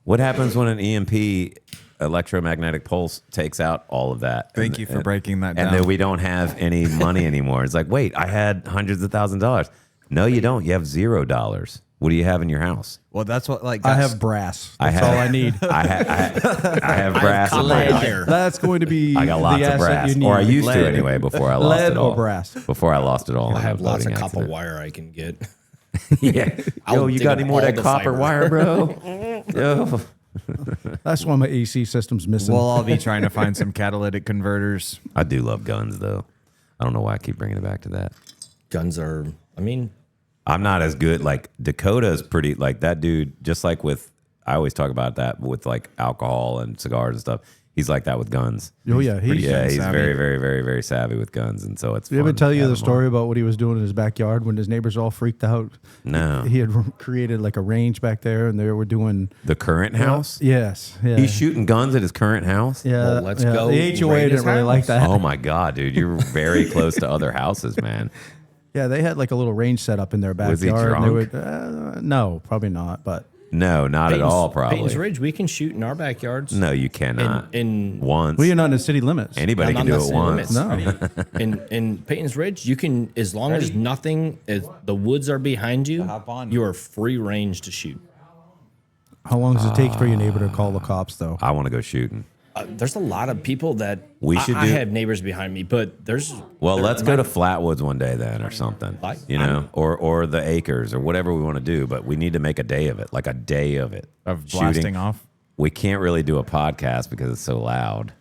What happens when an EMP, electromagnetic pulse, takes out all of that? Thank you for breaking that down. And then we don't have any money anymore. It's like, wait, I had hundreds of thousands of dollars. No, you don't. You have $0. What do you have in your house? Well, that's what I have brass. That's all I need. I have brass. I have lead. That's going to be. I got lots the of asset brass, you need. or I used to Lead. anyway before I lost Lead it all. or brass. Before I lost it all. I have lots of boating copper accident. wire I can get. Yeah. I'll Yo, you dig got up any more of all that the copper fiber. wire, bro? Yo. That's why my AC system's missing. We'll all be trying to find some catalytic converters. I do love guns, though. I don't know why I keep bringing it back to that. Guns are. I mean, I'm not as good. Like Dakota's pretty. Like that dude. Just like with, I always talk about that with like alcohol and cigars and stuff. He's like that with guns. Oh yeah, He's savvy. very, very, very, very savvy with guns, and so it's. Did he ever fun tell to you have the him story about what he was doing in his backyard when his neighbors all freaked out? No. He had created like a range back there, and they were doing. The current house. Yes. Yeah. He's shooting guns at his current house. Yeah. Well, let's yeah. go The HOA raid his didn't really like house. that. Oh my god, dude! You're very close to other houses, man. Yeah, they had like a little range set up in their backyard. Was he and they drunk? would, no, probably not. But No, not at all. Probably. Peyton's Ridge, we can shoot in our backyards. No, you cannot. In Once. well, you're not in the city limits. Anybody I'm can not do it saying once. limits. No. In Peyton's Ridge, you can, as long as nothing, as the woods are behind you, hop on. you are free range to shoot. How long does it take for your neighbor to call the cops, though? I want to go shooting. There's a lot of people that We should I do- have neighbors behind me, but there's Well, let's go to Flatwoods one day then, or something. Like, You know, or the Acres, or whatever we want to do. But we need to make a day of it, like a day of it Of blasting off. We can't really do a podcast because it's so loud.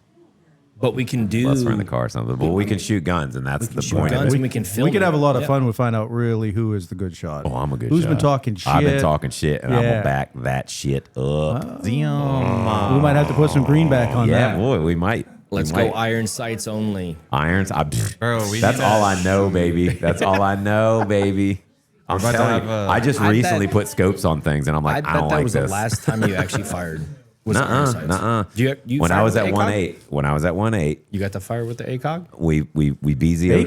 but we can do. Unless we're in the car or something. But we can shoot guns, and that's the shoot point guns of it. and we can film. We could have a lot of Yeah. fun. We find out really who is the good shot. Oh, I'm a good Who's shot. been talking shit? I've been talking shit, and I'm Yeah. gonna back that shit up. We might have to put some greenback on Yeah, that. boy, we might. Let's We go might. iron sights only. Irons. Bro, we That's need all I know, baby. That's all I know, baby. I'm about to telling you, have a- I just I recently bet- put scopes on things, and I'm I like, I, bet don't that like was this. the last time you actually fired. Was iron Nuh-uh, sights. nuh-uh. You When I fired was with at the 1.8, when I was at 1.8, You got the fire with the ACOG? we BZO'd the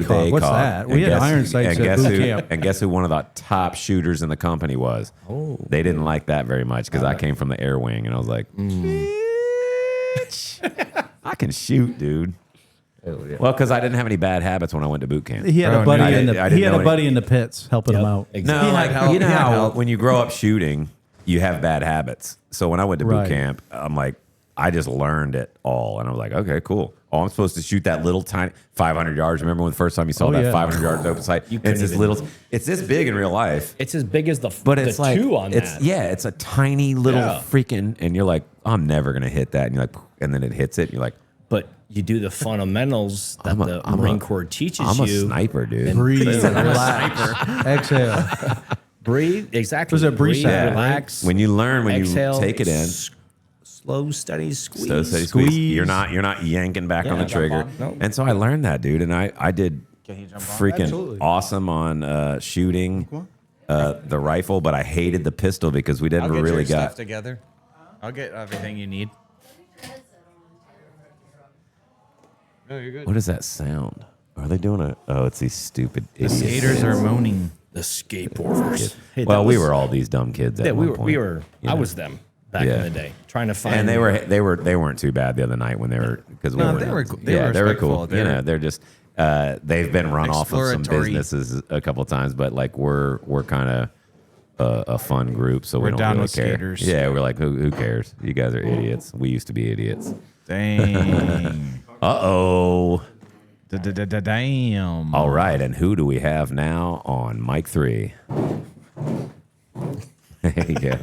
ACOG, what's ACOG. that? We And had guess- iron sights and at guess boot who, camp. And guess who one of the top shooters in the company was? Oh. They didn't like that very much because I came from the air wing, and I was like, bitch, I can shoot, dude. Well, because I didn't have any bad habits when I went to boot camp. He had Bro, a buddy I in didn't- the I didn't he had know a buddy in the pits helping him out. Exactly. No, like help. you know He had how help. when you grow up shooting, you have bad habits. So when I went to boot Right. camp, I'm like, I just learned it all, and I was like, okay, cool. Oh, I'm supposed to shoot that little tiny 500 yards. Remember when the first time you saw Oh, that yeah. 500 yards open sight? You It's this couldn't little. It's this big in real life, It's as big as the but it's like two on it's that. yeah, it's a tiny little Yeah. freaking, and you're like, I'm never gonna hit that, and you're like, and then it hits it, and you're like, But you do the fundamentals that I'm a- the I'm a- Marine Corps teaches I'm a you. sniper, dude. Breathe, relax, exhale. Breathe. Exactly. Was it breathe Breathe, out, right? relax. When you learn, when exhale, you take it in. Slow, steady squeeze. So steady Squeeze. squeeze. You're not yanking back on the jump trigger. on. Nope. And so I learned that, dude. And I did freaking Absolutely. awesome on shooting the rifle, but I hated the pistol because we never really got. together. I'll get everything you need. No, you're good. What is that sound? Are they doing a? Oh, it's these stupid idiots. Skaters are moaning. The skateboarders. Hey, Well, that we was- were all these dumb kids at Yeah, one we point. were. you I know? was them back Yeah. in the day, trying to find. And they weren't too bad the other night when they were because we No, were they were cool. They yeah were they were respectful. cool. They You were- know, they're just they've been run off of some Exploratory. businesses a couple of times, but like we're kind of a fun group, so we We're don't down really with care. skaters. Yeah, we're like who cares? You guys are idiots. We used to be idiots. Dang. Uh-oh. Damn. All right, and who do we have now on mic 3? There you go.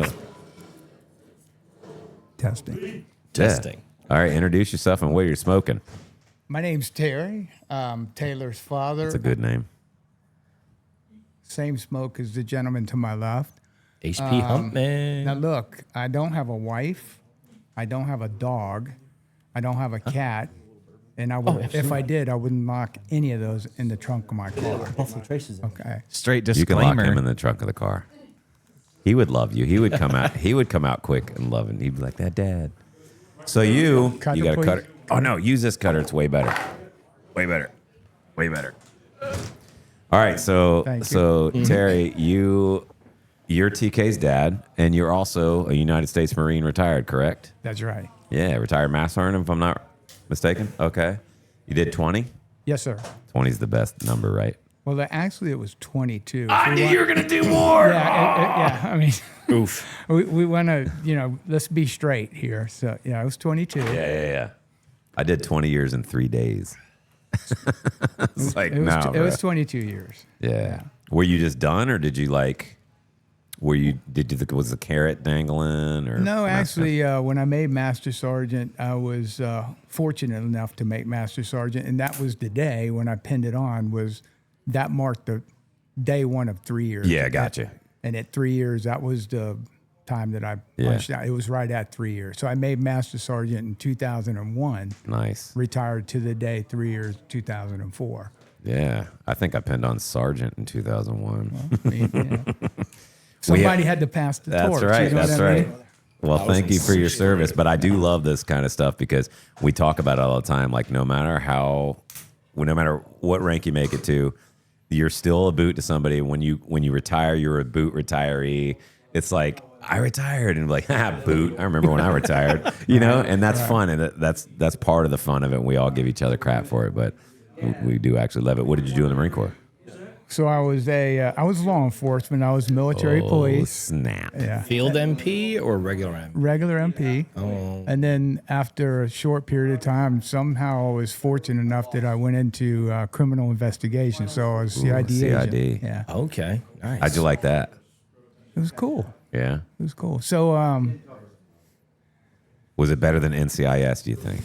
Testing. testing. Yeah. All right, introduce yourself and what you're smoking. My name's Terry. I'm Taylor's father. That's a good name. Same smoke as the gentleman to my left. HP Humpman. Now look, I don't have a wife. I don't have a dog. I don't have a cat. And I would, if I did, I wouldn't lock any of those in the trunk of my car. Buffalo Traces. Okay. Straight You disclaimer. can lock him in the trunk of the car. He would love you. He would come out. He would come out quick and loving. He'd be like, "That dad." So you Cutter, got a please. cutter. Oh no, use this cutter. It's way better. Way better. Way better. All right. So Thank you. Terry, you're TK's dad, and you're also a United States Marine retired, correct? That's right. Yeah, retired Master Sergeant, if I'm not mistaken. Okay. You did 20? Yes, sir. 20 is the best number, right? Well, actually, it was 22. I knew you were going to do more. Yeah, I mean, Oof. we want to, let's be straight here. So, yeah, it was 22. Yeah. I did 20 years in 3 days. It's like, It was, no, it was bruh. 22 years. Yeah. Were you just done, or did you was the carrot dangling, or? No, actually, when I made Master Sergeant, I was fortunate enough to make Master Sergeant, and that was the day when I pinned it on. That marked the day one of 3 years. Yeah, gotcha. And at 3 years, that was the time that I punched out. It was right at 3 years. So I made Master Sergeant in 2001. Nice. Retired to the day 3 years, 2004. Yeah, I think I pinned on Sergeant in 2001. Somebody had to pass the torch. That's right. You know That's what I right. mean? Well, thank you for your service, but I do love this kind of stuff because we talk about it all the time. Like, no matter what rank you make it to, you're still a boot to somebody. When you retire, you're a boot retiree. It's like, I retired, and like, boot. I remember when I retired, and that's fun, and that's part of the fun of it. We all give each other crap for it, but we do actually love it. What did you do in the Marine Corps? So I was law enforcement. I was military police. Snap. Yeah. Field MP or regular MP? Regular MP. Oh. And then after a short period of time, somehow I was fortunate enough that I went into criminal investigation. So I was CID agent. CID. Yeah. Okay. Nice. How'd you like that? It was cool. Yeah. It was cool. So Was it better than NCIS, do you think?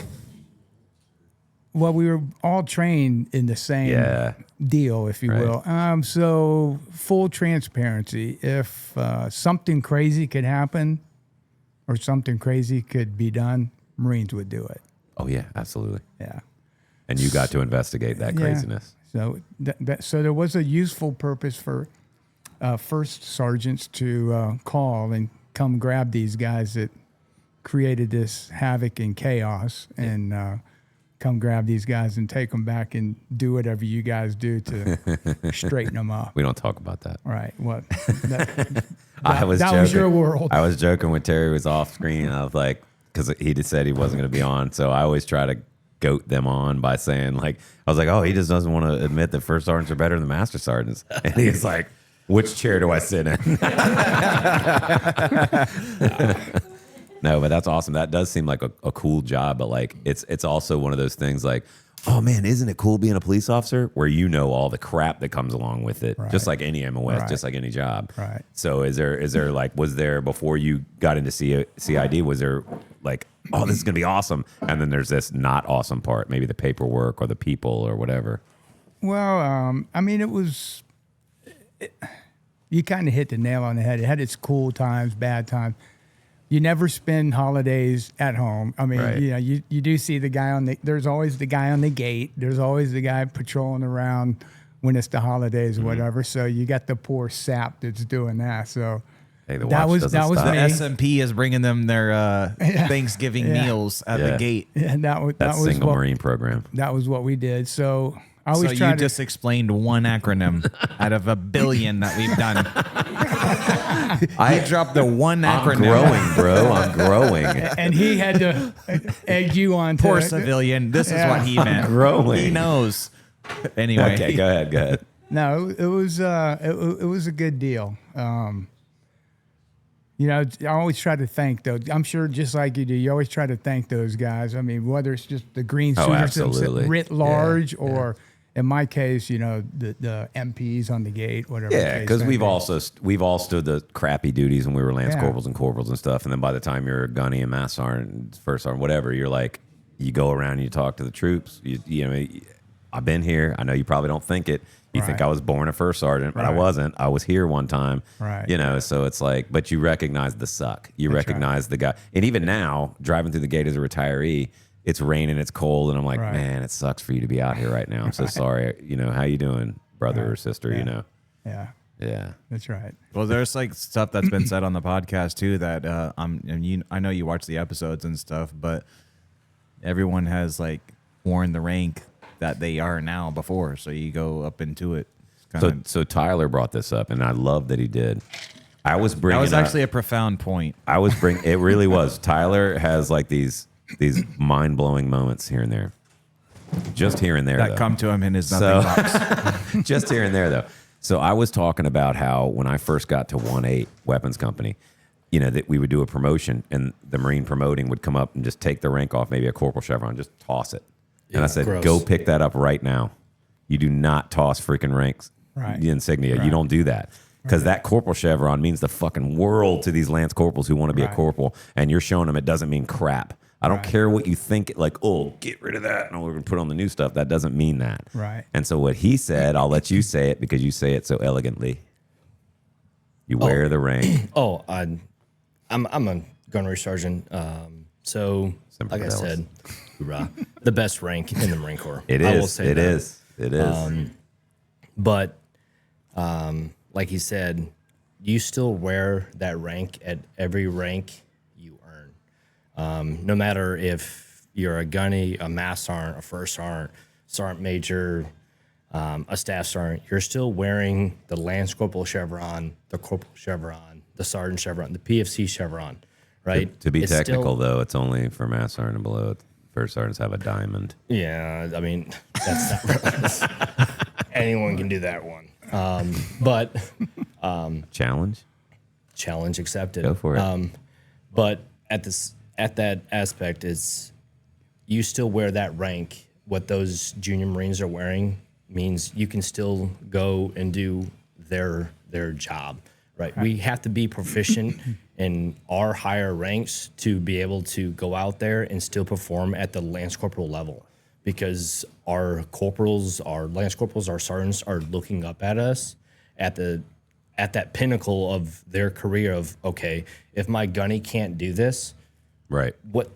well, we were all trained in the same deal, if you will. So full transparency. If something crazy could happen or something crazy could be done, Marines would do it. Oh, yeah, absolutely. Yeah. And you got to investigate that craziness. So so there was a useful purpose for first sergeants to call and come grab these guys that created this havoc and chaos and come grab these guys and take them back and do whatever you guys do to straighten them up. We don't talk about that. Right. What? That was your world. I was joking when Terry was off screen. I was like, because he just said he wasn't going to be on. So I always try to goat them on by saying, like, I was like, oh, he just doesn't want to admit that first sergeants are better than master sergeants. And he's like, which chair do I sit in? No, but that's awesome. That does seem like a cool job, but like it's also one of those things like, oh man, isn't it cool being a police officer where you know all the crap that comes along with it, just like any MOS, just like any job. Right. So is there like, was there before you got into CID, was there like, oh, this is gonna be awesome, and then there's this not awesome part, maybe the paperwork or the people or whatever? Well, I mean, you kind of hit the nail on the head. It had its cool times, bad times. You never spend holidays at home. I mean, you do see the guy there's always the guy on the gate. There's always the guy patrolling around when it's the holidays or whatever. So you got the poor sap that's doing that. So Hey, the that watch was doesn't stop. me. SMP is bringing them their Thanksgiving meals at the gate. Yeah, that was single what, Marine program. That was what we did. So I So always you try to just explained one acronym out of a billion that we've done. I dropped the one I'm acronym. growing, bro. I'm growing. and he had to egg you on to Poor civilian. This is what he meant. growing. He knows. Anyway. Okay, go ahead. No, it was a good deal. I always try to thank those. I'm sure just like you do, you always try to thank those guys. I mean, whether it's just the green suiters absolutely. writ large or in my case, the MPs on the gate, whatever. Yeah, because we've all stood the crappy duties when we were lance corporals and corporals and stuff. And then by the time you're a gunny and mass sergeant, first sergeant, whatever, you're like, you go around and you talk to the troops. I've been here. I know you probably don't think it. You think I was born a first sergeant, but I wasn't. I was here one time. Right. So it's like, but you recognize the suck. You recognize the guy. And even now, driving through the gate as a retiree, it's raining, it's cold, and I'm like, Right. man, it sucks for you to be out here right now. I'm so sorry. You know, how you doing, brother or sister? You know. Yeah. Yeah. That's right. Well, there's like stuff that's been said on the podcast too that I know you watch the episodes and stuff, but everyone has like worn the rank that they are now before, so you go up into it. So Tyler brought this up, and I love that he did. I was bringing. That was actually a profound point. It really was. Tyler has like these mind blowing moments here and there, just here and there That though. come to him in his nothing box. Just here and there though. So I was talking about how when I first got to 1-8 Weapons Company, you know, that we would do a promotion and the Marine promoting would come up and just take the rank off, maybe a corporal chevron, just toss it. And I said, gross. go pick that up right now. You do not toss freaking ranks, Right. the insignia. Right. You don't do that. Because that corporal chevron means the fucking world to these lance corporals who want to be a Right. corporal. And you're showing them it doesn't mean crap. I don't care what you think, like, oh, get rid of that. And we're going to put on the new stuff. That doesn't mean that. Right. And so what he said, I'll let you say it because you say it so elegantly. You wear the rank. Oh, I'm a gunnery sergeant. So, Semper like I Fidelis. said, hoorah, the best rank in the Marine Corps. It I will is. say It that. is. It is. But like he said, you still wear that rank at every rank you earn. No matter if you're a gunny, a mass sergeant, a first sergeant, sergeant major, a staff sergeant, you're still wearing the lance corporal chevron, the corporal chevron, the sergeant chevron, the PFC chevron, right? To be It's technical, still- though, it's only for mass sergeant and below. First sergeants have a diamond. Yeah, I mean, that's not anyone can do that one. But Challenge? challenge accepted. Go for it. But at that aspect, is you still wear that rank. What those junior Marines are wearing means you can still go and do their job, right? We have to be proficient in our higher ranks to be able to go out there and still perform at the lance corporal level, because our corporals, our lance corporals, our sergeants are looking up at us at that pinnacle of their career of, okay, if my gunny can't do this, Right. what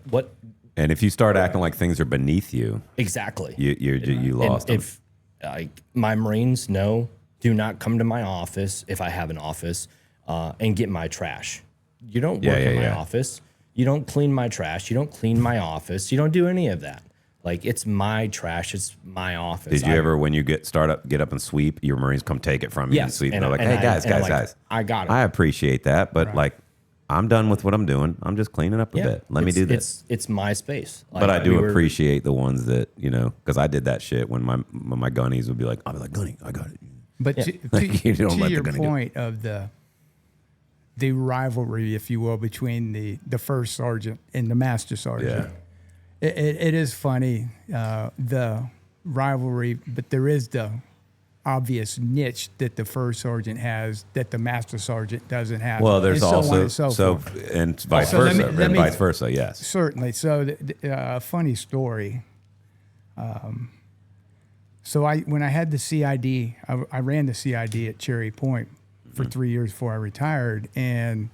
And if you start acting like things are beneath you, exactly? you lost them. If like my Marines do not come to my office if I have an office and get my trash. You don't work in my office. You don't clean my trash. You don't clean my office. You don't do any of that. Like, it's my trash. It's my office. Did you ever, when you get up and sweep, your Marines come take it from you and Yes, sweep? And and they're like, and hey, I- guys, and I'm guys, like, guys. I got it. I appreciate that, but like, I'm done with what I'm doing. I'm just cleaning up a bit. Let me do this. It's my space. Like, But I do we were- appreciate the ones that, you know, because I did that shit when my gunnies would be like, I'd be like, gunny, I got it. But You don't to let the your gunny do it. point of the rivalry, if you will, between the first sergeant and the master sergeant, it is funny, the rivalry, but there is the obvious niche that the first sergeant has that the master sergeant doesn't have. Well, there's and so on also and so forth. and vice So let versa, me- vice versa. Yes. Certainly. So, funny story. So when I had the CID, I ran the CID at Cherry Point for 3 years before I retired, and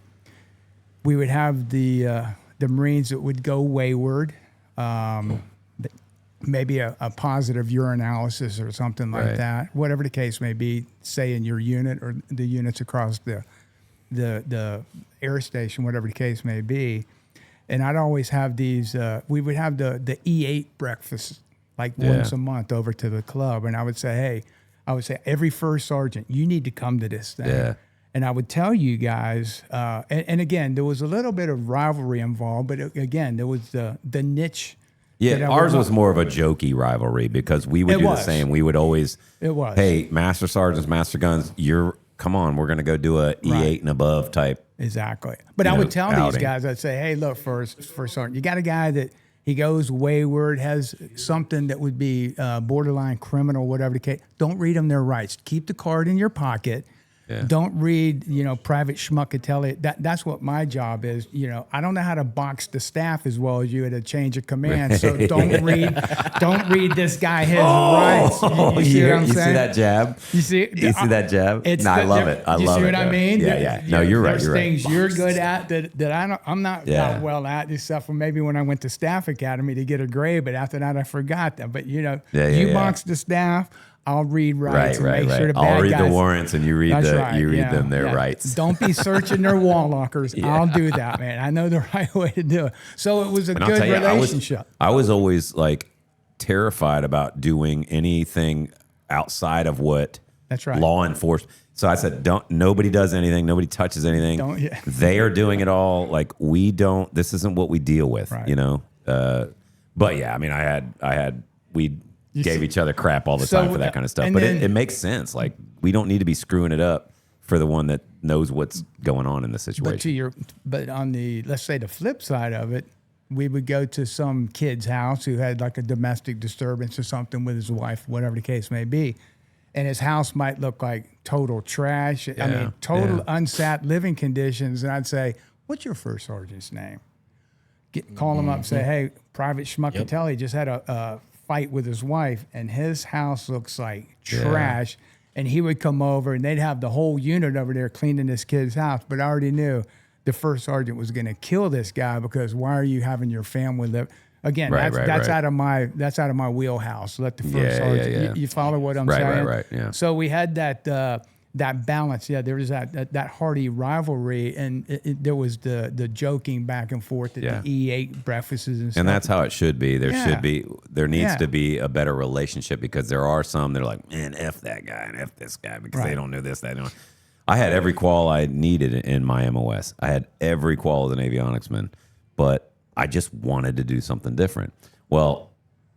we would have the Marines that would go wayward, maybe a positive urinalysis or something like Right. that, whatever the case may be, say in your unit or the units across the air station, whatever the case may be. And I'd always have these, we would have the E8 breakfast like once a month over to the club. And I would say, every first sergeant, you need to come to this thing. Yeah. And I would tell you guys, and again, there was a little bit of rivalry involved, but again, there was the niche. Yeah, that I ours would- was more of a jokey rivalry because we would It do the was. same. We would always, It was. hey, master sergeants, master guns, come on, we're going to go do a E8 and above type. Exactly. But You I know, would tell these outing. guys, I'd say, hey, look, first sergeant, you got a guy that he goes wayward, has something that would be borderline criminal, whatever the case. Don't read them their rights. Keep the card in your pocket. Yeah. Don't read, Private Schmuckatelli. That's what my job is. I don't know how to box the staff as well as you at a change of command. So don't read this guy his rights. You see what I'm saying? You see that jab? You see that jab? No, I love it. I love it. You see what I mean? Yeah. No, you're right. There's things you're good at that I'm not well at, except for maybe when I went to Staff Academy to get a grade. But after that, I forgot that. But you box the staff. I'll read rights and make sure the bad I'll read guys, the warrants and you read them their rights. Don't be searching their wall lockers. I'll do that, man. I know the right way to do it. So it was a good relationship. I was always like terrified about doing anything outside of what law enforcement. So I said, nobody does anything. Nobody touches anything. They are doing it all. Like we don't, this isn't what we deal with, but yeah, I mean, we gave each other crap all the time for that kind of stuff. But it makes sense. Like we don't need to be screwing it up for the one that knows what's going on in the situation. But on the, let's say the flip side of it, we would go to some kid's house who had like a domestic disturbance or something with his wife, whatever the case may be. And his house might look like total trash. I mean, total unsat living conditions. And I'd say, what's your first sergeant's name? Call him up and say, hey, Private Schmuckatelli just had a fight with his wife and his house looks like trash. And he would come over and they'd have the whole unit over there cleaning this kid's house. But I already knew the first sergeant was going to kill this guy because why are you having your family live? Again, that's out of my wheelhouse. Let the first sergeant. You follow what I'm saying? Right. Yeah. So we had that balance. Yeah, there was that hearty rivalry, and there was the joking back and forth at the E8 breakfasts and stuff. And that's how it should be. There needs to be a better relationship because there are some that are like, man, F that guy and F this guy because they don't know this, that, and I had every qual I needed in my MOS. I had every qual as an avionics man, but I just wanted to do something different. Well,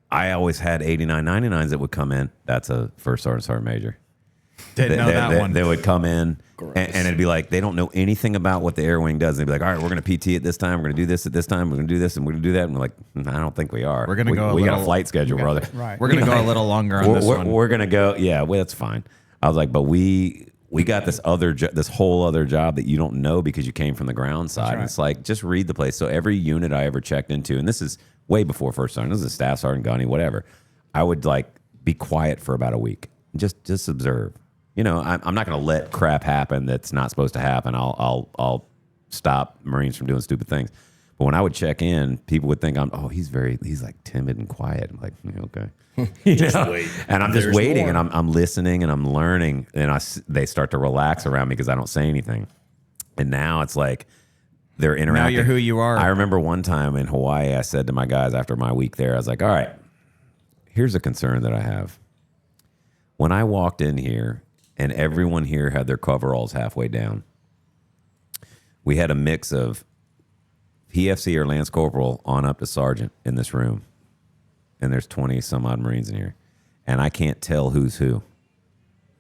I always had 89, 99s that would come in. That's a first sergeant major. Didn't know that one. They would come in and it'd be like, they don't know anything about what the air wing does. They'd be like, all right, we're going to PT at this time. We're going to do this at this time. We're going to do this and we're going to do that. And we're like, I don't think we are. We're going to go. We got a flight schedule, brother. Right. We're going to go a little longer on this one. We're going to go. Yeah, well, that's fine. I was like, but we got this whole other job that you don't know because you came from the ground side. Right. It's like, just read the place. So every unit I ever checked into, and this is way before first sergeant, this is a staff sergeant, gunny, whatever. I would like be quiet for about a week. Just observe. I'm not going to let crap happen that's not supposed to happen. I'll stop Marines from doing stupid things. But when I would check in, people would think he's like timid and quiet. I'm like, okay. Wait. And I'm just waiting and I'm listening and I'm learning and they start to relax around me because I don't say anything. And now it's like they're interacting. Now you're who you are. I remember one time in Hawaii, I said to my guys after my week there, I was like, all right, here's a concern that I have. When I walked in here and everyone here had their coveralls halfway down, we had a mix of PFC or Lance Corporal on up to Sergeant in this room. And there's 20 some odd Marines in here. And I can't tell who's who.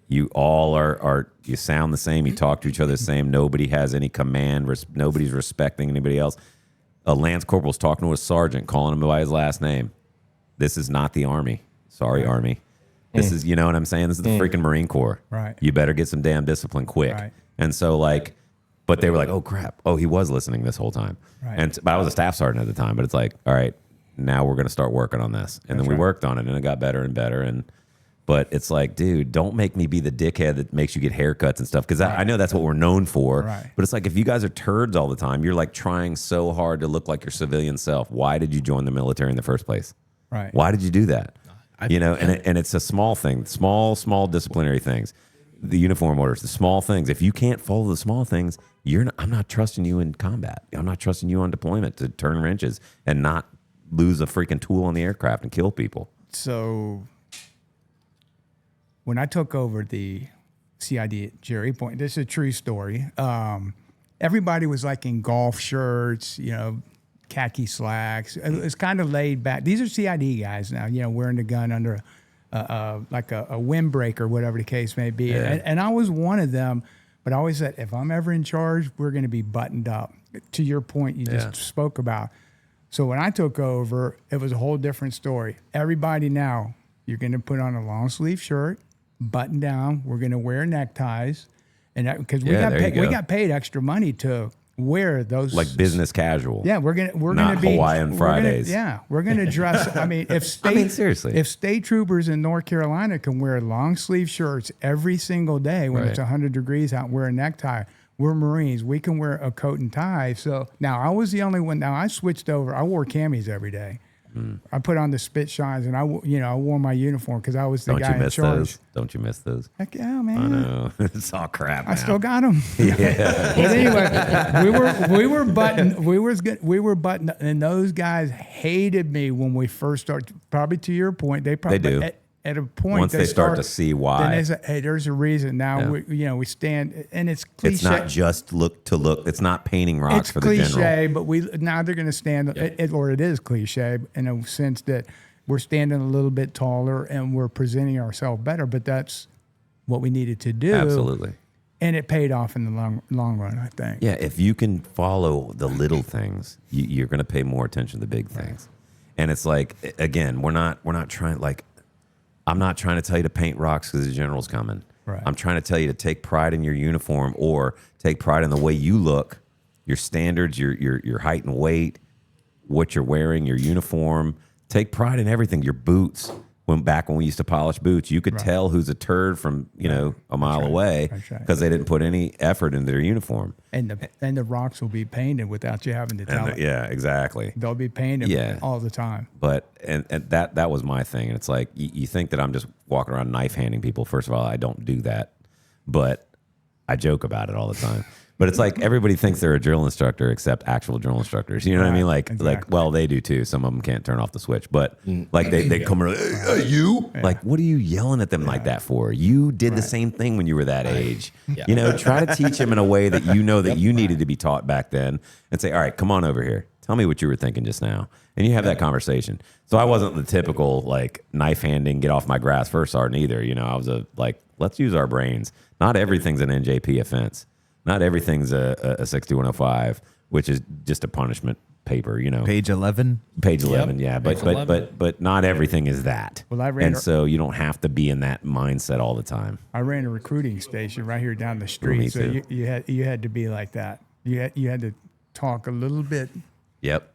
You all are you sound the same. You talk to each other the same. Nobody has any command. Nobody's respecting anybody else. A Lance Corporal's talking to a sergeant, calling him by his last name. This is not the Army. Sorry, Army. This is, you know what I'm saying? This is the freaking Marine Corps. Right. You better get some damn discipline quick. Right. And so but they were like, oh crap. Oh, he was listening this whole time. Right. But I was a staff sergeant at the time, but it's like, all right, now we're going to start working on this. And then we worked on it and it got better and better. But it's like, dude, don't make me be the dickhead that makes you get haircuts and stuff. Because I know that's what we're known for. Right. But it's like, if you guys are turds all the time, you're like trying so hard to look like your civilian self. Why did you join the military in the first place? Right. Why did you do that? And it's a small thing, small disciplinary things. The uniform orders, the small things. If you can't follow the small things, I'm not trusting you in combat. I'm not trusting you on deployment to turn wrenches and not lose a freaking tool on the aircraft and kill people. So when I took over the CID at Jerry Point, this is a true story. Everybody was like in golf shirts, khaki slacks. It was kind of laid back. These are CID guys now, wearing the gun under like a windbreaker, whatever the case may be. Yeah. And I was one of them, but I always said, if I'm ever in charge, we're going to be buttoned up. To your point you just spoke about. So when I took over, it was a whole different story. Everybody now, you're going to put on a long sleeve shirt, button down. We're going to wear neckties. and because Yeah, we got paid extra money to wear those like business casual. Yeah, we're Not gonna be Hawaiian Fridays. We're gonna dress. I mean, seriously, if state troopers in North Carolina can wear long sleeve shirts every single day when it's 100 degrees out, wear a necktie. We're Marines. We can wear a coat and tie. So now I was the only one. Now I switched over. I wore camis every day. I put on the spit shines, and I wore my uniform because I was the guy in charge. Those? Don't you miss those? Heck yeah, man! I know. It's all crap. I still got them. Yeah. But anyway, we were button, and those guys hated me when we first started. Probably to your point, they do. At a point, once they start to see why, then they say, "Hey, there's a reason." Now we stand, and it's cliche. It's not just look to look. It's not painting rocks for the general. It's cliche, but now they're going to stand. Or it is cliche in a sense that we're standing a little bit taller and we're presenting ourselves better. But that's what we needed to do. Absolutely. And it paid off in the long run, I think. Yeah, if you can follow the little things, you're going to pay more attention to the big things. And it's like, again, we're not trying like. I'm not trying to tell you to paint rocks because the general's coming. Right. I'm trying to tell you to take pride in your uniform or take pride in the way you look, your standards, your height and weight, what you're wearing, your uniform. Take pride in everything. Your boots. When we used to polish boots, you could tell who's a turd from a mile away because they didn't put any effort into their uniform. And the rocks will be painted without you having to tell them. Yeah, exactly. They'll be painted all the time. But and that was my thing. And it's like you think that I'm just walking around knife handing people. First of all, I don't do that, but I joke about it all the time. But it's like everybody thinks they're a drill instructor except actual drill instructors. You know what I mean? Like, well, they do too. Some of them can't turn off the switch, but like they come around, hey, you? Yeah. Like, what are you yelling at them like that for? You did the same thing when you were that age. Yeah. Try to teach them in a way that that you needed to be taught back then and say, all right, come on over here. Tell me what you were thinking just now. And you have that conversation. So I wasn't the typical like knife handing, get off my grass first sergeant either. I was let's use our brains. Not everything's an NJP offense. Not everything's a 6105, which is just a punishment paper, Page 11? Page 11, yeah. But not everything is that. Well, so you don't have to be in that mindset all the time. I ran a recruiting station right here down the street. Me so too. you had to be like that. You had to talk a little bit,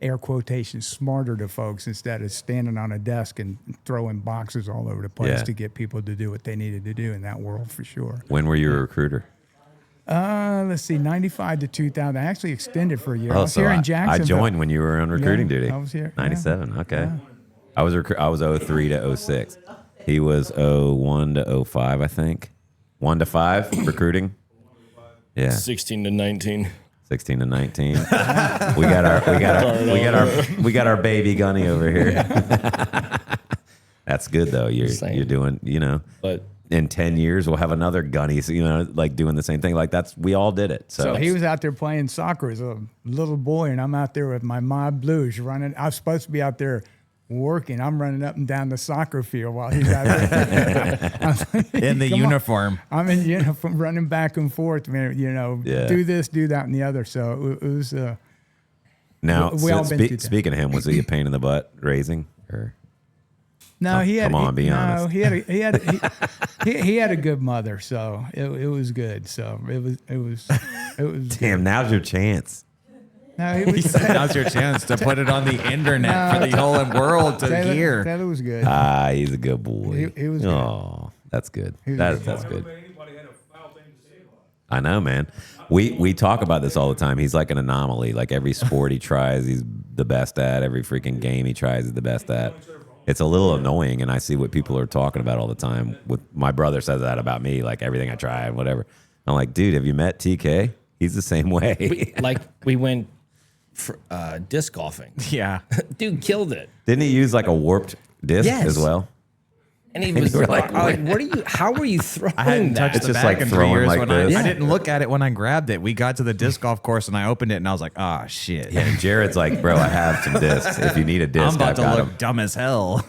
air quotations, smarter to folks instead of standing on a desk and throwing boxes all over the place to get people to do what they needed to do in that world for sure. When were you a recruiter? Let's see, 95 to 2000. I actually extended for a year. I was here in Jacksonville. I joined when you were on recruiting duty. I was here. 97. Okay. Yeah. I was 03 to 06. He was 01 to 05, I think. 1 to 5 recruiting. Yeah. 16 to 19. 16 to 19. we got our baby Gunny over here. That's good though. You're doing, But in 10 years, we'll have another Gunny, like doing the same thing. Like we all did it. So he was out there playing soccer as a little boy, and I'm out there with my Mod Blues running. I was supposed to be out there working. I'm running up and down the soccer field while he's out there. In the uniform. I'm in uniform, running back and forth, man. Do this, do that, and the other. So it was. Now, speaking of him, was he a pain in the butt raising? Or? No, he had. Come on, be honest. He had a good mother, so it was good. So it was. Damn, now's your chance. No, now's your chance to put it on the internet for the whole world to hear. Taylor was good. He's a good boy. He was good. Oh, that's good. That's good. I know, man. We talk about this all the time. He's like an anomaly. Like every sport he tries, he's the best at. Every freaking game he tries, he's the best at. It's a little annoying, and I see what people are talking about all the time. With my brother says that about me, like everything I try and whatever. I'm like, dude, have you met TK? He's the same way. We went for, disc golfing. Yeah, dude killed it. Didn't he use like a warped disc as well? And he was like, "What are you? How were you throwing I hadn't that?" touched the just bag like in 3 throwing years. like When this. I didn't look at it when I grabbed it. We got to the disc golf course and I opened it and I was like, "Ah, shit." Yeah, and Jared's like, "Bro, I have some discs. If you need a disc, I'm about I've to got look them." dumb as hell,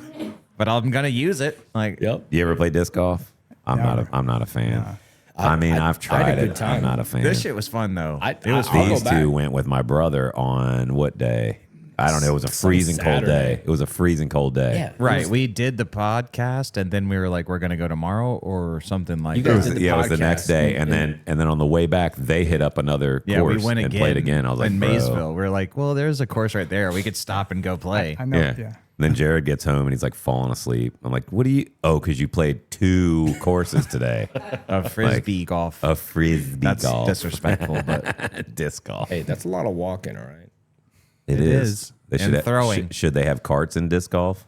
but I'm gonna use it. Like, Yep. You ever play disc golf? I'm not a fan. I mean, I've tried it. I'm not a fan. This shit was fun though. These two went with my brother on what day? I don't know. It was a freezing cold day. It was a freezing cold day. Yeah, Right. We did the podcast, and then we were like, we're going to go tomorrow or something like You that. guys did the It was the podcast next day, and then on the way back, they hit up another Yeah, we course went and again. played again. I was like, in bro. Maysville. We are like, well, there's a course right there. We could stop and go play. I know. Yeah. Yeah. Then Jared gets home and he's like falling asleep. I'm like, what do you? Oh, because you played 2 courses today. A frisbee golf. A frisbee That's golf. disrespectful, but Disc golf. hey, that's a lot of walking, all right? It is. They And should throwing. Should they have carts in disc golf?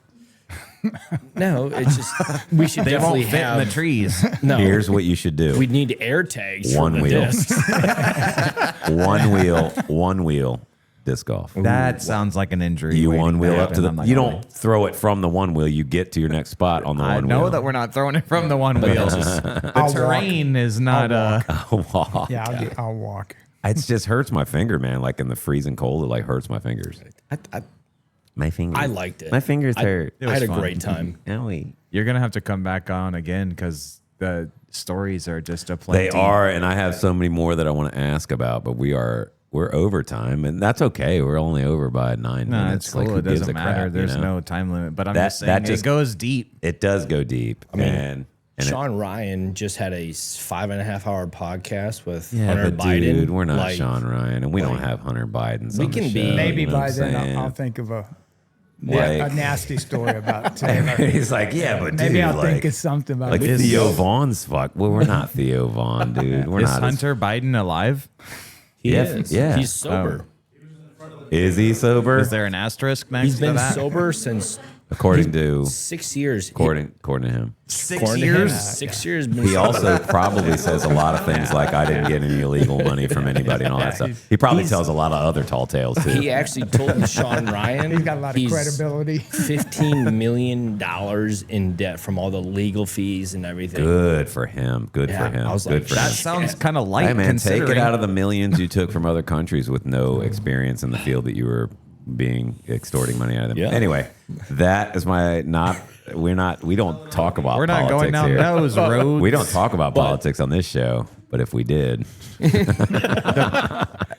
No, it's just we should they definitely won't fit have in the trees. No, Here's what you should do. we need air tags One for the wheel. discs. one wheel disc golf. That sounds like an injury. You waiting one wheel to up to happen. I'm the. not You gonna don't throw it from the one wheel. You get to your next spot on the I one know wheel. that we're not throwing it from the one wheel. The I'll terrain is not. Walk. Yeah, I'll walk. It just hurts my finger, man. Like in the freezing cold, it like hurts my fingers. My fingers. I liked it. My fingers hurt. I had a fun. great time. Owie. You're gonna have to come back on again because the stories are just a plenty. They are, and I have so many more that I want to ask about, but we're over time, and that's okay. We're only over by 9 No, minutes. it's cool. Like, who it gives doesn't a matter. crap, There's you know? no time limit. But I'm That- just saying that just- it goes deep. It does go deep. mean, and Sean Ryan just had a 5.5-hour podcast with yeah, Hunter but Biden. dude, we're not Like, Sean Ryan, and we don't have Hunter Biden. We can be- Maybe you know by what I'm then saying? I'll think of a Like- nasty story about Taylor. He's like, yeah, but Maybe dude, I'll like, think of something about like it. Theo Vaughn's fuck. Well, we're not Theo Vaughn, dude. We're Is not. Hunter Biden alive? He Yeah, is. yeah. He's sober. Is he sober? Is there an asterisk next He's to been that? sober since According to 6 years. according to him. 6 According to him, years. 6 years. Been He sober. also probably says a lot of things like I didn't get any illegal money from anybody and all that stuff. He probably tells a lot of other tall tales too. He actually told Sean Ryan He's got a lot of he's credibility. $15 million in debt from all the legal fees and everything. Good for him. Good Yeah, for him. I was Good like, for That him. sounds kind of light. Hey man, take it considering. out of the millions you took from other countries with no experience in the field that you were extorting money out of them. Yeah. Anyway, that is my we don't talk about We're not politics going down here. those roads. We don't talk about politics on this show, but if we did,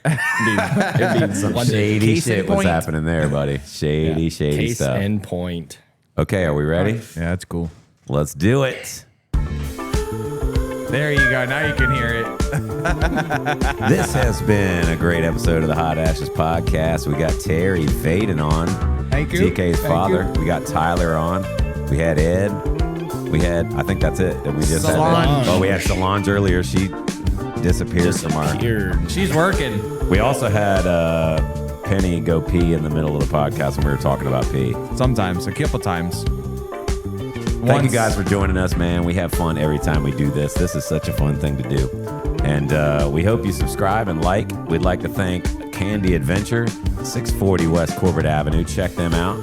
It'd be some shady Case in shit was point. happening there, buddy. Shady case stuff. in point. Okay, are we ready? Yeah, that's cool. Let's do it. There you go. Now you can hear it. This has been a great episode of the Hot Ashes podcast. We got Terry Vaden on, Thank you. TK's Thank father. you. We got Tyler on. We had Ed. We had, I think that's it. That we just Solange. had. Oh, we had Solange earlier. She disappeared from our. Disappeared. She's working. We also had Penny go pee in the middle of the podcast when we were talking about pee. Sometimes, a couple times. Thank you guys for joining us, man. We have fun every time we do this. This is such a fun thing to do. And we hope you subscribe and like. We'd like to thank Candy Adventure, 640 West Corbett Avenue. Check them out.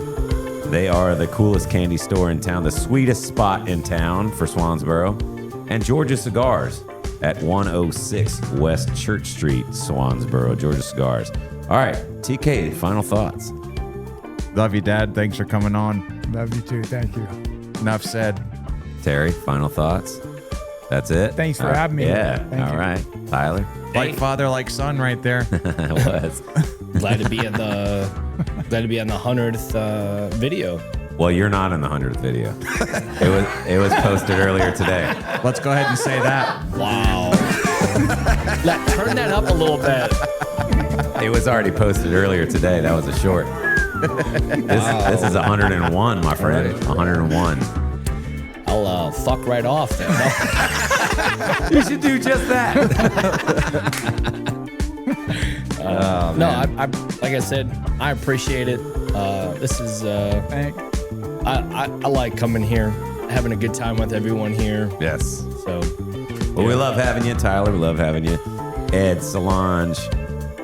They are the coolest candy store in town, the sweetest spot in town for Swansboro. And Georgia Cigars at 106 West Church Street, Swansboro, Georgia Cigars. All right, TK, final thoughts. Love you, Dad. Thanks for coming on. Love you too. Thank you. Enough said. Terry, final thoughts. That's it. Thanks for having me. Yeah. Thank All you. right, Tyler. Like father, like son, right there. It was. Glad to be on the 100th video. Well, you're not in the 100th video. It was posted earlier today. Let's go ahead and say that. Wow. Turn that up a little bit. It was already posted earlier today. That was a short. This is 101, my friend. 101. I'll fuck right off then. You should do just that. No, I like I said, I appreciate it. This is Thank. I like coming here, having a good time with everyone here. Yes. So Well, we love having you, Tyler. We love having you. Ed, Solange,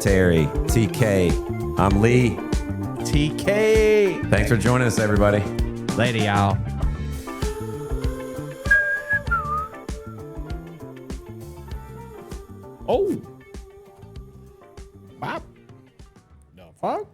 Terry, TK. I'm Lee. TK. Thanks for joining us, everybody. Lady, y'all. oh, wow, the fuck.